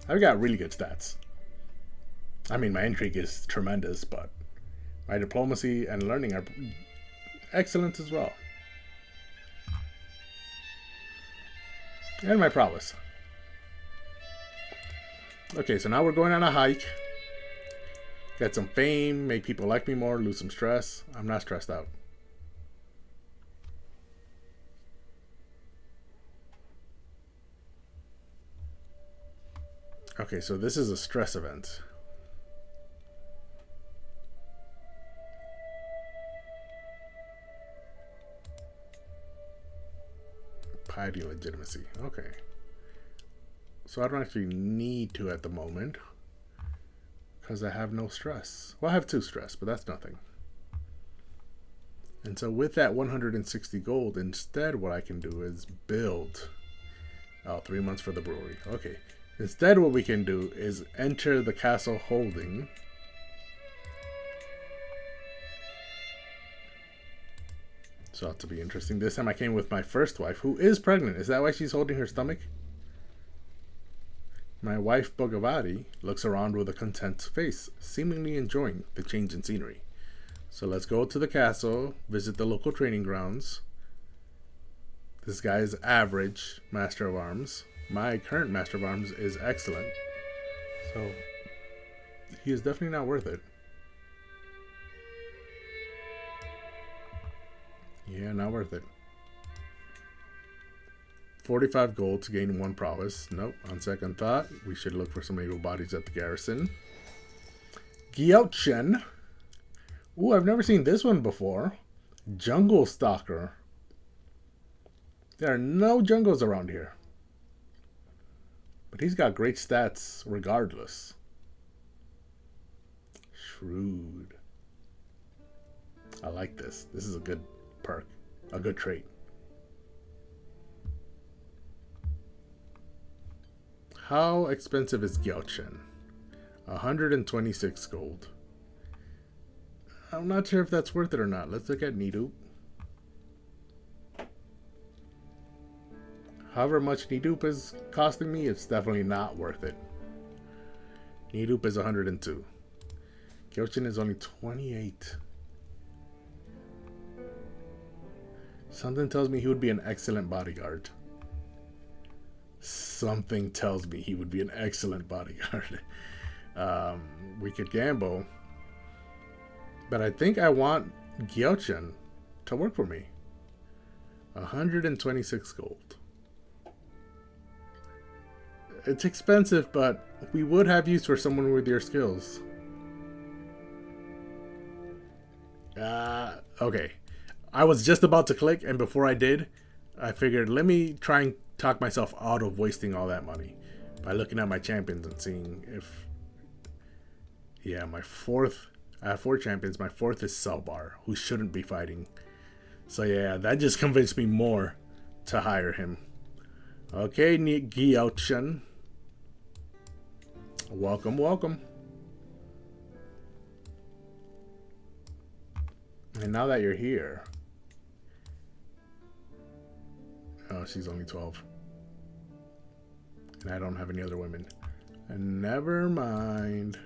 I've got really good stats. I mean, my intrigue is tremendous, but my diplomacy and learning are excellent as well. And my prowess. Okay, so now we're going on a hike. Get some fame, make people like me more, lose some stress. I'm not stressed out. Okay, so this is a stress event. Piety and legitimacy. Okay. So I don't actually need to at the moment because I have no stress. Well, I have 2 stress, but that's nothing. And so with that 160 gold, instead what I can do is build. Oh, 3 months for the brewery. Okay. Instead what we can do is enter the castle holding. So to be interesting. This time I came with my first wife, who is pregnant. Is that why she's holding her stomach? My wife, Bogavati, looks around with a content face, seemingly enjoying the change in scenery. So let's go to the castle, visit the local training grounds. This guy is average Master of Arms. My current Master of Arms is excellent. So he is definitely not worth it. Yeah, not worth it. 45 gold to gain 1 prowess. Nope. On second thought, we should look for some able bodies at the garrison. Gyelchen. Ooh, I've never seen this one before. Jungle Stalker. There are no jungles around here. But he's got great stats regardless. Shrewd. I like this. This is a good perk. A good trait. How expensive is Gyelchen? 126 gold. I'm not sure if that's worth it or not. Let's look at Nidup. However much Nidup is costing me, it's definitely not worth it. Nidup is 102. Gyelchen is only 28. Something tells me he would be an excellent bodyguard. Something tells me he would be an excellent bodyguard. We could gamble. But I think I want Gyelchen to work for me. 126 gold. It's expensive, but we would have use for someone with your skills. Okay. I was just about to click, and before I did, I figured, let me try and talk myself out of wasting all that money by looking at my champions and seeing if... Yeah, my 4th... I have 4 champions. My 4th is Selbar, who shouldn't be fighting. So yeah, that just convinced me more to hire him. Okay, Gyelchen. Welcome, welcome. And now that you're here... Oh, she's only 12. And I don't have any other women. And never mind.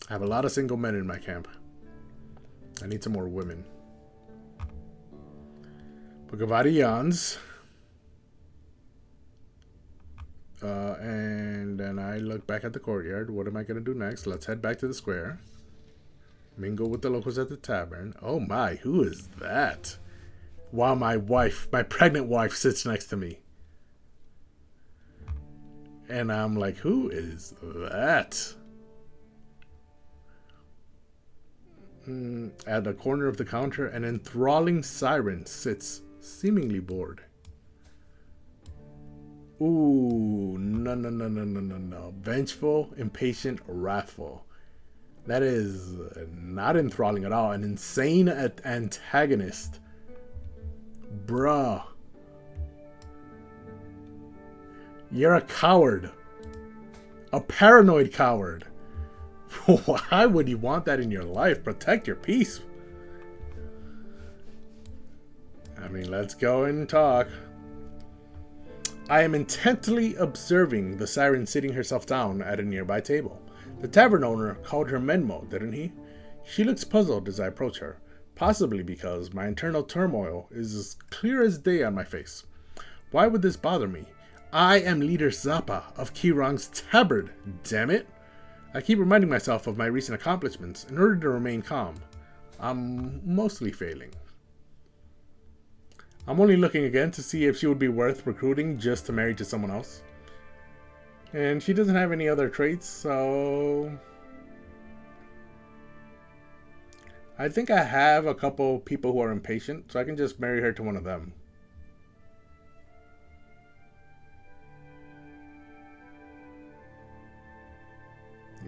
I have a lot of single men in my camp. I need some more women. Bogavati yawns. And then I look back at the courtyard. What am I going to do next? Let's head back to the square. Mingle with the locals at the tavern. Oh my, who is that? Wow, my pregnant wife sits next to me. And I'm like, who is that? At the corner of the counter, an enthralling siren sits, seemingly bored. Ooh, no. Vengeful, impatient, wrathful. That is not enthralling at all. An insane antagonist. Bruh. You're a coward. A paranoid coward. Why would you want that in your life? Protect your peace. I mean, let's go and talk. I am intently observing the siren sitting herself down at a nearby table. The tavern owner called her Menmo, didn't he? She looks puzzled as I approach her, possibly because my internal turmoil is as clear as day on my face. Why would this bother me? I am Leader Zappa of Kirong's Tabard, damn it! I keep reminding myself of my recent accomplishments in order to remain calm. I'm mostly failing. I'm only looking again to see if she would be worth recruiting just to marry to someone else. And she doesn't have any other traits, so... I think I have a couple people who are impatient, so I can just marry her to one of them.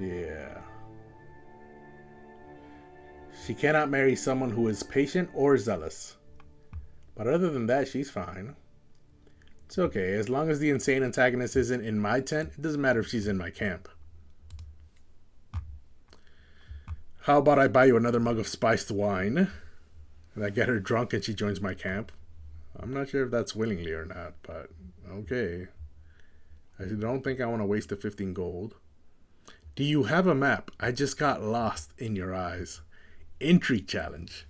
Yeah. She cannot marry someone who is patient or zealous. But other than that, she's fine. It's okay, as long as the insane antagonist isn't in my tent, it doesn't matter if she's in my camp. How about I buy you another mug of spiced wine? And I get her drunk and she joins my camp. I'm not sure if that's willingly or not, but okay. I don't think I want to waste the 15 gold. Do you have a map? I just got lost in your eyes. Intrigue challenge.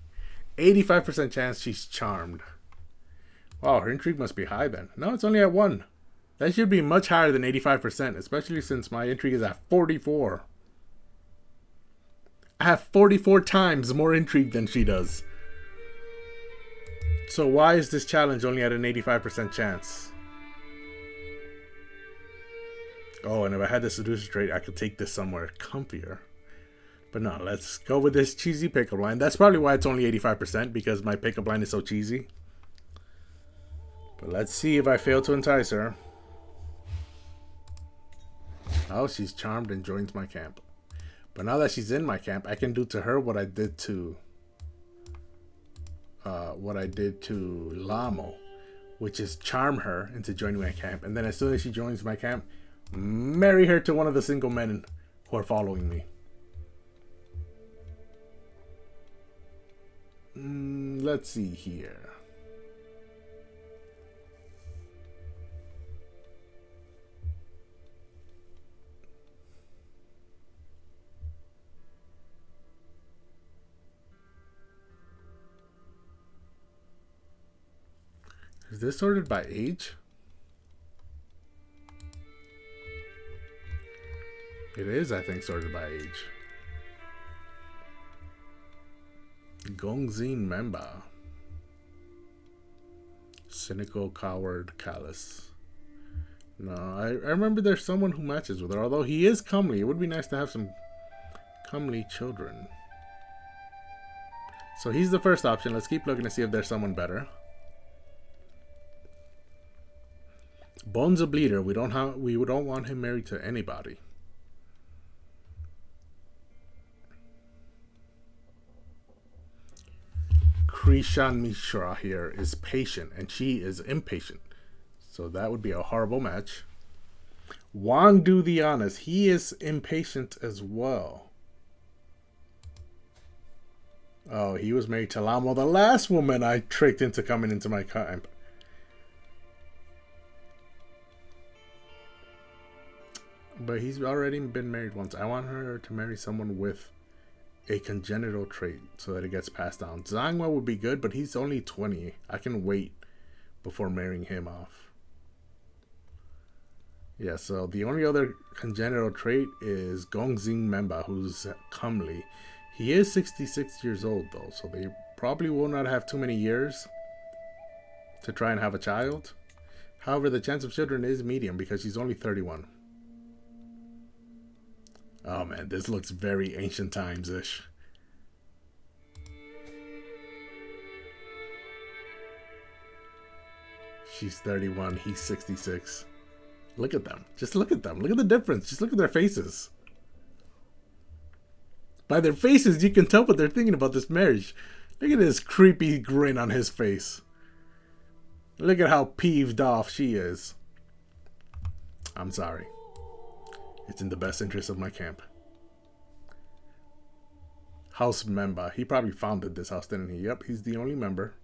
85% chance she's charmed. Wow, her intrigue must be high then. No, it's only at 1. That should be much higher than 85%, especially since my intrigue is at 44. I have 44 times more intrigue than she does. So why is this challenge only at an 85% chance? Oh, and if I had the seducer trait, I could take this somewhere comfier. But no, let's go with this cheesy pickup line. That's probably why it's only 85%, because my pickup line is so cheesy. But let's see if I fail to entice her. Oh, she's charmed and joins my camp. But now that she's in my camp, I can do to her what I did to Lamo, which is charm her into joining my camp. And then as soon as she joins my camp, marry her to one of the single men who are following me. Let's see here. Is this sorted by age? It is, I think, sorted by age. Gongzin Memba. Cynical, coward, callous. No, I remember there's someone who matches with her, although he is comely. It would be nice to have some comely children. So he's the first option. Let's keep looking to see if there's someone better. Bones a Bleeder. We don't want him married to anybody. Krishan Mishra here is patient and she is impatient. So that would be a horrible match. Wang Du the Honest. He is impatient as well. Oh, he was married to Lamo, the last woman I tricked into coming into my camp. But he's already been married once. I want her to marry someone with a congenital trait so that it gets passed down. Zhangwa would be good, but he's only 20. I can wait before marrying him off. Yeah, so the only other congenital trait is Gongzing Memba, who's comely. He is 66 years old, though, so they probably will not have too many years to try and have a child. However, the chance of children is medium because she's only 31. Oh man, this looks very ancient times-ish. She's 31, he's 66. Look at them. Just look at them. Look at the difference. Just look at their faces. By their faces, you can tell what they're thinking about this marriage. Look at this creepy grin on his face. Look at how peeved off she is. I'm sorry. It's in the best interest of my camp. House member. He probably founded this house, didn't he? Yep, he's the only member.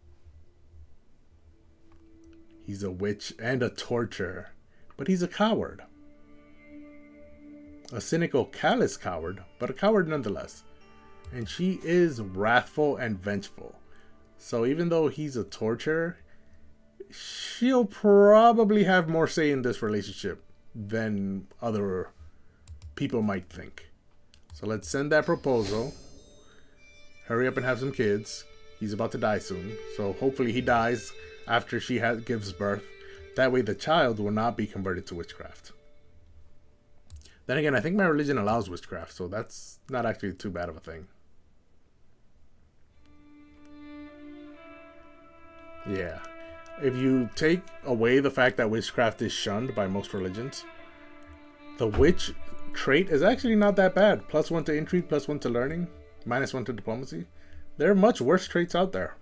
He's a witch and a torturer. But he's a coward. A cynical, callous coward, but a coward nonetheless. And she is wrathful and vengeful. So even though he's a torturer, she'll probably have more say in this relationship than other people might think. So let's send that proposal. Hurry up and have some kids. He's about to die soon. So hopefully he dies after she gives birth. That way the child will not be converted to witchcraft. Then again, I think my religion allows witchcraft, so that's not actually too bad of a thing. Yeah. If you take away the fact that witchcraft is shunned by most religions, the witch trait is actually not that bad. +1 to intrigue, +1 to learning, -1 to diplomacy. There are much worse traits out there.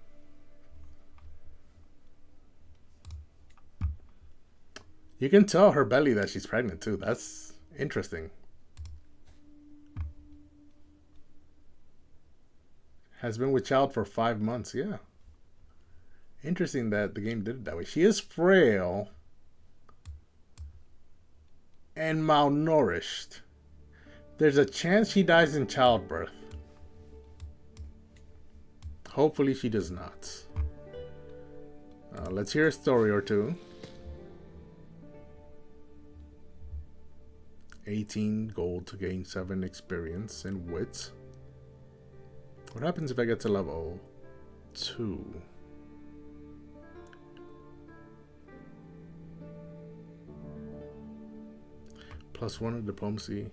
You can tell her belly that she's pregnant too. That's interesting. Has been with child for 5 months. Yeah. Interesting that the game did it that way. She is frail and malnourished. There's a chance she dies in childbirth. Hopefully she does not. Let's hear a story or two. 18 gold to gain 7 experience and wit. What happens if I get to level 2? +1 in diplomacy.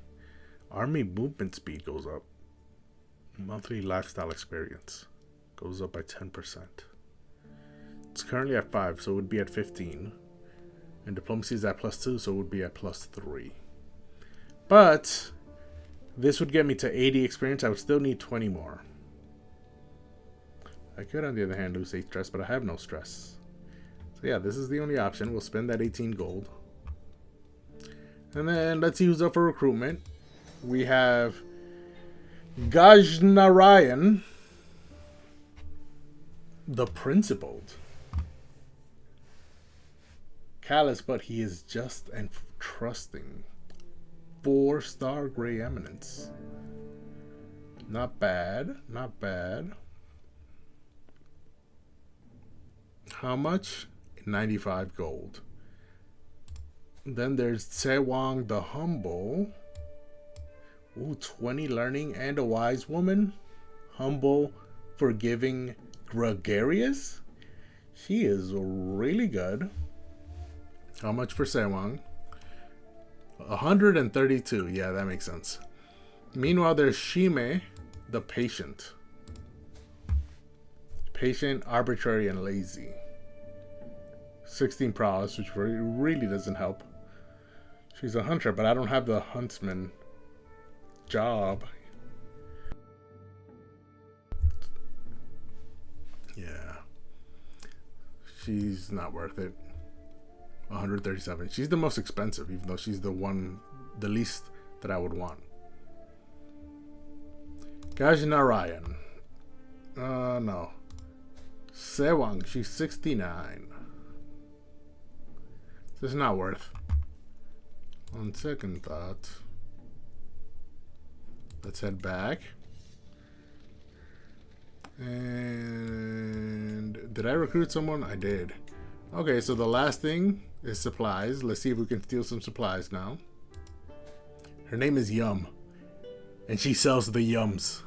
Army movement speed goes up. Monthly lifestyle experience goes up by 10%. It's currently at 5, so it would be at 15. And diplomacy is at +2, so it would be at +3. But this would get me to 80 experience. I would still need 20 more. I could, on the other hand, lose 8 stress, but I have no stress. So yeah, this is the only option. We'll spend that 18 gold. And then let's use up for recruitment. We have Gajnarayan, the Principled. Callous, but he is just and trusting. 4-star Grey Eminence. Not bad. Not bad. How much? 95 gold. Then there's Tsewang the Humble. Ooh, 20 learning and a wise woman. Humble, forgiving, gregarious. She is really good. How much for Tsewang? 132. Yeah, that makes sense. Meanwhile, there's Shime, the patient. Patient, arbitrary, and lazy. 16 prowess, which really doesn't help. She's a hunter, but I don't have the huntsman job. Yeah. She's not worth it. 137. She's the most expensive, even though she's the least that I would want. Gajnarayan. No. Sewang, she's 69. This is not worth. On second thought, let's head back. And did I recruit someone? I did. Okay, so the last thing is supplies. Let's see if we can steal some supplies now. Her name is Yum, and she sells the yums.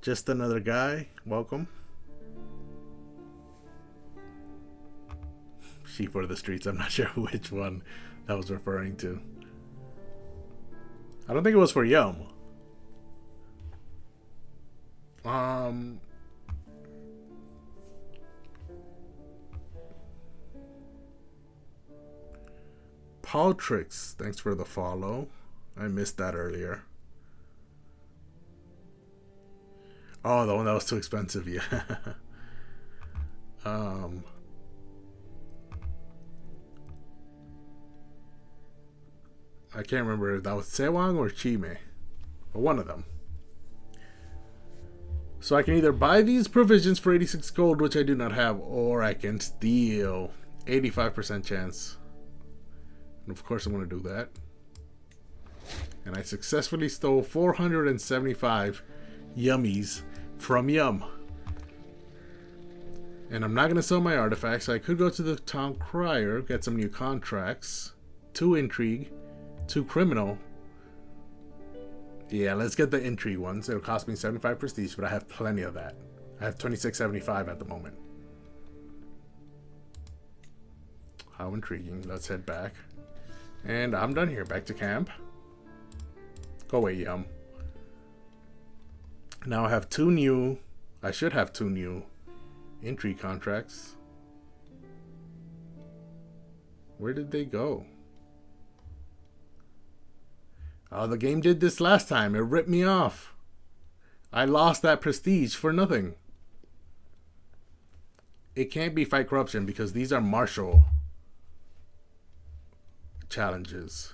Just another guy. Welcome. She for the streets. I'm not sure which one that was referring to. I don't think it was for Yum. Paltrix, thanks for the follow. I missed that earlier. Oh, the one that was too expensive, yeah. I can't remember if that was Sewang or Chime. But one of them. So I can either buy these provisions for 86 gold, which I do not have, or I can steal. 85% chance. And of course I'm going to do that. And I successfully stole 475 yummies from Yum. And I'm not going to sell my artifacts. I could go to the town crier, get some new contracts. 2 intrigue, 2 criminal. Yeah, let's get the intrigue ones. It'll cost me 75 prestige, but I have plenty of that. I have 2675 at the moment. How intriguing. Let's head back. And I'm done here. Back to camp. Go away, Yum. Now I have 2 new... I should have 2 new intrigue contracts. Where did they go? Oh, the game did this last time. It ripped me off. I lost that prestige for nothing. It can't be fight corruption because these are martial challenges.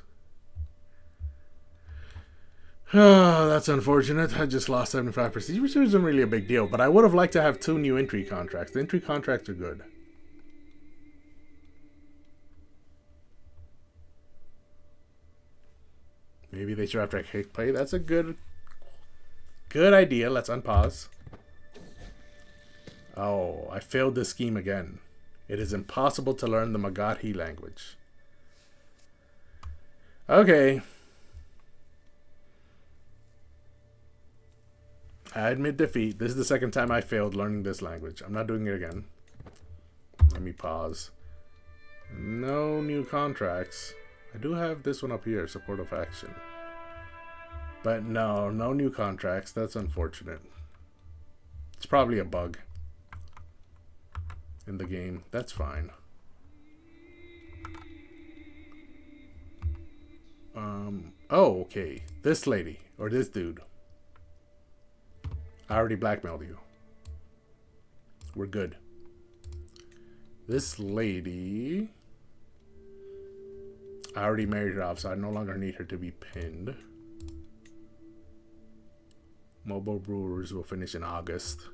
Oh, that's unfortunate. I just lost 75 prestige, which isn't really a big deal, but I would have liked to have 2 new intrigue contracts. The intrigue contracts are good. Maybe they should have to kick play. That's a good idea. Let's unpause. Oh, I failed this scheme again. It is impossible to learn the Magahi language. Okay. I admit defeat. This is the second time I failed learning this language. I'm not doing it again. Let me pause. No new contracts. I do have this one up here, supportive action. But no new contracts. That's unfortunate. It's probably a bug in the game. That's fine. Oh, okay. This lady, or this dude. I already blackmailed you. We're good. This lady... I already married her off, so I no longer need her to be pinned. Mobile Brewers will finish in August.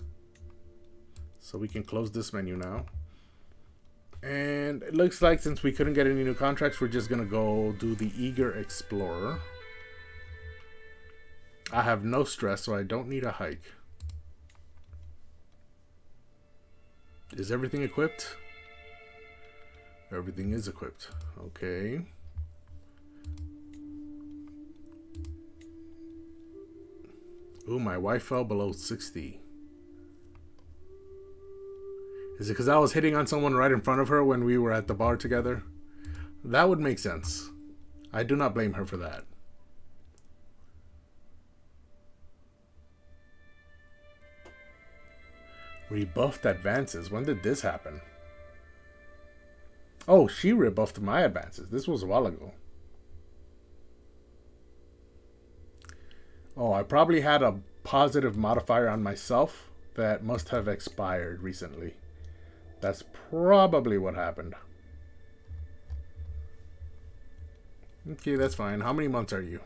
So we can close this menu now. And it looks like since we couldn't get any new contracts, we're just going to go do the Eager Explorer. I have no stress, so I don't need a hike. Is everything equipped? Everything is equipped. Okay. Ooh, my wife fell below 60. Is it because I was hitting on someone right in front of her when we were at the bar together? That would make sense. I do not blame her for that. Rebuffed advances. When did this happen? Oh, she rebuffed my advances. This was a while ago. Oh, I probably had a positive modifier on myself that must have expired recently. That's probably what happened. Okay, that's fine. How many months are you?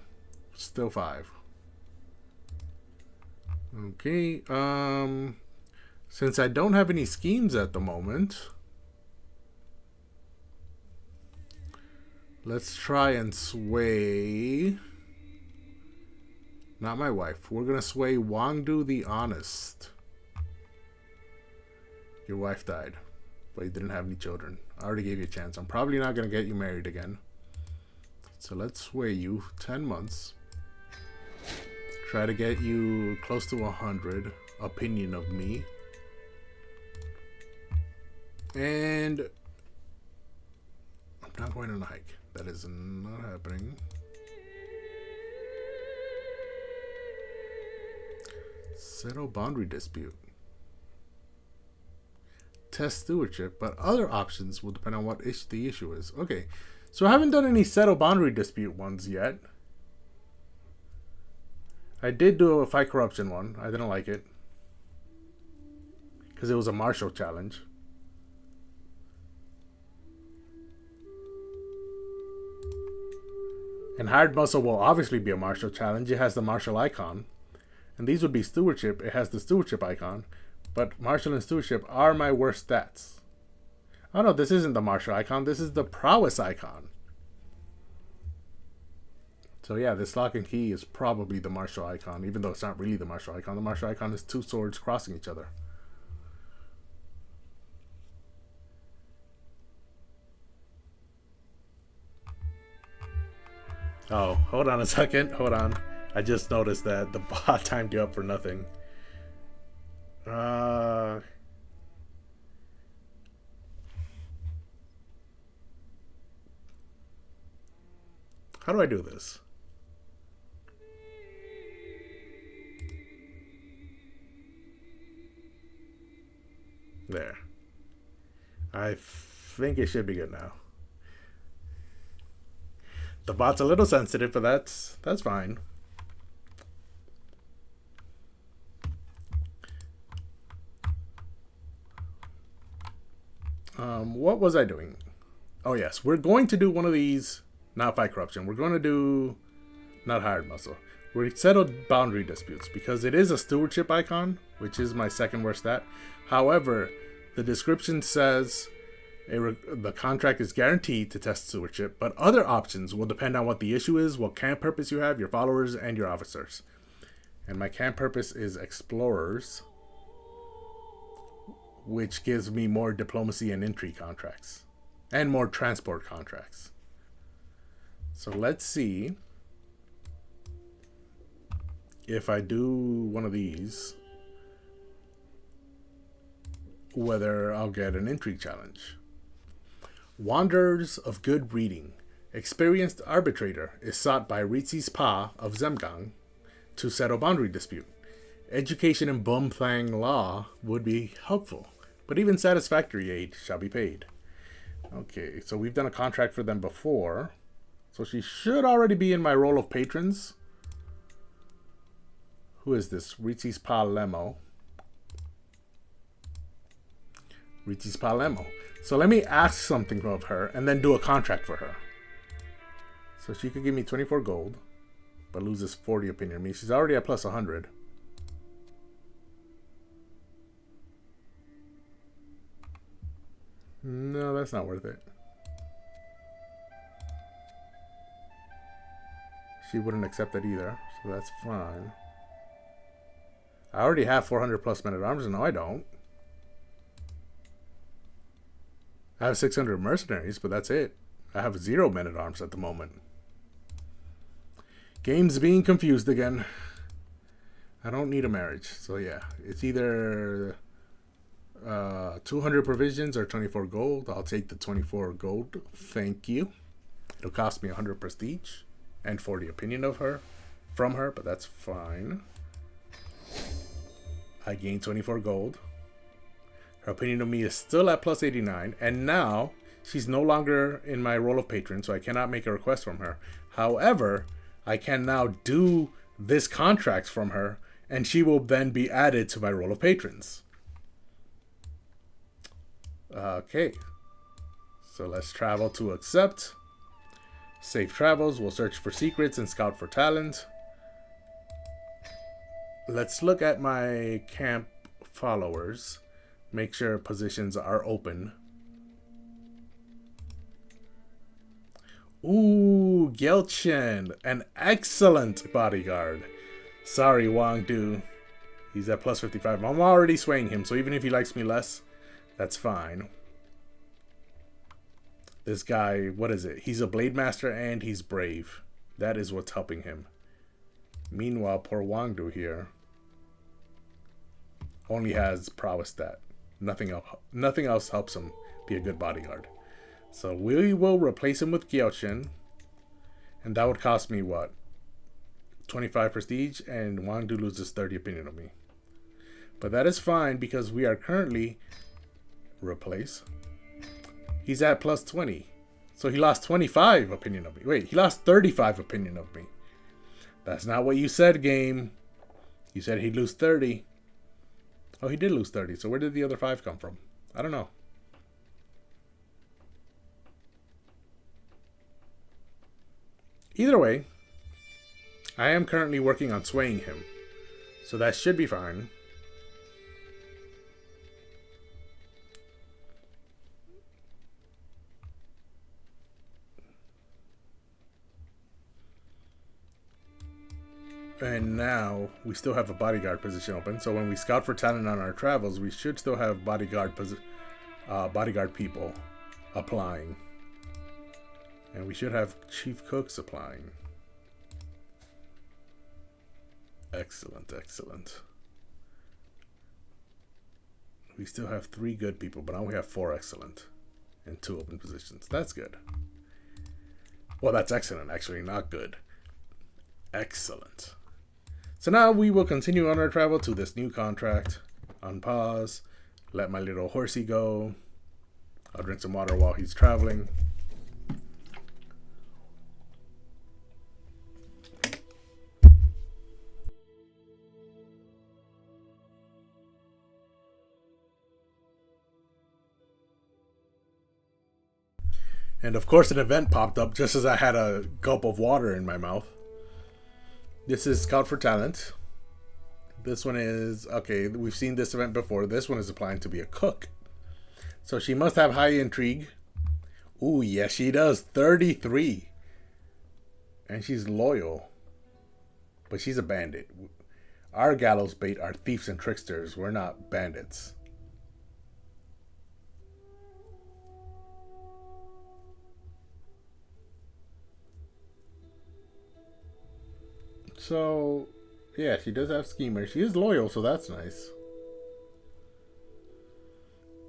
Still 5. Okay, since I don't have any schemes at the moment, let's try and sway... Not my wife. We're going to sway Wangdu the Honest. Your wife died, but you didn't have any children. I already gave you a chance. I'm probably not going to get you married again. So let's sway you 10 months. Try to get you close to 100 opinion of me. And I'm not going on a hike. That is not happening. Settle boundary dispute. Test stewardship, but other options will depend on what the issue is. Okay, so I haven't done any settle boundary dispute ones yet. I did do a fight corruption one. I didn't like it because it was a martial challenge. And hired muscle will obviously be a martial challenge. It has the martial icon. And these would be stewardship. It has the stewardship icon. But martial and stewardship are my worst stats. Oh no, this isn't the martial icon. This is the prowess icon. So yeah, this lock and key is probably the martial icon, even though it's not really the martial icon. The martial icon is 2 swords crossing each other. Oh, hold on a second. Hold on. I just noticed that the bot timed you up for nothing. How do I do this? There. I think it should be good now. The bot's a little sensitive, but that's fine. What was I doing? Oh yes, we're going to do one of these. Not fight corruption. We're going to do not hired muscle. We settled boundary disputes because it is a stewardship icon, which is my second worst stat. However, the description says the contract is guaranteed to test stewardship, but other options will depend on what the issue is, what camp purpose you have, your followers, and your officers. And my camp purpose is explorers, which gives me more diplomacy and intrigue contracts and more transport contracts. So let's see if I do one of these, whether I'll get an intrigue challenge. Wanderers of good breeding. Experienced arbitrator is sought by Ritzi's Pa of Zemgang to settle boundary dispute. Education in Bumthang law would be helpful, but even satisfactory aid shall be paid. Okay, so we've done a contract for them before. So she should already be in my role of patrons. Who is this? Ritzi's Pa Lemo. Ritzi's Pa Lemo. So let me ask something of her and then do a contract for her. So she could give me 24 gold, but loses 40 opinion of me. She's already at plus 100. No, that's not worth it. She wouldn't accept it either, so that's fine. I already have 400 plus men at arms. No, I don't. I have 600 mercenaries, but that's it. I have 0 men at arms at the moment. Game's being confused again. I don't need a marriage, so yeah. It's either 200 provisions or 24 gold. I'll take the 24 gold. Thank you. It'll cost me 100 prestige and 40 opinion of her, from her, but that's fine. I gain 24 gold. Her opinion of me is still at plus 89, and now she's no longer in my role of patron, so I cannot make a request from her. However, I can now do this contract from her, and she will then be added to my role of patrons. Okay. So let's travel to accept. Safe travels. We'll search for secrets and scout for talent. Let's look at my camp followers. Make sure positions are open. Ooh, Gelchen, an excellent bodyguard. Sorry, Wang Du. He's at plus 55. I'm already swaying him, so even if he likes me less, that's fine. This guy, what is it? He's a blade master and he's brave. That is what's helping him. Meanwhile, poor Wang Du here only has prowess stat. Nothing else helps him be a good bodyguard. So we will replace him with Gyoshin. And that would cost me what? 25 prestige, and Wang Du loses 30 opinion of me. But that is fine because we are currently replace. He's at plus 20. So he lost 25 opinion of me. Wait, he lost 35 opinion of me. That's not what you said, game. You said he'd lose 30. Oh, he did lose 30. So where did the other 5 come from? I don't know. Either way, I am currently working on swaying him. So that should be fine. And now we still have a bodyguard position open. So when we scout for talent on our travels, we should still have bodyguard people applying. And we should have chief cooks applying. Excellent, excellent. We still have 3 good people, but now we have 4 excellent and 2 open positions. That's good. Well, that's excellent, actually, not good. Excellent. So now we will continue on our travel to this new contract. Unpause. Let my little horsey go. I'll drink some water while he's traveling. And of course, an event popped up just as I had a gulp of water in my mouth. This is Scout for Talent. This one is, okay, we've seen this event before. This one is applying to be a cook. So she must have high intrigue. Ooh, yes, she does. 33. And she's loyal. But she's a bandit. Our gallows bait are thieves and tricksters. We're not bandits. So, yeah, she does have schemer. She is loyal, so that's nice.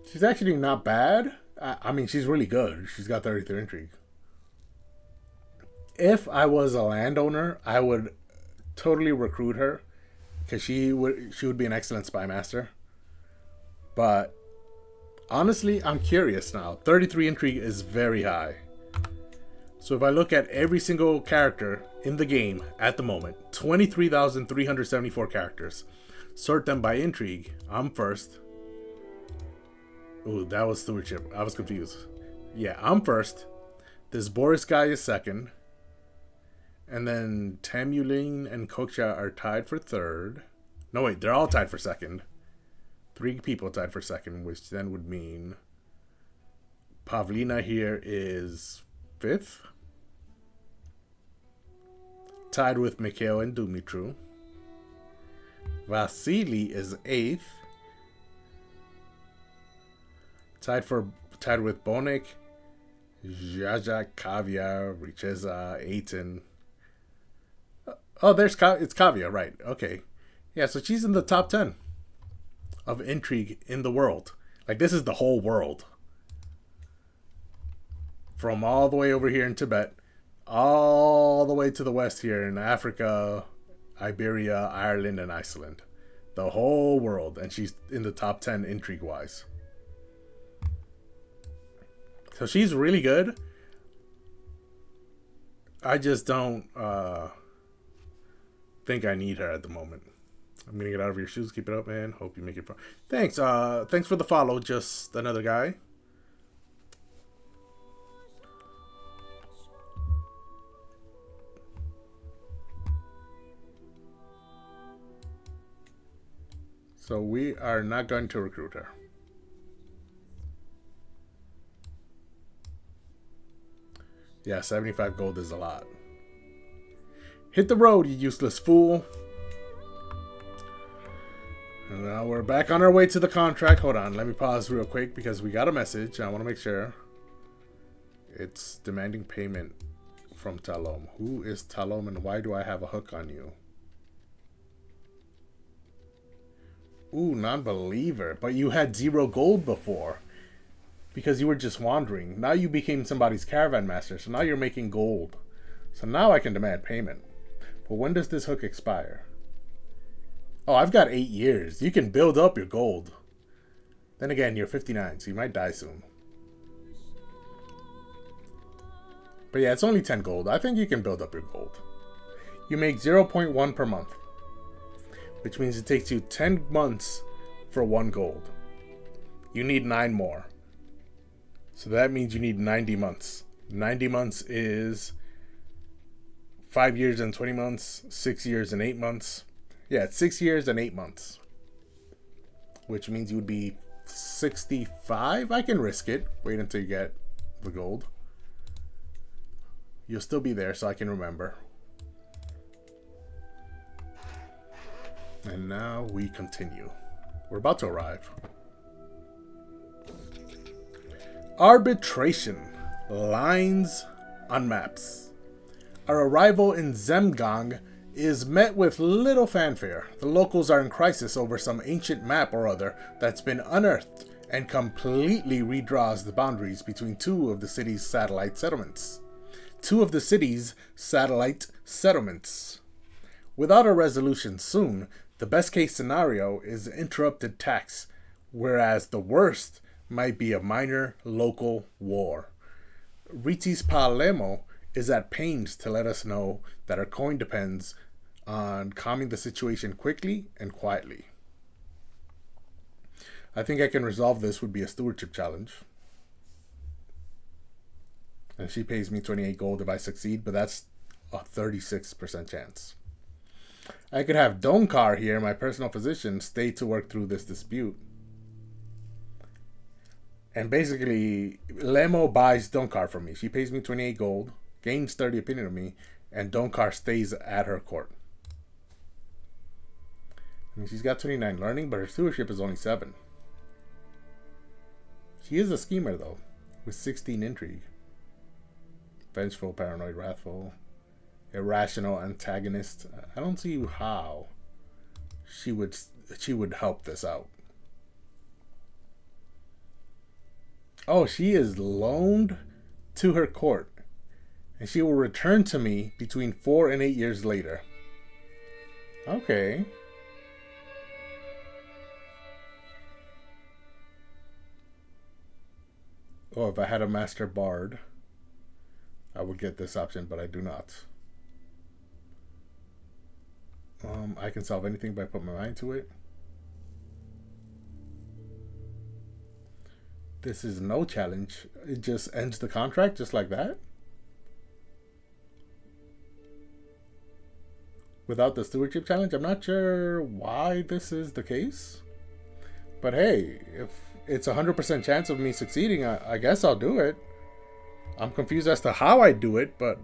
She's actually not bad. I mean, she's really good. She's got 33 intrigue. If I was a landowner, I would totally recruit her because she would be an excellent spy master. But honestly, I'm curious now. 33 intrigue is very high. So if I look at every single character in the game at the moment, 23,374 characters. Sort them by intrigue. I'm first. Ooh, that was stewardship. I was confused. Yeah, I'm first. This Boris guy is second. And then Tamulin and Koksha are tied for third. No, wait, they're all tied for second. 3 people tied for second, which then would mean Pavlina here is 5th. Tied with Mikhail and Dumitru. Vasily is 8th. Tied with Bonik, Jaja, Kavya, Richeza, Aiton. Oh, it's Kavya, right? Okay, yeah. So she's in the top 10 of intrigue in the world. Like, this is the whole world, from all the way over here in Tibet, all the way to the west here in Africa, Iberia, Ireland, and Iceland. The whole world, and she's in the top 10 intrigue-wise. So she's really good. I just don't think I need her at the moment. I'm gonna get out of your shoes. Keep it up, man. Hope you make it far. Thanks. Thanks for the follow. Just another guy. So we are not going to recruit her. Yeah, 75 gold is a lot. Hit the road, you useless fool. And now we're back on our way to the contract. Hold on, let me pause real quick because we got a message. I want to make sure. It's demanding payment from Talom. Who is Talom and why do I have a hook on you? Ooh, non-believer. But you had 0 gold before. Because you were just wandering. Now you became somebody's caravan master. So now you're making gold. So now I can demand payment. But when does this hook expire? Oh, I've got 8 years. You can build up your gold. Then again, you're 59, so you might die soon. But yeah, it's only 10 gold. I think you can build up your gold. You make 0.1 per month. Which means it takes you 10 months for 1 gold. You need 9 more. So that means you need 90 months. 90 months is 5 years and 20 months, 6 years and 8 months. Yeah, it's 6 years and 8 months. Which means you would be 65. I can risk it. Wait until you get the gold. You'll still be there, so I can remember. And now we continue. We're about to arrive. Arbitration. Lines on maps. Our arrival in Zemgang is met with little fanfare. The locals are in crisis over some ancient map or other that's been unearthed and completely redraws the boundaries between two of the city's satellite settlements. Without a resolution soon, the best case scenario is interrupted tax, whereas the worst might be a minor local war. Ritis Palemo is at pains to let us know that our coin depends on calming the situation quickly and quietly. I think I can resolve this would be a stewardship challenge. And she pays me 28 gold if I succeed, but that's a 36% chance. I could have Donkar here, my personal physician, stay to work through this dispute. And basically, Lemo buys Donkar from me. She pays me 28 gold, gains 30 opinion of me, and Donkar stays at her court. I mean, she's got 29 learning, but her stewardship is only 7. She is a schemer, though, with 16 intrigue. Vengeful, paranoid, wrathful, irrational, antagonist. I don't see how she would help this out. Oh, she is loaned to her court, and she will return to me between 4 and 8 years later. Okay. Oh, if I had a master bard, I would get this option, but I do not. I can solve anything by putting my mind to it. This is no challenge. It just ends the contract just like that. Without the stewardship challenge, I'm not sure why this is the case. But hey, if it's 100% chance of me succeeding, I guess I'll do it. I'm confused as to how I do it, but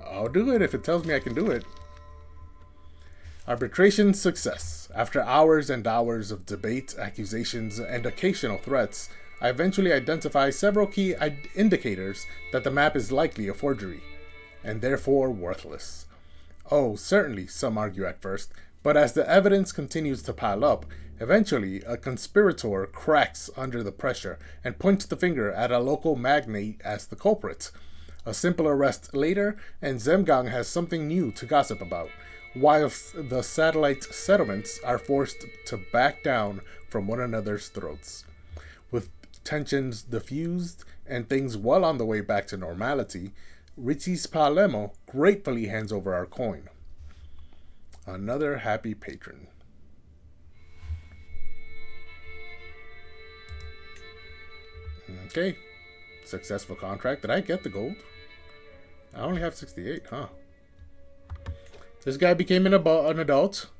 I'll do it if it tells me I can do it. Arbitration success. After hours and hours of debate, accusations, and occasional threats, I eventually identify several key indicators that the map is likely a forgery, and therefore worthless. Oh, certainly, some argue at first, but as the evidence continues to pile up, eventually a conspirator cracks under the pressure and points the finger at a local magnate as the culprit. A simple arrest later, and Zemgang has something new to gossip about, whilst the satellite settlements are forced to back down from one another's throats. With tensions diffused and things well on the way back to normality, Ritis Palemo gratefully hands over our coin. Another happy patron. Okay. Successful contract. Did I get the gold? I only have 68, huh? This guy became an adult.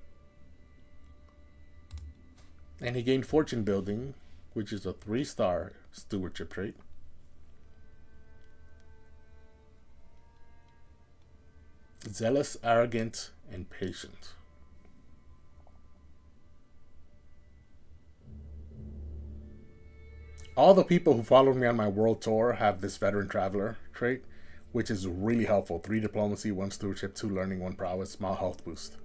And he gained fortune building, which is a 3-star stewardship trait. Zealous, arrogant, and patient. All the people who followed me on my world tour have this veteran traveler trait, which is really helpful. 3 diplomacy, 1 stewardship, 2 learning, 1 prowess, small health boost.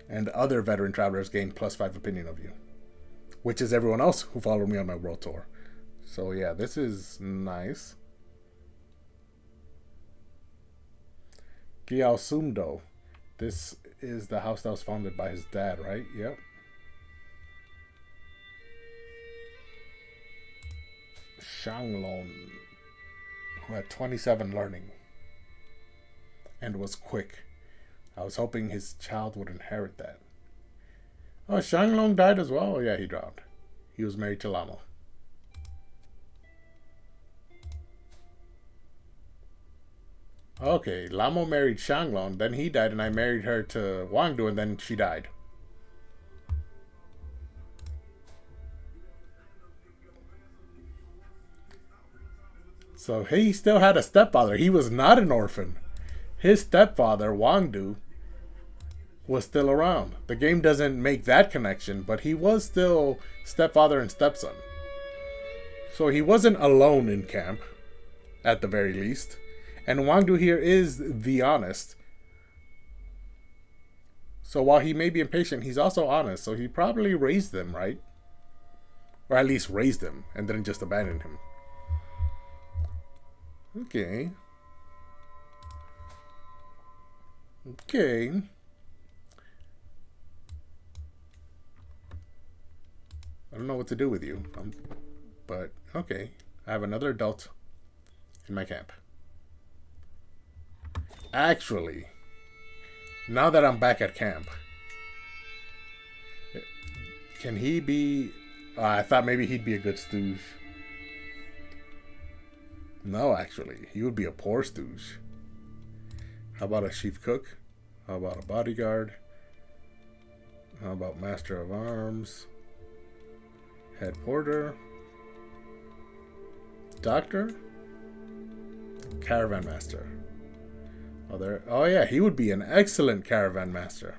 And other veteran travelers gain +5 opinion of you, which is everyone else who followed me on my world tour. So yeah, this is nice. Gyalsumdo. This is the house that was founded by his dad, right? Yep. Shanglong, who had 27 learning and was quick. I was hoping his child would inherit that. Oh, Shanglong died as well? Oh, yeah, he drowned. He was married to Lamo. Okay, Lamo married Shanglong, then he died, and I married her to Wangdu, and then she died. So he still had a stepfather. He was not an orphan. His stepfather, Wangdu, was still around. The game doesn't make that connection, but he was still stepfather and stepson. So he wasn't alone in camp, at the very least. And Wangdu here is the honest. So while he may be impatient, he's also honest. So he probably raised them, right? Or at least raised him and didn't just abandon him. Okay. Okay. I don't know what to do with you. But okay. I have another adult in my camp. Actually, now that I'm back at camp, can he be... I thought maybe he'd be a good stooge. No, actually. He would be a poor stooge. How about a chief cook? How about a bodyguard? How about master of arms? Head porter? Doctor? Caravan master. Oh yeah, he would be an excellent caravan master.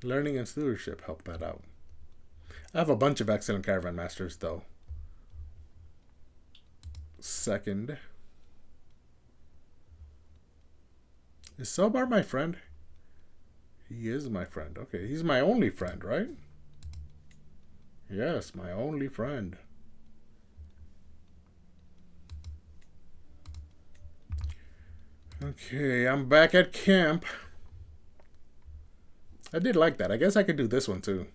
Learning and stewardship help that out. I have a bunch of excellent caravan masters, though. Second. Is Sobar my friend? He is my friend. Okay, he's my only friend, right? Yes, my only friend. Okay, I'm back at camp. I did like that. I guess I could do this one too.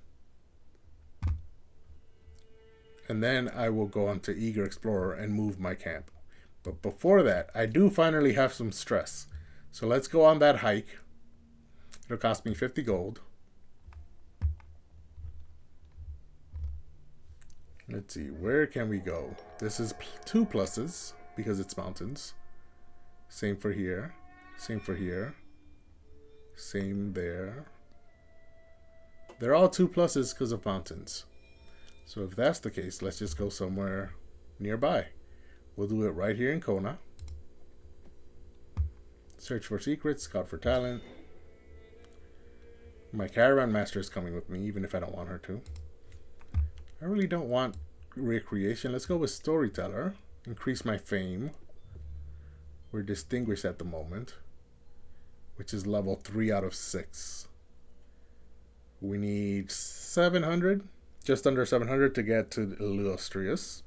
And then I will go on to Eager Explorer and move my camp. But before that, I do finally have some stress. So let's go on that hike. It'll cost me 50 gold. Let's see, where can we go? This is 2 pluses because it's mountains. Same for here. Same for here. Same there. They're all 2 pluses because of mountains. So if that's the case, let's just go somewhere nearby. We'll do it right here in Kona. Search for secrets, scout for talent. My caravan master is coming with me, even if I don't want her to. I really don't want recreation. Let's go with storyteller. Increase my fame. We're distinguished at the moment, which is level 3 out of 6. We need 700, just under 700 to get to illustrious.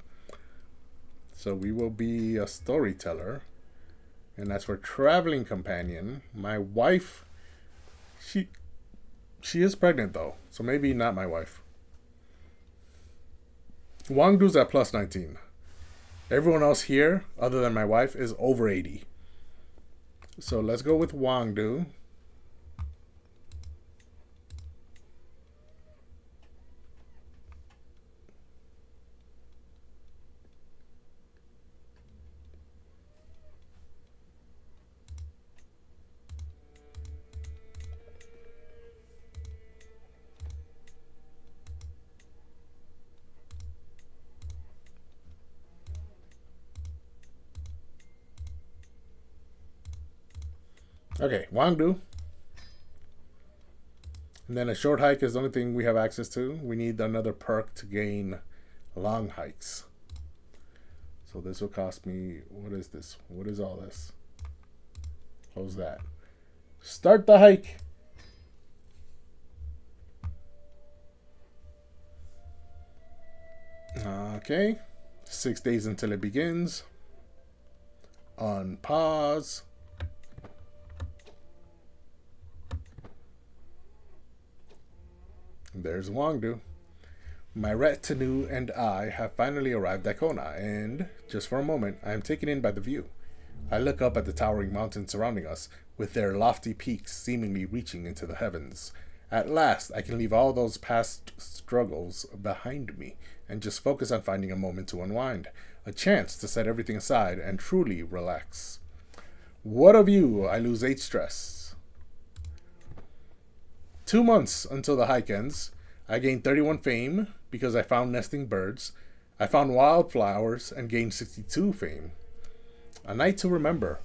So we will be a storyteller. And as for traveling companion, my wife, she is pregnant though, so maybe not my wife. Wangdu's at plus 19. Everyone else here, other than my wife, is over 80. So let's go with Wangdu. Okay, Wangdu. And then a short hike is the only thing we have access to. We need another perk to gain long hikes. So this will cost me, what is this? What is all this? Close that. Start the hike. Okay. 6 days until it begins. On pause. There's Wangdu. My retinue and I have finally arrived at Kona, and just for a moment, I am taken in by the view. I look up at the towering mountains surrounding us, with their lofty peaks seemingly reaching into the heavens. At last, I can leave all those past struggles behind me and just focus on finding a moment to unwind, a chance to set everything aside and truly relax. What of you? I lose 8 stress. 2 months until the hike ends. I gained 31 fame because I found nesting birds. I found wildflowers and gained 62 fame. A night to remember.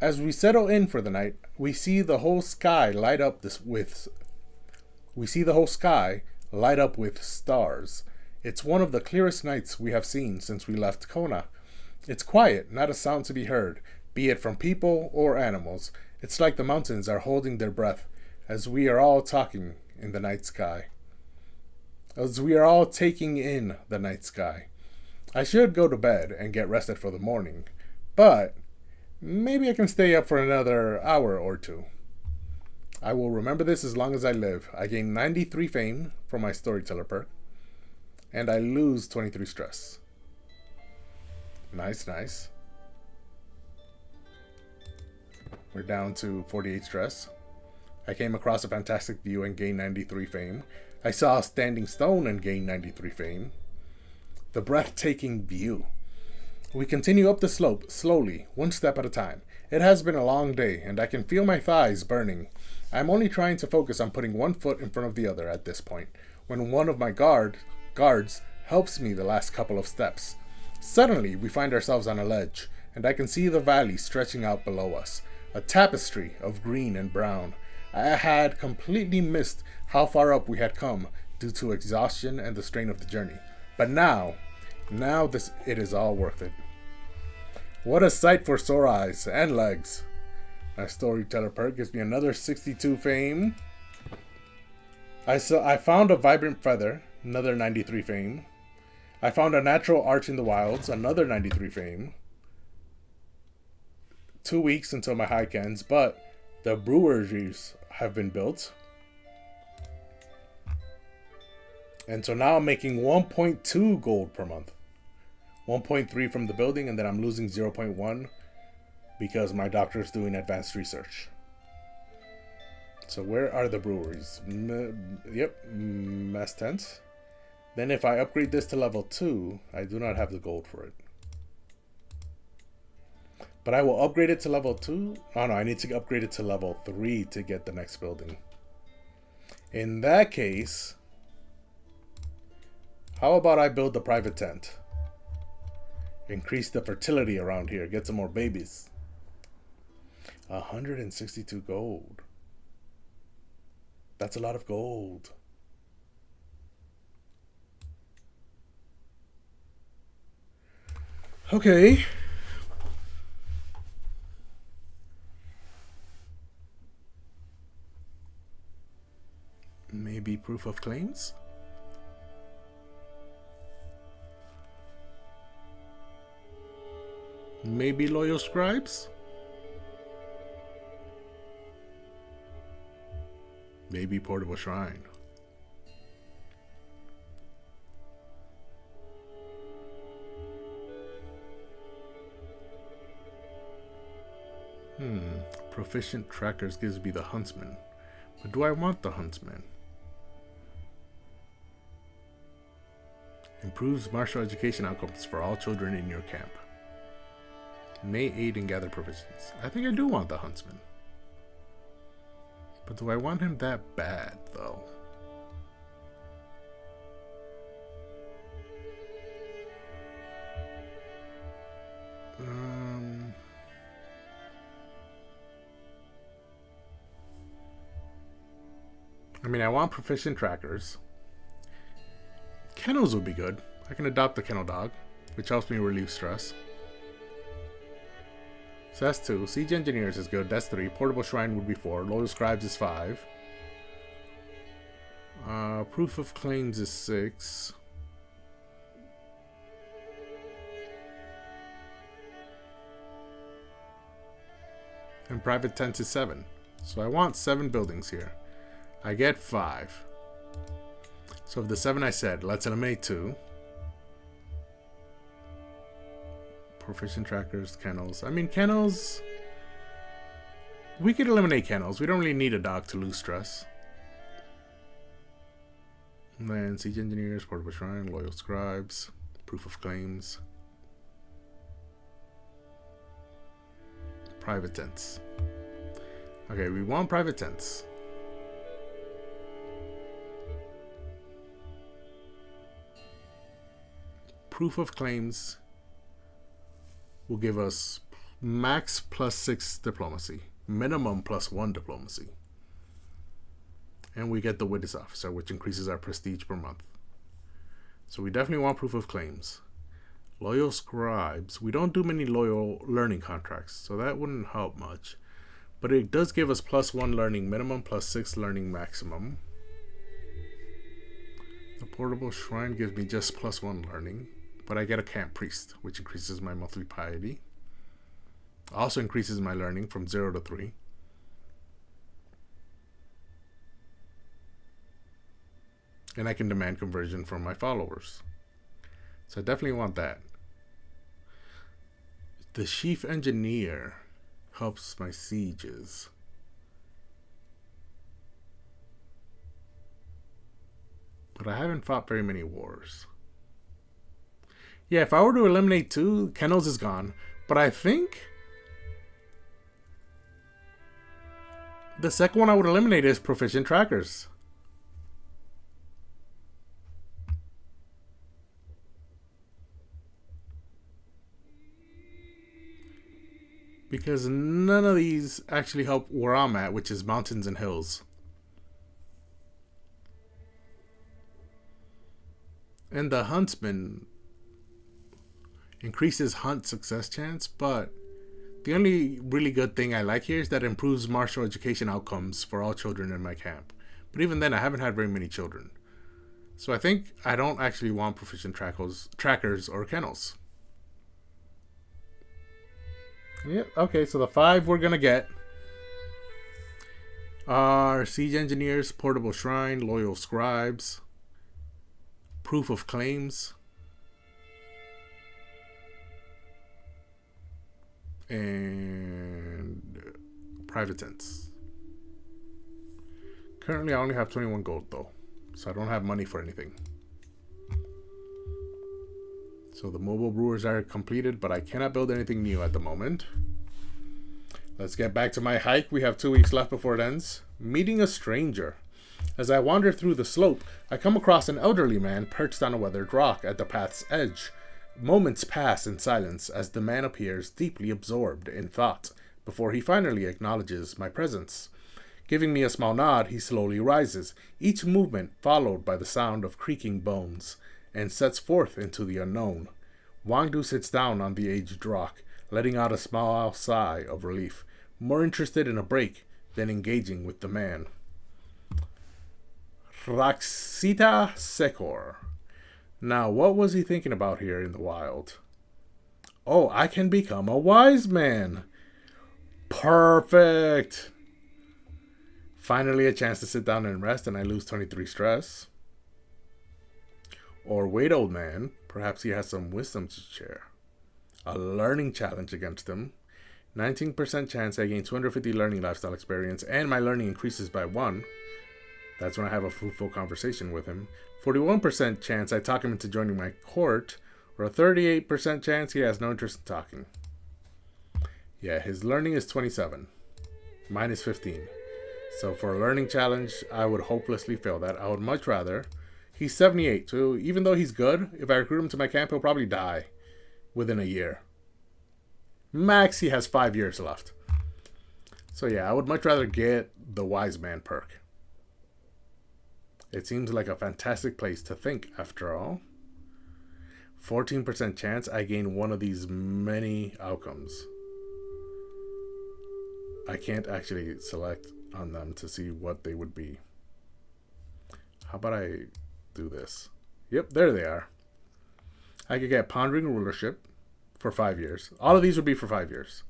As we settle in for the night, we see the whole sky light up with We see the whole sky light up with stars. It's one of the clearest nights we have seen since we left Kona. It's quiet, not a sound to be heard, be it from people or animals. It's like the mountains are holding their breath as we are all talking in the night sky. As we are all taking in the night sky. I should go to bed and get rested for the morning, but maybe I can stay up for another hour or two. I will remember this as long as I live. I gain 93 fame from my storyteller perk, and I lose 23 stress. Nice, nice. We're down to 48 stress. I came across a fantastic view and gained 93 fame. I saw a standing stone and gained 93 fame. The breathtaking view. We continue up the slope slowly, one step at a time. It has been a long day, and I can feel my thighs burning. I'm only trying to focus on putting one foot in front of the other at this point, when one of my guards helps me the last couple of steps. Suddenly, we find ourselves on a ledge, and I can see the valley stretching out below us, a tapestry of green and brown. I had completely missed how far up we had come due to exhaustion and the strain of the journey. But now it is all worth it. What a sight for sore eyes and legs. My storyteller perk gives me another 62 fame. I found a vibrant feather, another 93 fame. I found a natural arch in the wilds, another 93 fame. 2 weeks until my hike ends, but the breweries have been built. And so now I'm making 1.2 gold per month. 1.3 from the building, and then I'm losing 0.1 because my doctor is doing advanced research. So where are the breweries? Mess tent. Then if I upgrade this to level 2, I do not have the gold for it. But I will upgrade it to level 2. Oh no, I need to upgrade it to level 3 to get the next building. In that case, how about I build the private tent? Increase the fertility around here. Get some more babies. 162 gold. That's a lot of gold. Okay. Maybe proof of claims? Maybe loyal scribes? Maybe portable shrine. Proficient trackers gives me the huntsman. But do I want the huntsman? Improves martial education outcomes for all children in your camp. May aid in gather provisions. I think I do want the huntsman. But do I want him that bad, though? I mean, I want proficient trackers. Kennels would be good. I can adopt the kennel dog, which helps me relieve stress. So that's 2. Siege Engineers is good. That's 3. Portable Shrine would be 4. Loyal Scribes is 5. Proof of Claims is 6. And Private Tent is 7. So I want 7 buildings here. I get 5. So of the 7 I said, let's eliminate 2. Proficient trackers, kennels. I mean, kennels... We could eliminate kennels. We don't really need a dog to lose stress. And then Siege Engineers, Portable Shrine, Loyal Scribes, Proof of Claims. Private Tents. Okay, we want private tents. Proof of Claims will give us max +6 diplomacy, minimum +1 diplomacy. And we get the witness officer, which increases our prestige per month. So we definitely want proof of claims. Loyal scribes. We don't do many loyal learning contracts, so that wouldn't help much. But it does give us +1 learning minimum, +6 learning maximum. The portable shrine gives me just +1 learning, but I get a camp priest, which increases my monthly piety. Also increases my learning from 0 to 3. And I can demand conversion from my followers. So I definitely want that. The chief engineer helps my sieges. But I haven't fought very many wars. Yeah, if I were to eliminate 2, Kennels is gone. But I think the second one I would eliminate is proficient trackers. Because none of these actually help where I'm at, which is mountains and hills. And the huntsman increases hunt success chance, but the only really good thing I like here is that it improves martial education outcomes for all children in my camp. But even then, I haven't had very many children. So I think I don't actually want proficient trackers or kennels. Yep, okay, so the 5 we're gonna get are siege engineers, portable shrine, loyal scribes, proof of claims, and private tents. Currently I only have 21 gold though, so I don't have money for anything. So the mobile brewers are completed, but I cannot build anything new at the moment. Let's get back to my hike. We have 2 weeks left before it ends. Meeting a stranger. As I wander through the slope, I come across an elderly man perched on a weathered rock at the path's edge. Moments pass in silence as the man appears deeply absorbed in thought before he finally acknowledges my presence. Giving me a small nod, he slowly rises, each movement followed by the sound of creaking bones, and sets forth into the unknown. Wangdu sits down on the aged rock, letting out a small sigh of relief, more interested in a break than engaging with the man. Raksita Sekor. Now, what was he thinking about here in the wild? Oh, I can become a wise man. Perfect. Finally, a chance to sit down and rest, and I lose 23 stress. Or wait, old man, perhaps he has some wisdom to share. A learning challenge against him. 19% chance I gain 250 learning lifestyle experience, and my learning increases by 1. That's when I have a fruitful conversation with him. 41% chance I talk him into joining my court, or a 38% chance he has no interest in talking. Yeah, his learning is 27. Mine is 15. So for a learning challenge, I would hopelessly fail that. I would much rather... He's 78, so even though he's good, if I recruit him to my camp, he'll probably die within a year. Max, he has 5 years left. So yeah, I would much rather get the wise man perk. It seems like a fantastic place to think, after all. 14% chance I gain one of these many outcomes. I can't actually select on them to see what they would be. How about I do this? Yep, there they are. I could get pondering rulership for 5 years. All of these would be for 5 years.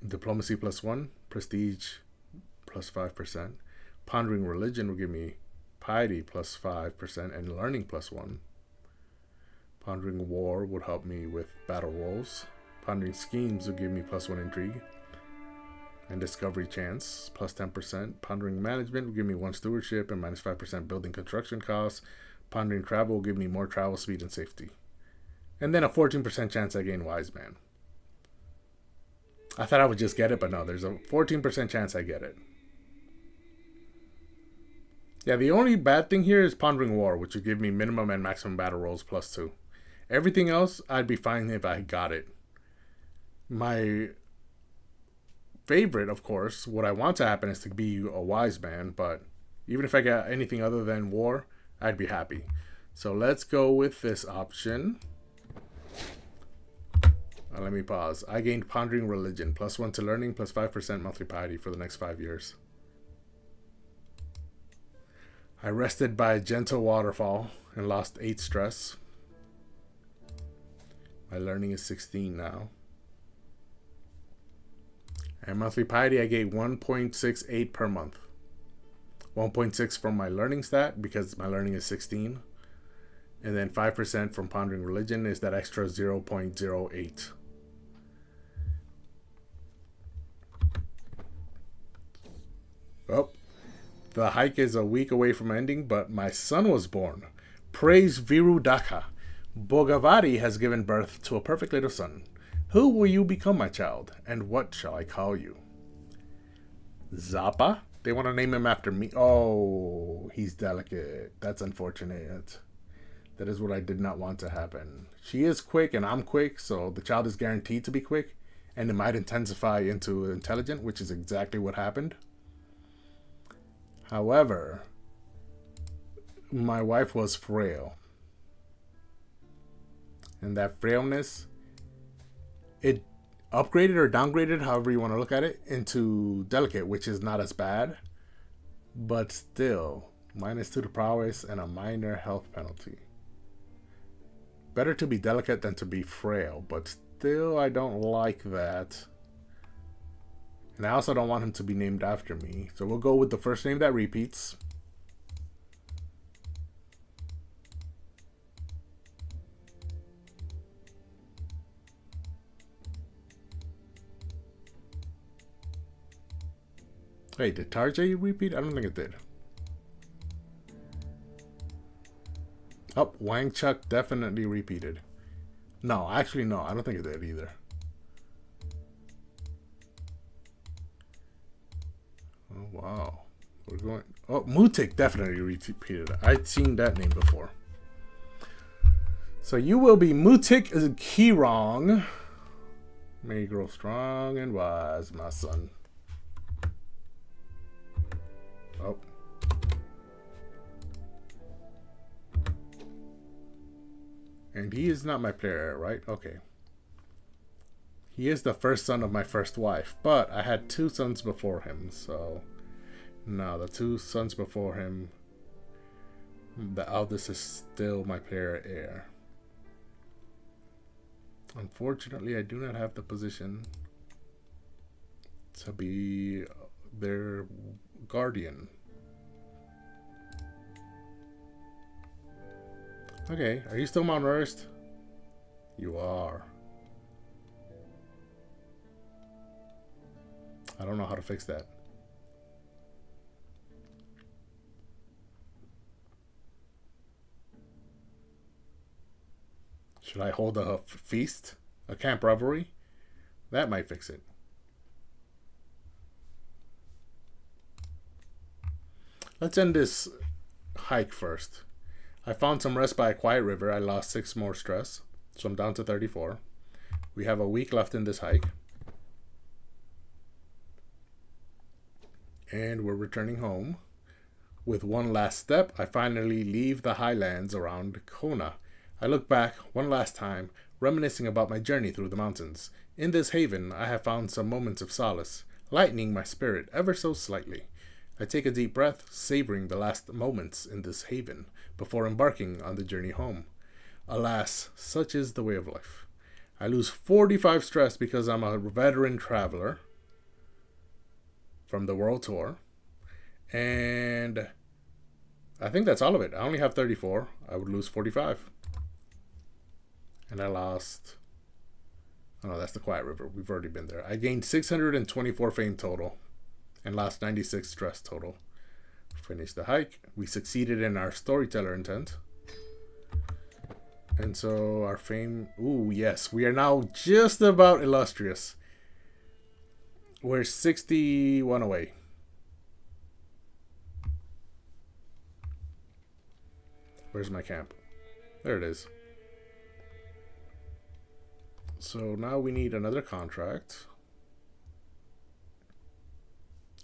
Diplomacy +1, prestige +5%. Pondering religion will give me piety +5% and learning +1. Pondering war would help me with battle rolls. Pondering schemes would give me +1 intrigue. And discovery chance +10%. Pondering management will give me 1 stewardship and -5% building construction costs. Pondering travel will give me more travel speed and safety. And then a 14% chance I gain wise man. I thought I would just get it, but no, there's a 14% chance I get it. Yeah, the only bad thing here is pondering war, which would give me minimum and maximum battle rolls +2. Everything else, I'd be fine if I got it. My favorite, of course, what I want to happen is to be a wise man, but even if I get anything other than war, I'd be happy. So let's go with this option. Let me pause. I gained Pondering Religion, +1 to learning, +5% monthly piety for the next 5 years. I rested by a gentle waterfall and lost 8 stress. My learning is 16 now. And monthly piety, I get 1.68 per month. 1.6 from my learning stat because my learning is 16. And then 5% from Pondering Religion is that extra 0.08. Oh, the hike is a week away from ending, but my son was born. Praise Virudaka. Bogavari has given birth to a perfect little son. Who will you become, my child, and what shall I call you? Zappa? They want to name him after me. Oh, he's delicate. That's unfortunate. That is what I did not want to happen. She is quick and I'm quick, so the child is guaranteed to be quick, and it might intensify into intelligent, which is exactly what happened. However, my wife was frail. And that frailness, it upgraded or downgraded, however you want to look at it, into delicate, which is not as bad. But still, -2 to prowess and a minor health penalty. Better to be delicate than to be frail, but still I don't like that. And I also don't want him to be named after me. So we'll go with the first name that repeats. Wait, did Tarjay repeat? I don't think it did. Oh, Wang Chuk definitely repeated. No, actually no, I don't think it did either. Oh, wow. We're going... Oh, Mutik definitely repeated. I'd seen that name before. So you will be Mutik Kirong. May you grow strong and wise, my son. Oh. And he is not my player, right? Okay. He is the first son of my first wife, but I had 2 sons before him, so... No, the 2 sons before him, the eldest is still my player heir. Unfortunately, I do not have the position to be their guardian. Okay, are you still malnourished? You are. I don't know how to fix that. Should I hold a feast? A camp revelry? That might fix it. Let's end this hike first. I found some rest by a quiet river. I lost 6 more stress, so I'm down to 34. We have a week left in this hike. And we're returning home. With one last step, I finally leave the highlands around Kona. I look back one last time, reminiscing about my journey through the mountains. In this haven, I have found some moments of solace, lightening my spirit ever so slightly. I take a deep breath, savoring the last moments in this haven, before embarking on the journey home. Alas, such is the way of life. I lose 45 stress because I'm a veteran traveler from the world tour. And I think that's all of it. I only have 34. I would lose 45. And I lost... Oh no, that's the Quiet River. We've already been there. I gained 624 fame total and lost 96 stress total. Finished the hike. We succeeded in our storyteller intent. And so our fame... Ooh, yes. We are now just about illustrious. We're 61 away. Where's my camp? There it is. So now we need another contract.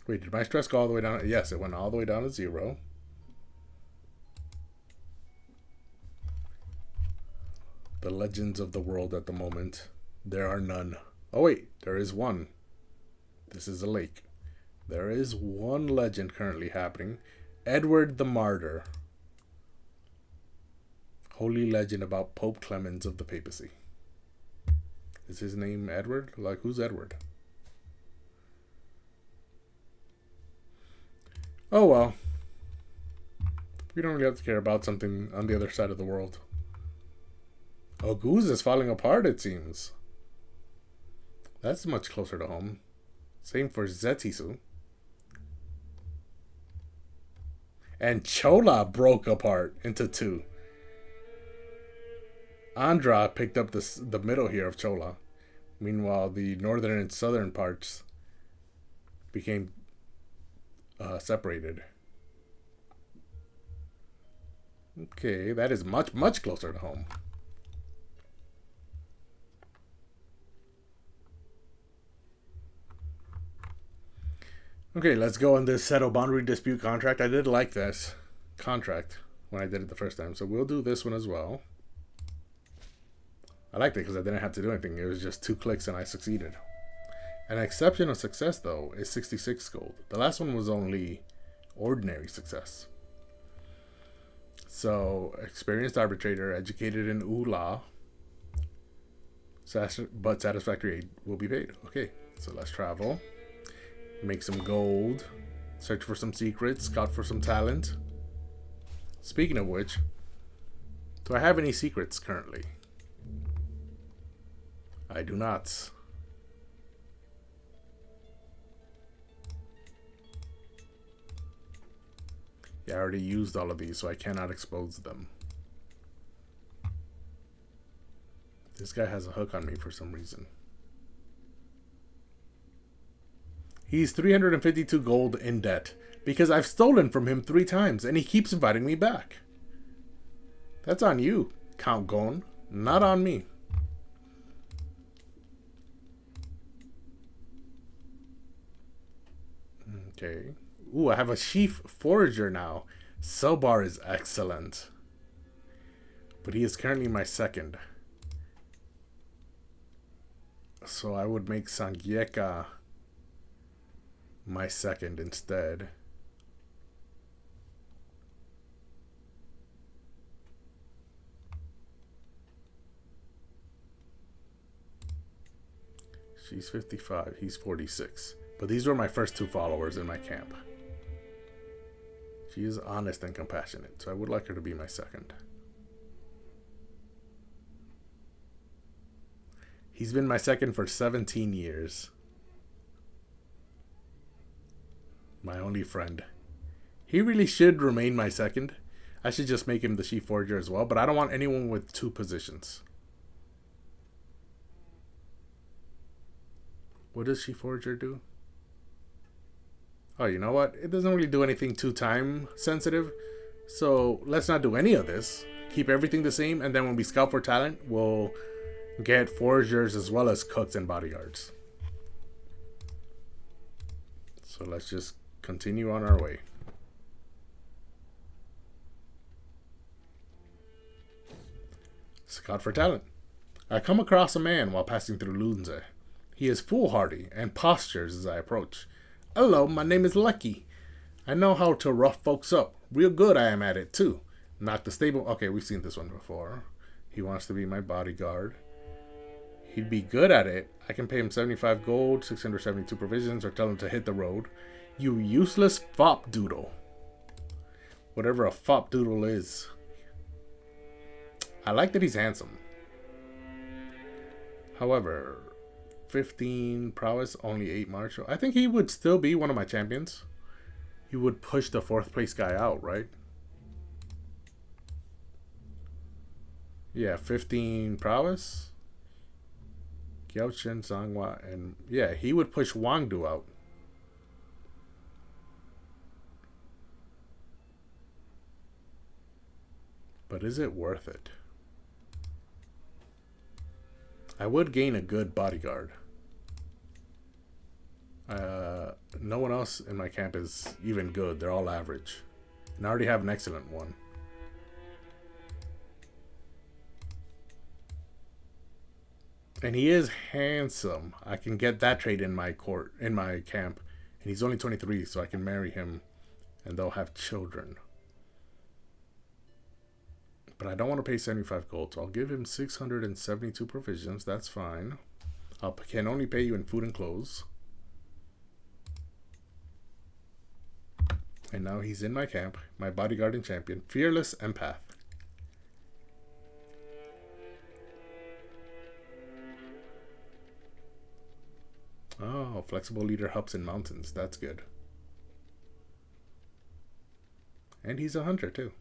Wait, did my stress go all the way down? Yes, it went all the way down to 0. The legends of the world at the moment. There are none. Oh wait, there is one. This is a lake. There is one legend currently happening. Edward the Martyr. Holy legend about Pope Clemens of the papacy. Is his name Edward? Like, who's Edward? Oh well. We don't really have to care about something on the other side of the world. Oh, Goose is falling apart, it seems. That's much closer to home. Same for Zetisu. And Chola broke apart into 2. Andhra picked up the middle here of Chola. Meanwhile, the northern and southern parts became separated. Okay, that is much, much closer to home. Okay, let's go on this settle boundary dispute contract. I did like this contract when I did it the first time, so we'll do this one as well. I liked it because I didn't have to do anything. It was just 2 clicks and I succeeded. An exceptional success, though, is 66 gold. The last one was only ordinary success. So, experienced arbitrator, educated in Ula, but satisfactory aid will be paid. Okay, so let's travel. Make some gold. Search for some secrets. Scout for some talent. Speaking of which, do I have any secrets currently? I do not. Yeah, I already used all of these, so I cannot expose them. This guy has a hook on me for some reason. He's 352 gold in debt because I've stolen from him 3 times and he keeps inviting me back. That's on you, Count Gon, not on me. Okay. Ooh, I have a chief forager now. Selbar is excellent. But he is currently my second. So I would make Sangyeka my second instead. She's 55, he's 46. But these were my first 2 followers in my camp. She is honest and compassionate, so I would like her to be my second. He's been my second for 17 years. My only friend. He really should remain my second. I should just make him the chief forager as well, but I don't want anyone with 2 positions. What does chief forager do? Oh, you know what? It doesn't really do anything too time sensitive. So let's not do any of this. Keep everything the same, and then when we scout for talent, we'll get foragers as well as cooks and bodyguards. So let's just continue on our way. Scout for talent. I come across a man while passing through Lunze. He is foolhardy and postures as I approach. Hello, my name is Lucky. I know how to rough folks up. Real good I am at it, too. Knock the stable... Okay, we've seen this one before. He wants to be my bodyguard. He'd be good at it. I can pay him 75 gold, 672 provisions, or tell him to hit the road. You useless fop doodle. Whatever a fop doodle is. I like that he's handsome. However, 15 prowess, only 8 martial. I think he would still be one of my champions. He would push the 4th place guy out, right? Yeah, 15 prowess. Gyauchen, Zhanghua, and yeah, he would push Wangdu out. But is it worth it? I would gain a good bodyguard. no one else in my camp is even good. They're all average. And I already have an excellent one. And he is handsome. I can get that trait in my camp. And he's only 23, so I can marry him and they'll have children. But I don't want to pay 75 gold, so I'll give him 672 provisions. That's fine. I can only pay you in food and clothes. And now he's in my camp, my bodyguard and champion, fearless empath. Oh, flexible leader helps in mountains. That's good. And he's a hunter too.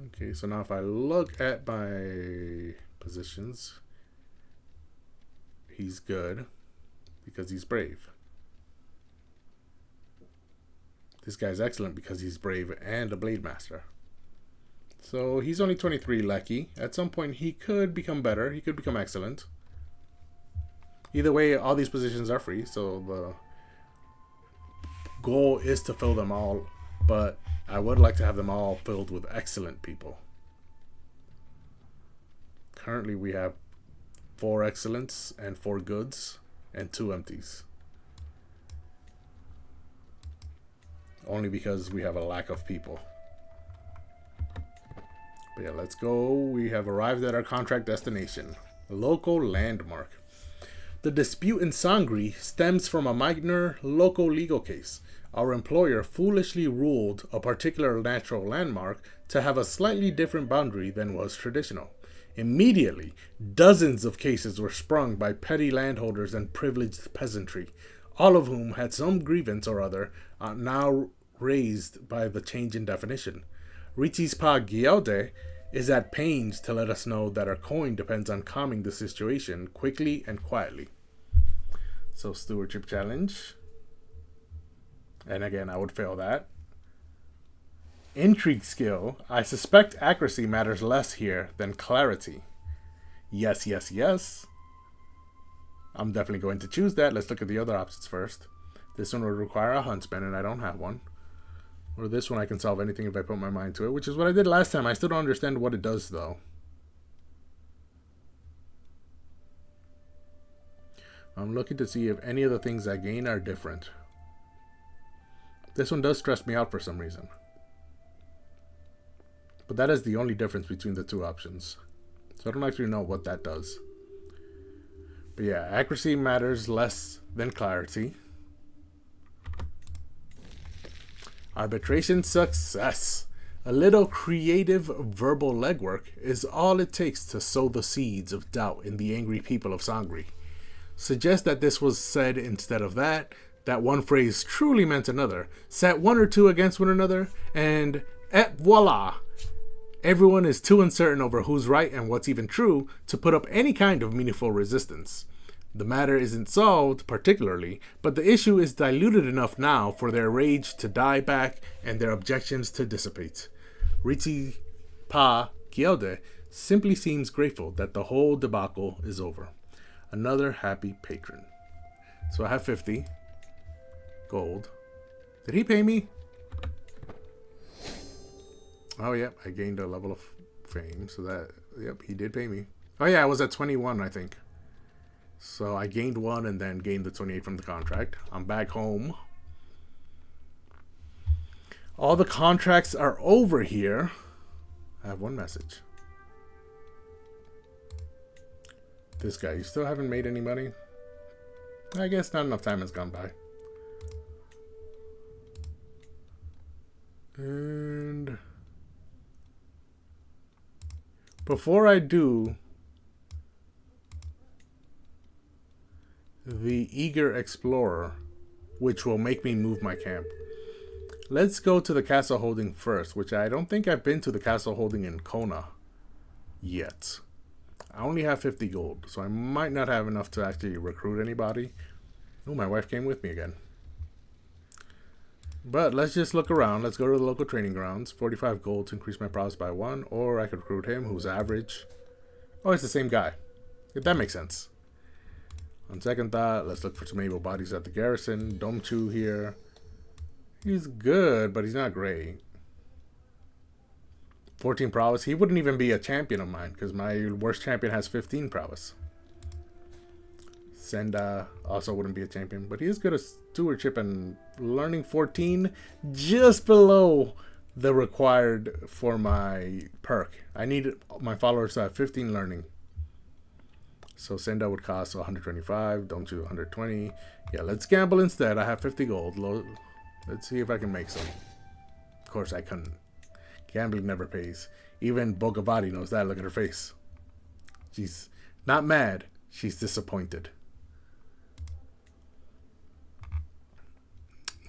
Okay, so now if I look at my positions, he's good because he's brave. This guy's excellent because he's brave and a blade master. So he's only 23 lucky. At some point he could become better. He could become excellent. Either way, all these positions are free, so the goal is to fill them all, but I would like to have them all filled with excellent people. Currently we have 4 excellents and 4 goods and 2 empties. Only because we have a lack of people. But yeah, let's go. We have arrived at our contract destination. A local landmark. The dispute in Sangri stems from a minor local legal case. Our employer foolishly ruled a particular natural landmark to have a slightly different boundary than was traditional. Immediately, dozens of cases were sprung by petty landholders and privileged peasantry, all of whom had some grievance or other, now raised by the change in definition. Richi's Pa Gyaude is at pains to let us know that our coin depends on calming the situation quickly and quietly. So, stewardship challenge. And again, I would fail that. Intrigue skill. I suspect accuracy matters less here than clarity. Yes, yes, yes. I'm definitely going to choose that. Let's look at the other options first. This one would require a huntsman, and I don't have one. Or this one I can solve anything if I put my mind to it, which is what I did last time. I still don't understand what it does, though. I'm looking to see if any of the things I gain are different. This one does stress me out for some reason. But that is the only difference between the two options. So I don't actually know what that does. But yeah, accuracy matters less than clarity. Arbitration success. A little creative verbal legwork is all it takes to sow the seeds of doubt in the angry people of Sangri. Suggest that this was said instead of that one phrase truly meant another, set one or two against one another, and et voila! Everyone is too uncertain over who's right and what's even true to put up any kind of meaningful resistance. The matter isn't solved particularly, but the issue is diluted enough now for their rage to die back and their objections to dissipate. Richi Pa Gyaude simply seems grateful that the whole debacle is over. Another happy patron. So I have 50 gold. Did he pay me? Oh, yep. I gained a level of fame. So that, yep, he did pay me. Oh, yeah, I was at 21, I think. So I gained 1 and then gained the 28 from the contract. I'm back home. All the contracts are over here. I have one message. This guy, you still haven't made any money? I guess not enough time has gone by. And before I do the Eager Explorer, which will make me move my camp, let's go to the castle holding first, which I don't think I've been to the castle holding in Kona yet. I only have 50 gold, so I might not have enough to actually recruit anybody. Oh, my wife came with me again. But let's just look around. Let's go to the local training grounds. 45 gold to increase my prowess by 1. Or I could recruit him, who's average. Oh, it's the same guy. If that makes sense. On second thought, let's look for some able bodies at the garrison. Domchu here. He's good, but he's not great. 14 prowess. He wouldn't even be a champion of mine because my worst champion has 15 prowess. Senda also wouldn't be a champion, but he is good at stewardship and learning 14, just below the required for my perk. I need my followers to have 15 learning. So Senda would cost 125, don't you 120. Yeah, let's gamble instead. I have 50 gold. Let's see if I can make some. Of course I couldn't. Gambling never pays. Even Bogavati knows that. Look at her face. She's not mad. She's disappointed.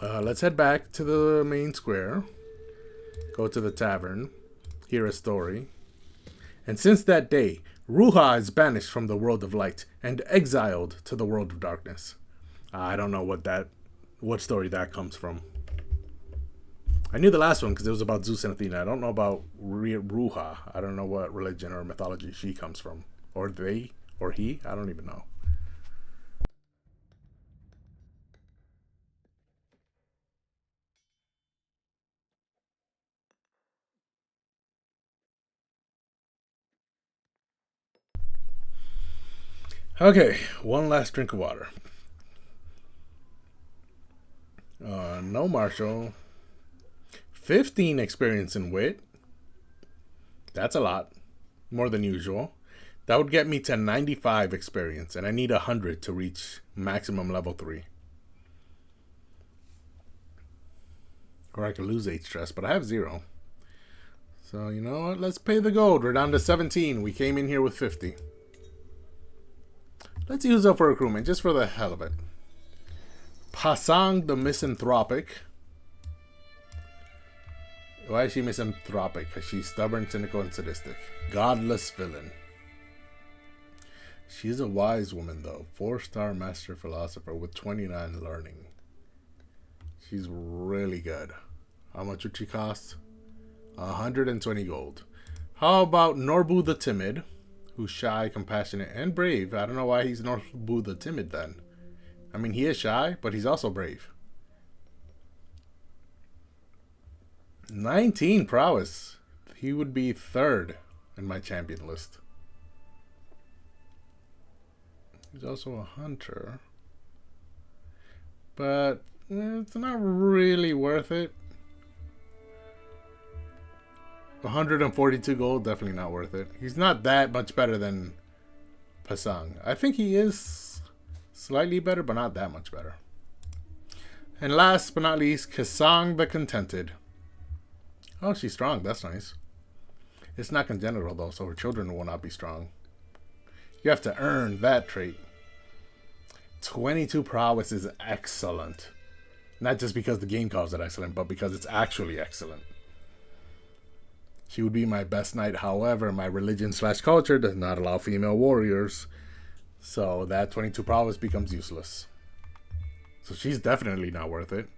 Let's head back to the main square. Go to the tavern. Hear a story. And since that day, Ruha is banished from the world of light and exiled to the world of darkness. I don't know what story that comes from. I knew the last one because it was about Zeus and Athena. I don't know about Ruha. I don't know what religion or mythology she comes from. Or they, or he. I don't even know. Okay, one last drink of water. No martial. 15 experience in wit. That's a lot. More than usual. That would get me to 95 experience, and I need 100 to reach maximum level 3. Or I could lose 8 stress, but I have 0. So, you know what? Let's pay the gold. We're down to 17. We came in here with 50. Let's use up for recruitment, just for the hell of it. Pasang the Misanthropic. Why is she misanthropic? Because she's stubborn, cynical, and sadistic. Godless villain. She's a wise woman, though. 4-star master philosopher with 29 learning. She's really good. How much would she cost? 120 gold. How about Norbu the Timid? Who's shy, compassionate, and brave. I don't know why he's Norbu the Timid then. I mean, he is shy, but he's also brave. 19 prowess. He would be 3rd in my champion list. He's also a hunter. But it's not really worth it. 142 gold, definitely not worth it. He's not that much better than Pasang. I think he is slightly better, but not that much better. And last but not least, Kasang the Contented. Oh, she's strong. That's nice. It's not congenital, though, so her children will not be strong. You have to earn that trait. 22 prowess is excellent. Not just because the game calls it excellent, but because it's actually excellent. She would be my best knight. However, my religion/culture does not allow female warriors. So that 22 prowess becomes useless. So she's definitely not worth it.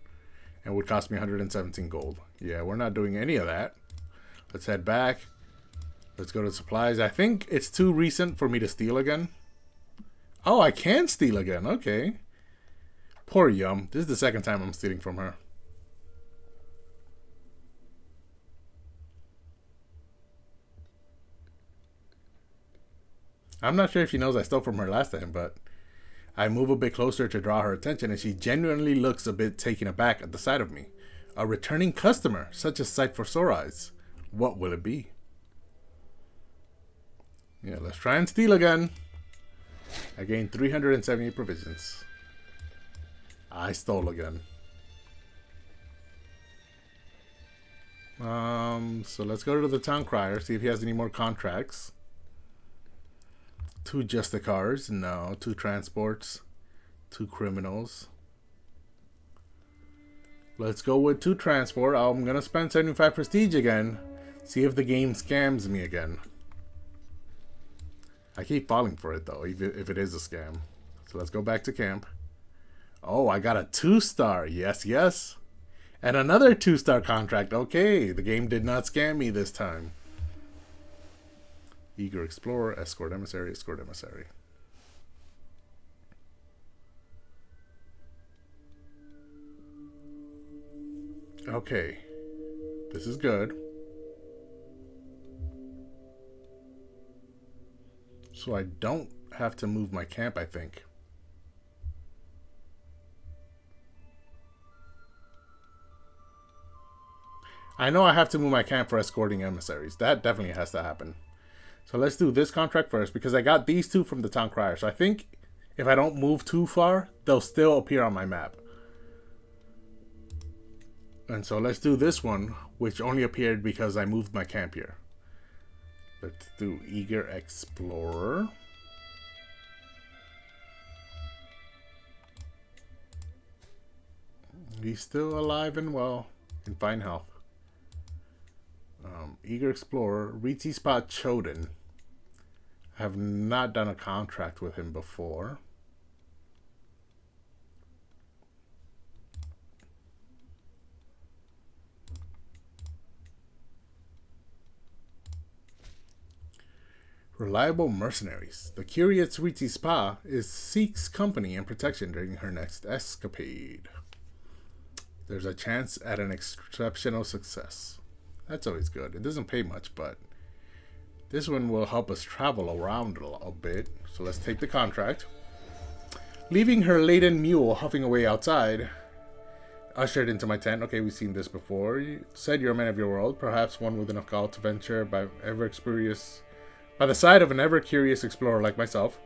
And would cost me 117 gold. Yeah, we're not doing any of that. Let's head back. Let's go to supplies. I think it's too recent for me to steal again. Oh, I can steal again. Okay. Poor Yum. This is the second time I'm stealing from her. I'm not sure if she knows I stole from her last time, but I move a bit closer to draw her attention, and she genuinely looks a bit taken aback at the sight of me. A returning customer, such a sight for sore eyes. What will it be? Yeah, let's try and steal again. I gained 378 provisions. I stole again. So let's go to the town crier, see if he has any more contracts. 2 justicars, no. 2 transports, 2 criminals. Let's go with 2 transport. I'm gonna spend 75 prestige again. See if the game scams me again. I keep falling for it though, even if it is a scam. So let's go back to camp. Oh, I got a 2-star. Yes, yes. And another 2-star contract. Okay, the game did not scam me this time. Eager explorer, escort emissary, escort emissary. Okay. This is good. So I don't have to move my camp, I think. I know I have to move my camp for escorting emissaries. That definitely has to happen. So let's do this contract first because I got these two from the town crier. So I think if I don't move too far, they'll still appear on my map. And so let's do this one, which only appeared because I moved my camp here. Let's do Eager Explorer. He's still alive and well, in fine health. Eager Explorer, Riti Spot Choden. I have not done a contract with him before. Reliable mercenaries. The curious Riti Spa seeks company and protection during her next escapade. There's a chance at an exceptional success. That's always good. It doesn't pay much, but this one will help us travel around a bit. So let's take the contract. Leaving her laden mule huffing away outside, ushered into my tent. Okay, we've seen this before. You said you're a man of your world, perhaps one with enough gall to venture by the side of an ever-curious explorer like myself.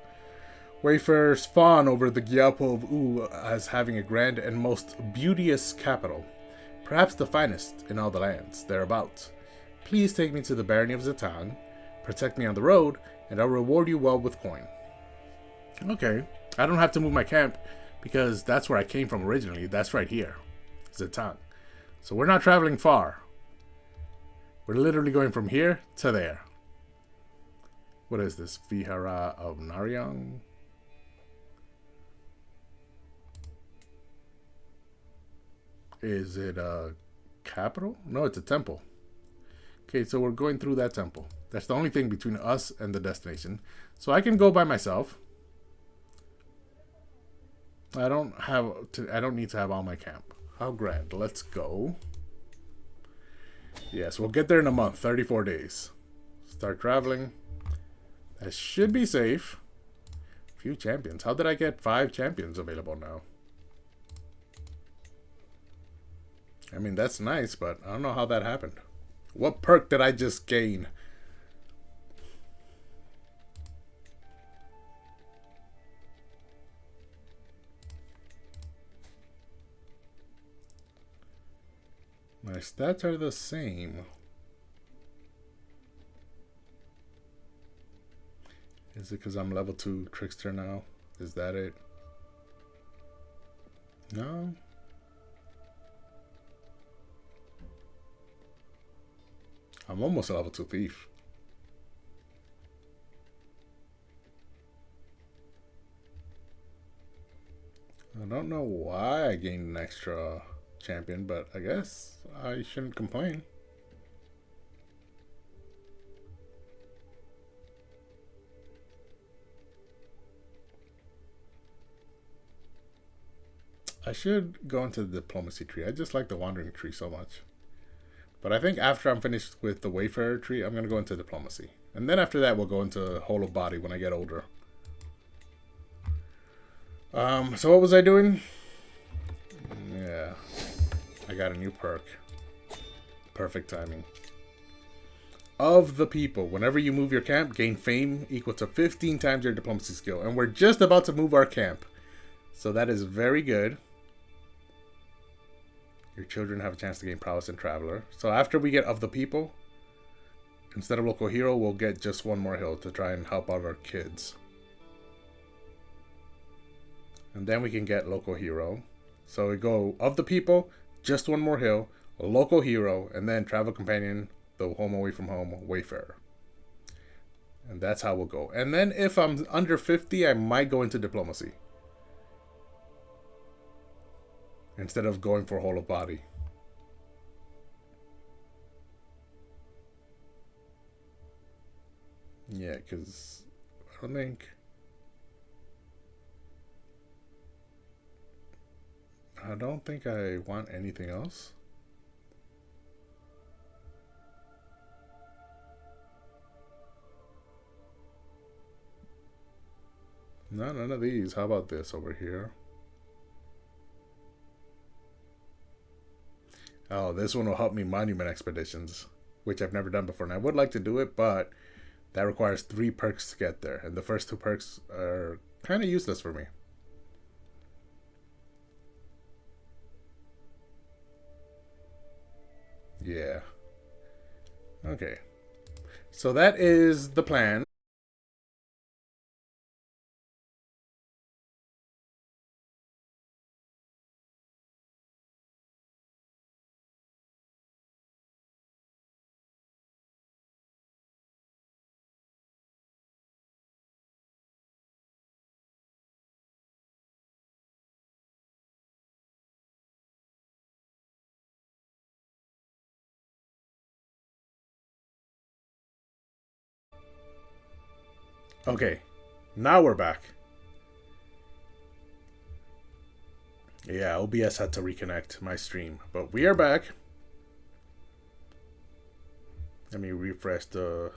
Wayfarers fawn over the Gyalpo of U as having a grand and most beauteous capital, perhaps the finest in all the lands thereabouts. Please take me to the barony of Zatan, protect me on the road, and I'll reward you well with coin. Okay, I don't have to move my camp because that's where I came from originally. That's right here, Zatan. So we're not traveling far. We're literally going from here to there. What is this? Vihara of Naryang? Is it a capital? No, it's a temple. Okay, so we're going through that temple. That's the only thing between us and the destination. So I can go by myself. I don't need to have all my camp. How grand. Let's go. Yes, we'll get there in a month. 34 days. Start traveling. That should be safe. Few champions. How did I get 5 champions available now? I mean, that's nice, but I don't know how that happened. What perk did I just gain? My stats are the same. Is it because I'm level 2 trickster now? Is that it? No. I'm almost a level 2 thief. I don't know why I gained an extra champion, but I guess I shouldn't complain. I should go into the diplomacy tree. I just like the wandering tree so much. But I think after I'm finished with the Wayfarer tree, I'm going to go into diplomacy. And then after that, we'll go into whole of body when I get older. So what was I doing? Yeah. I got a new perk. Perfect timing. Of the people. Whenever you move your camp, gain fame equal to 15 times your diplomacy skill. And we're just about to move our camp. So that is very good. Your children have a chance to gain prowess in Traveler. So after we get of the people, instead of local hero, we'll get just one more hill to try and help out our kids. And then we can get local hero. So we go of the people, just one more hill, a local hero, and then travel companion, the home away from home, Wayfarer. And that's how we'll go. And then if I'm under 50, I might go into diplomacy. Instead of going for whole of body. Yeah, because I don't think I want anything else. No, none of these. How about this over here? Oh, this one will help me monument expeditions, which I've never done before. And I would like to do it, but that requires 3 perks to get there. And the first 2 perks are kind of useless for me. Yeah. Okay. So that is the plan. Okay. Now we're back. Yeah, OBS had to reconnect my stream, but we are back. Let me refresh. The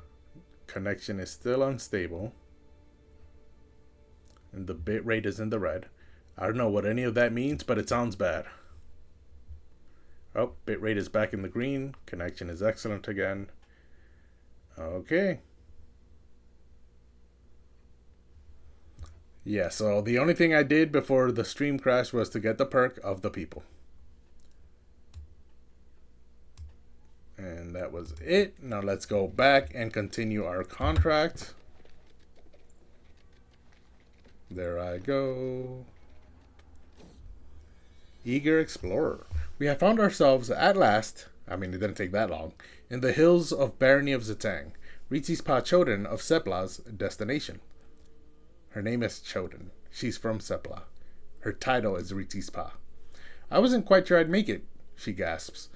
connection is still unstable, and the bit rate is in the red. I don't know what any of that means, but it sounds bad. Oh, bit rate is back in the green. Connection is excellent again. Okay. Yeah, so the only thing I did before the stream crashed was to get the perk of the people. And that was it. Now let's go back and continue our contract. There I go. Eager Explorer. We have found ourselves at last, I mean it didn't take that long, in the hills of Barony of Zetang, Ritis Pa Choden of Sepla's destination. Her name is Choden. She's from Sepla. Her title is Ritis Pa. I wasn't quite sure I'd make it, she gasps.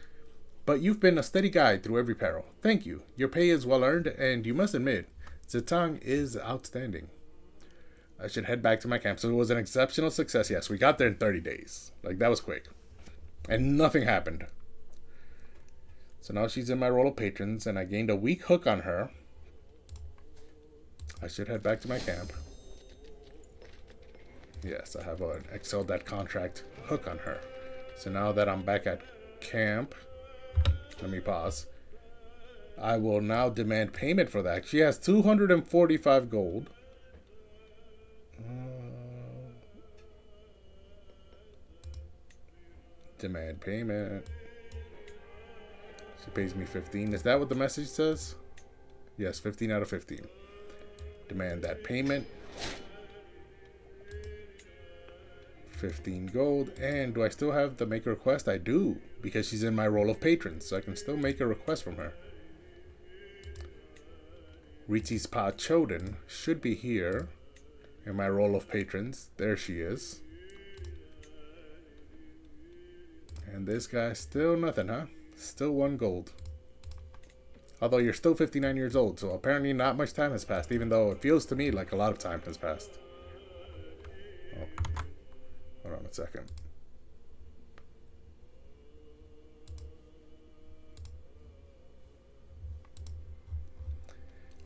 But you've been a steady guide through every peril. Thank you. Your pay is well earned, and you must admit, Zetang is outstanding. I should head back to my camp. So it was an exceptional success. Yes, we got there in 30 days. Like, that was quick. And nothing happened. So now she's in my role of patrons, and I gained a weak hook on her. I should head back to my camp. Yes, I have an excel that contract hook on her. So now that I'm back at camp, let me pause. I will now demand payment for that. She has 245 gold. Demand payment. She pays me 15. Is that what the message says? Yes, 15 out of 15. Demand that payment. 15 gold. And do I still have to make a request? I do, because she's in my role of patron, so I can still make a request from her. Ritis Pa Choden should be here in my role of patrons. There she is. And this guy, still nothing, huh? Still 1 gold. Although you're still 59 years old, so apparently not much time has passed, even though it feels to me like a lot of time has passed. Oh. Hold on a second.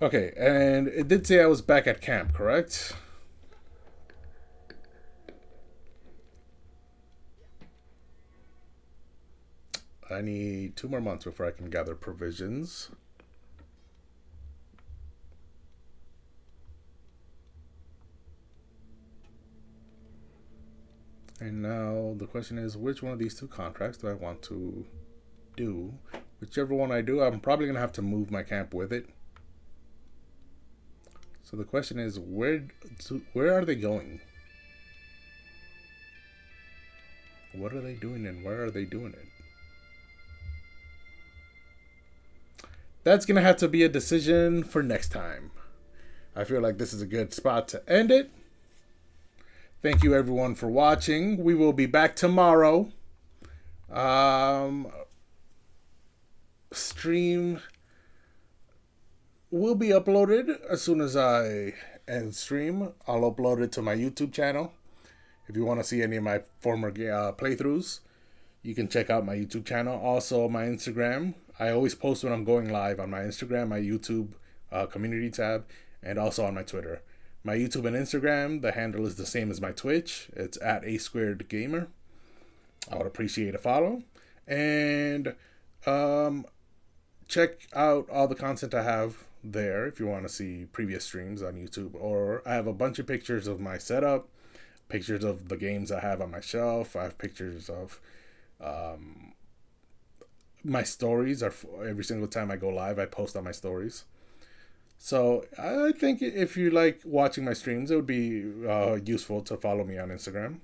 Okay, and it did say I was back at camp, correct? I need 2 more months before I can gather provisions. And now the question is, which one of these 2 contracts do I want to do? Whichever one I do, I'm probably going to have to move my camp with it. So the question is, where are they going? What are they doing and where are they doing it? That's going to have to be a decision for next time. I feel like this is a good spot to end it. Thank you everyone for watching. We will be back tomorrow. Stream will be uploaded as soon as I end stream. I'll upload it to my YouTube channel. If you want to see any of my former playthroughs, you can check out my YouTube channel. Also my Instagram. I always post when I'm going live on my Instagram, my YouTube community tab, and also on my Twitter. My YouTube and Instagram, the handle is the same as my Twitch. It's at A Squared Gamer. I would appreciate a follow. And check out all the content I have there if you want to see previous streams on YouTube. Or I have a bunch of pictures of my setup, pictures of the games I have on my shelf. I have pictures of my stories. Are every single time I go live, I post on my stories. So I think if you like watching my streams, it would be useful to follow me on Instagram.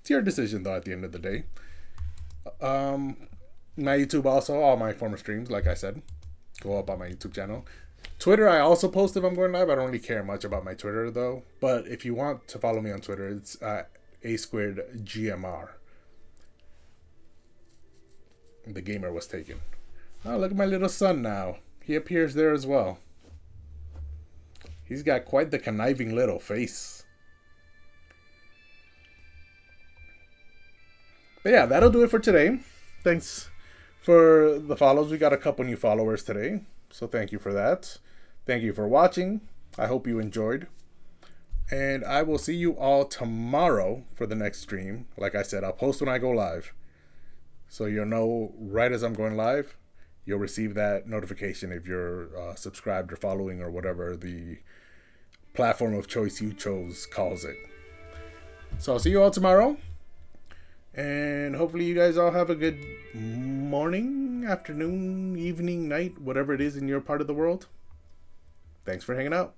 It's your decision, though, at the end of the day. My YouTube also, all my former streams, like I said, go up on my YouTube channel. Twitter, I also post if I'm going live. I don't really care much about my Twitter, though. But if you want to follow me on Twitter, it's A Squared GMR. The gamer was taken. Oh, look at my little son now. He appears there as well. He's got quite the conniving little face. But yeah, that'll do it for today. Thanks for the follows. We got a couple new followers today, so thank you for that. Thank you for watching. I hope you enjoyed. And I will see you all tomorrow for the next stream. Like I said, I'll post when I go live. So you'll know right as I'm going live. You'll receive that notification if you're subscribed or following or whatever the platform of choice you chose calls it. So I'll see you all tomorrow. And hopefully you guys all have a good morning, afternoon, evening, night, whatever it is in your part of the world. Thanks for hanging out.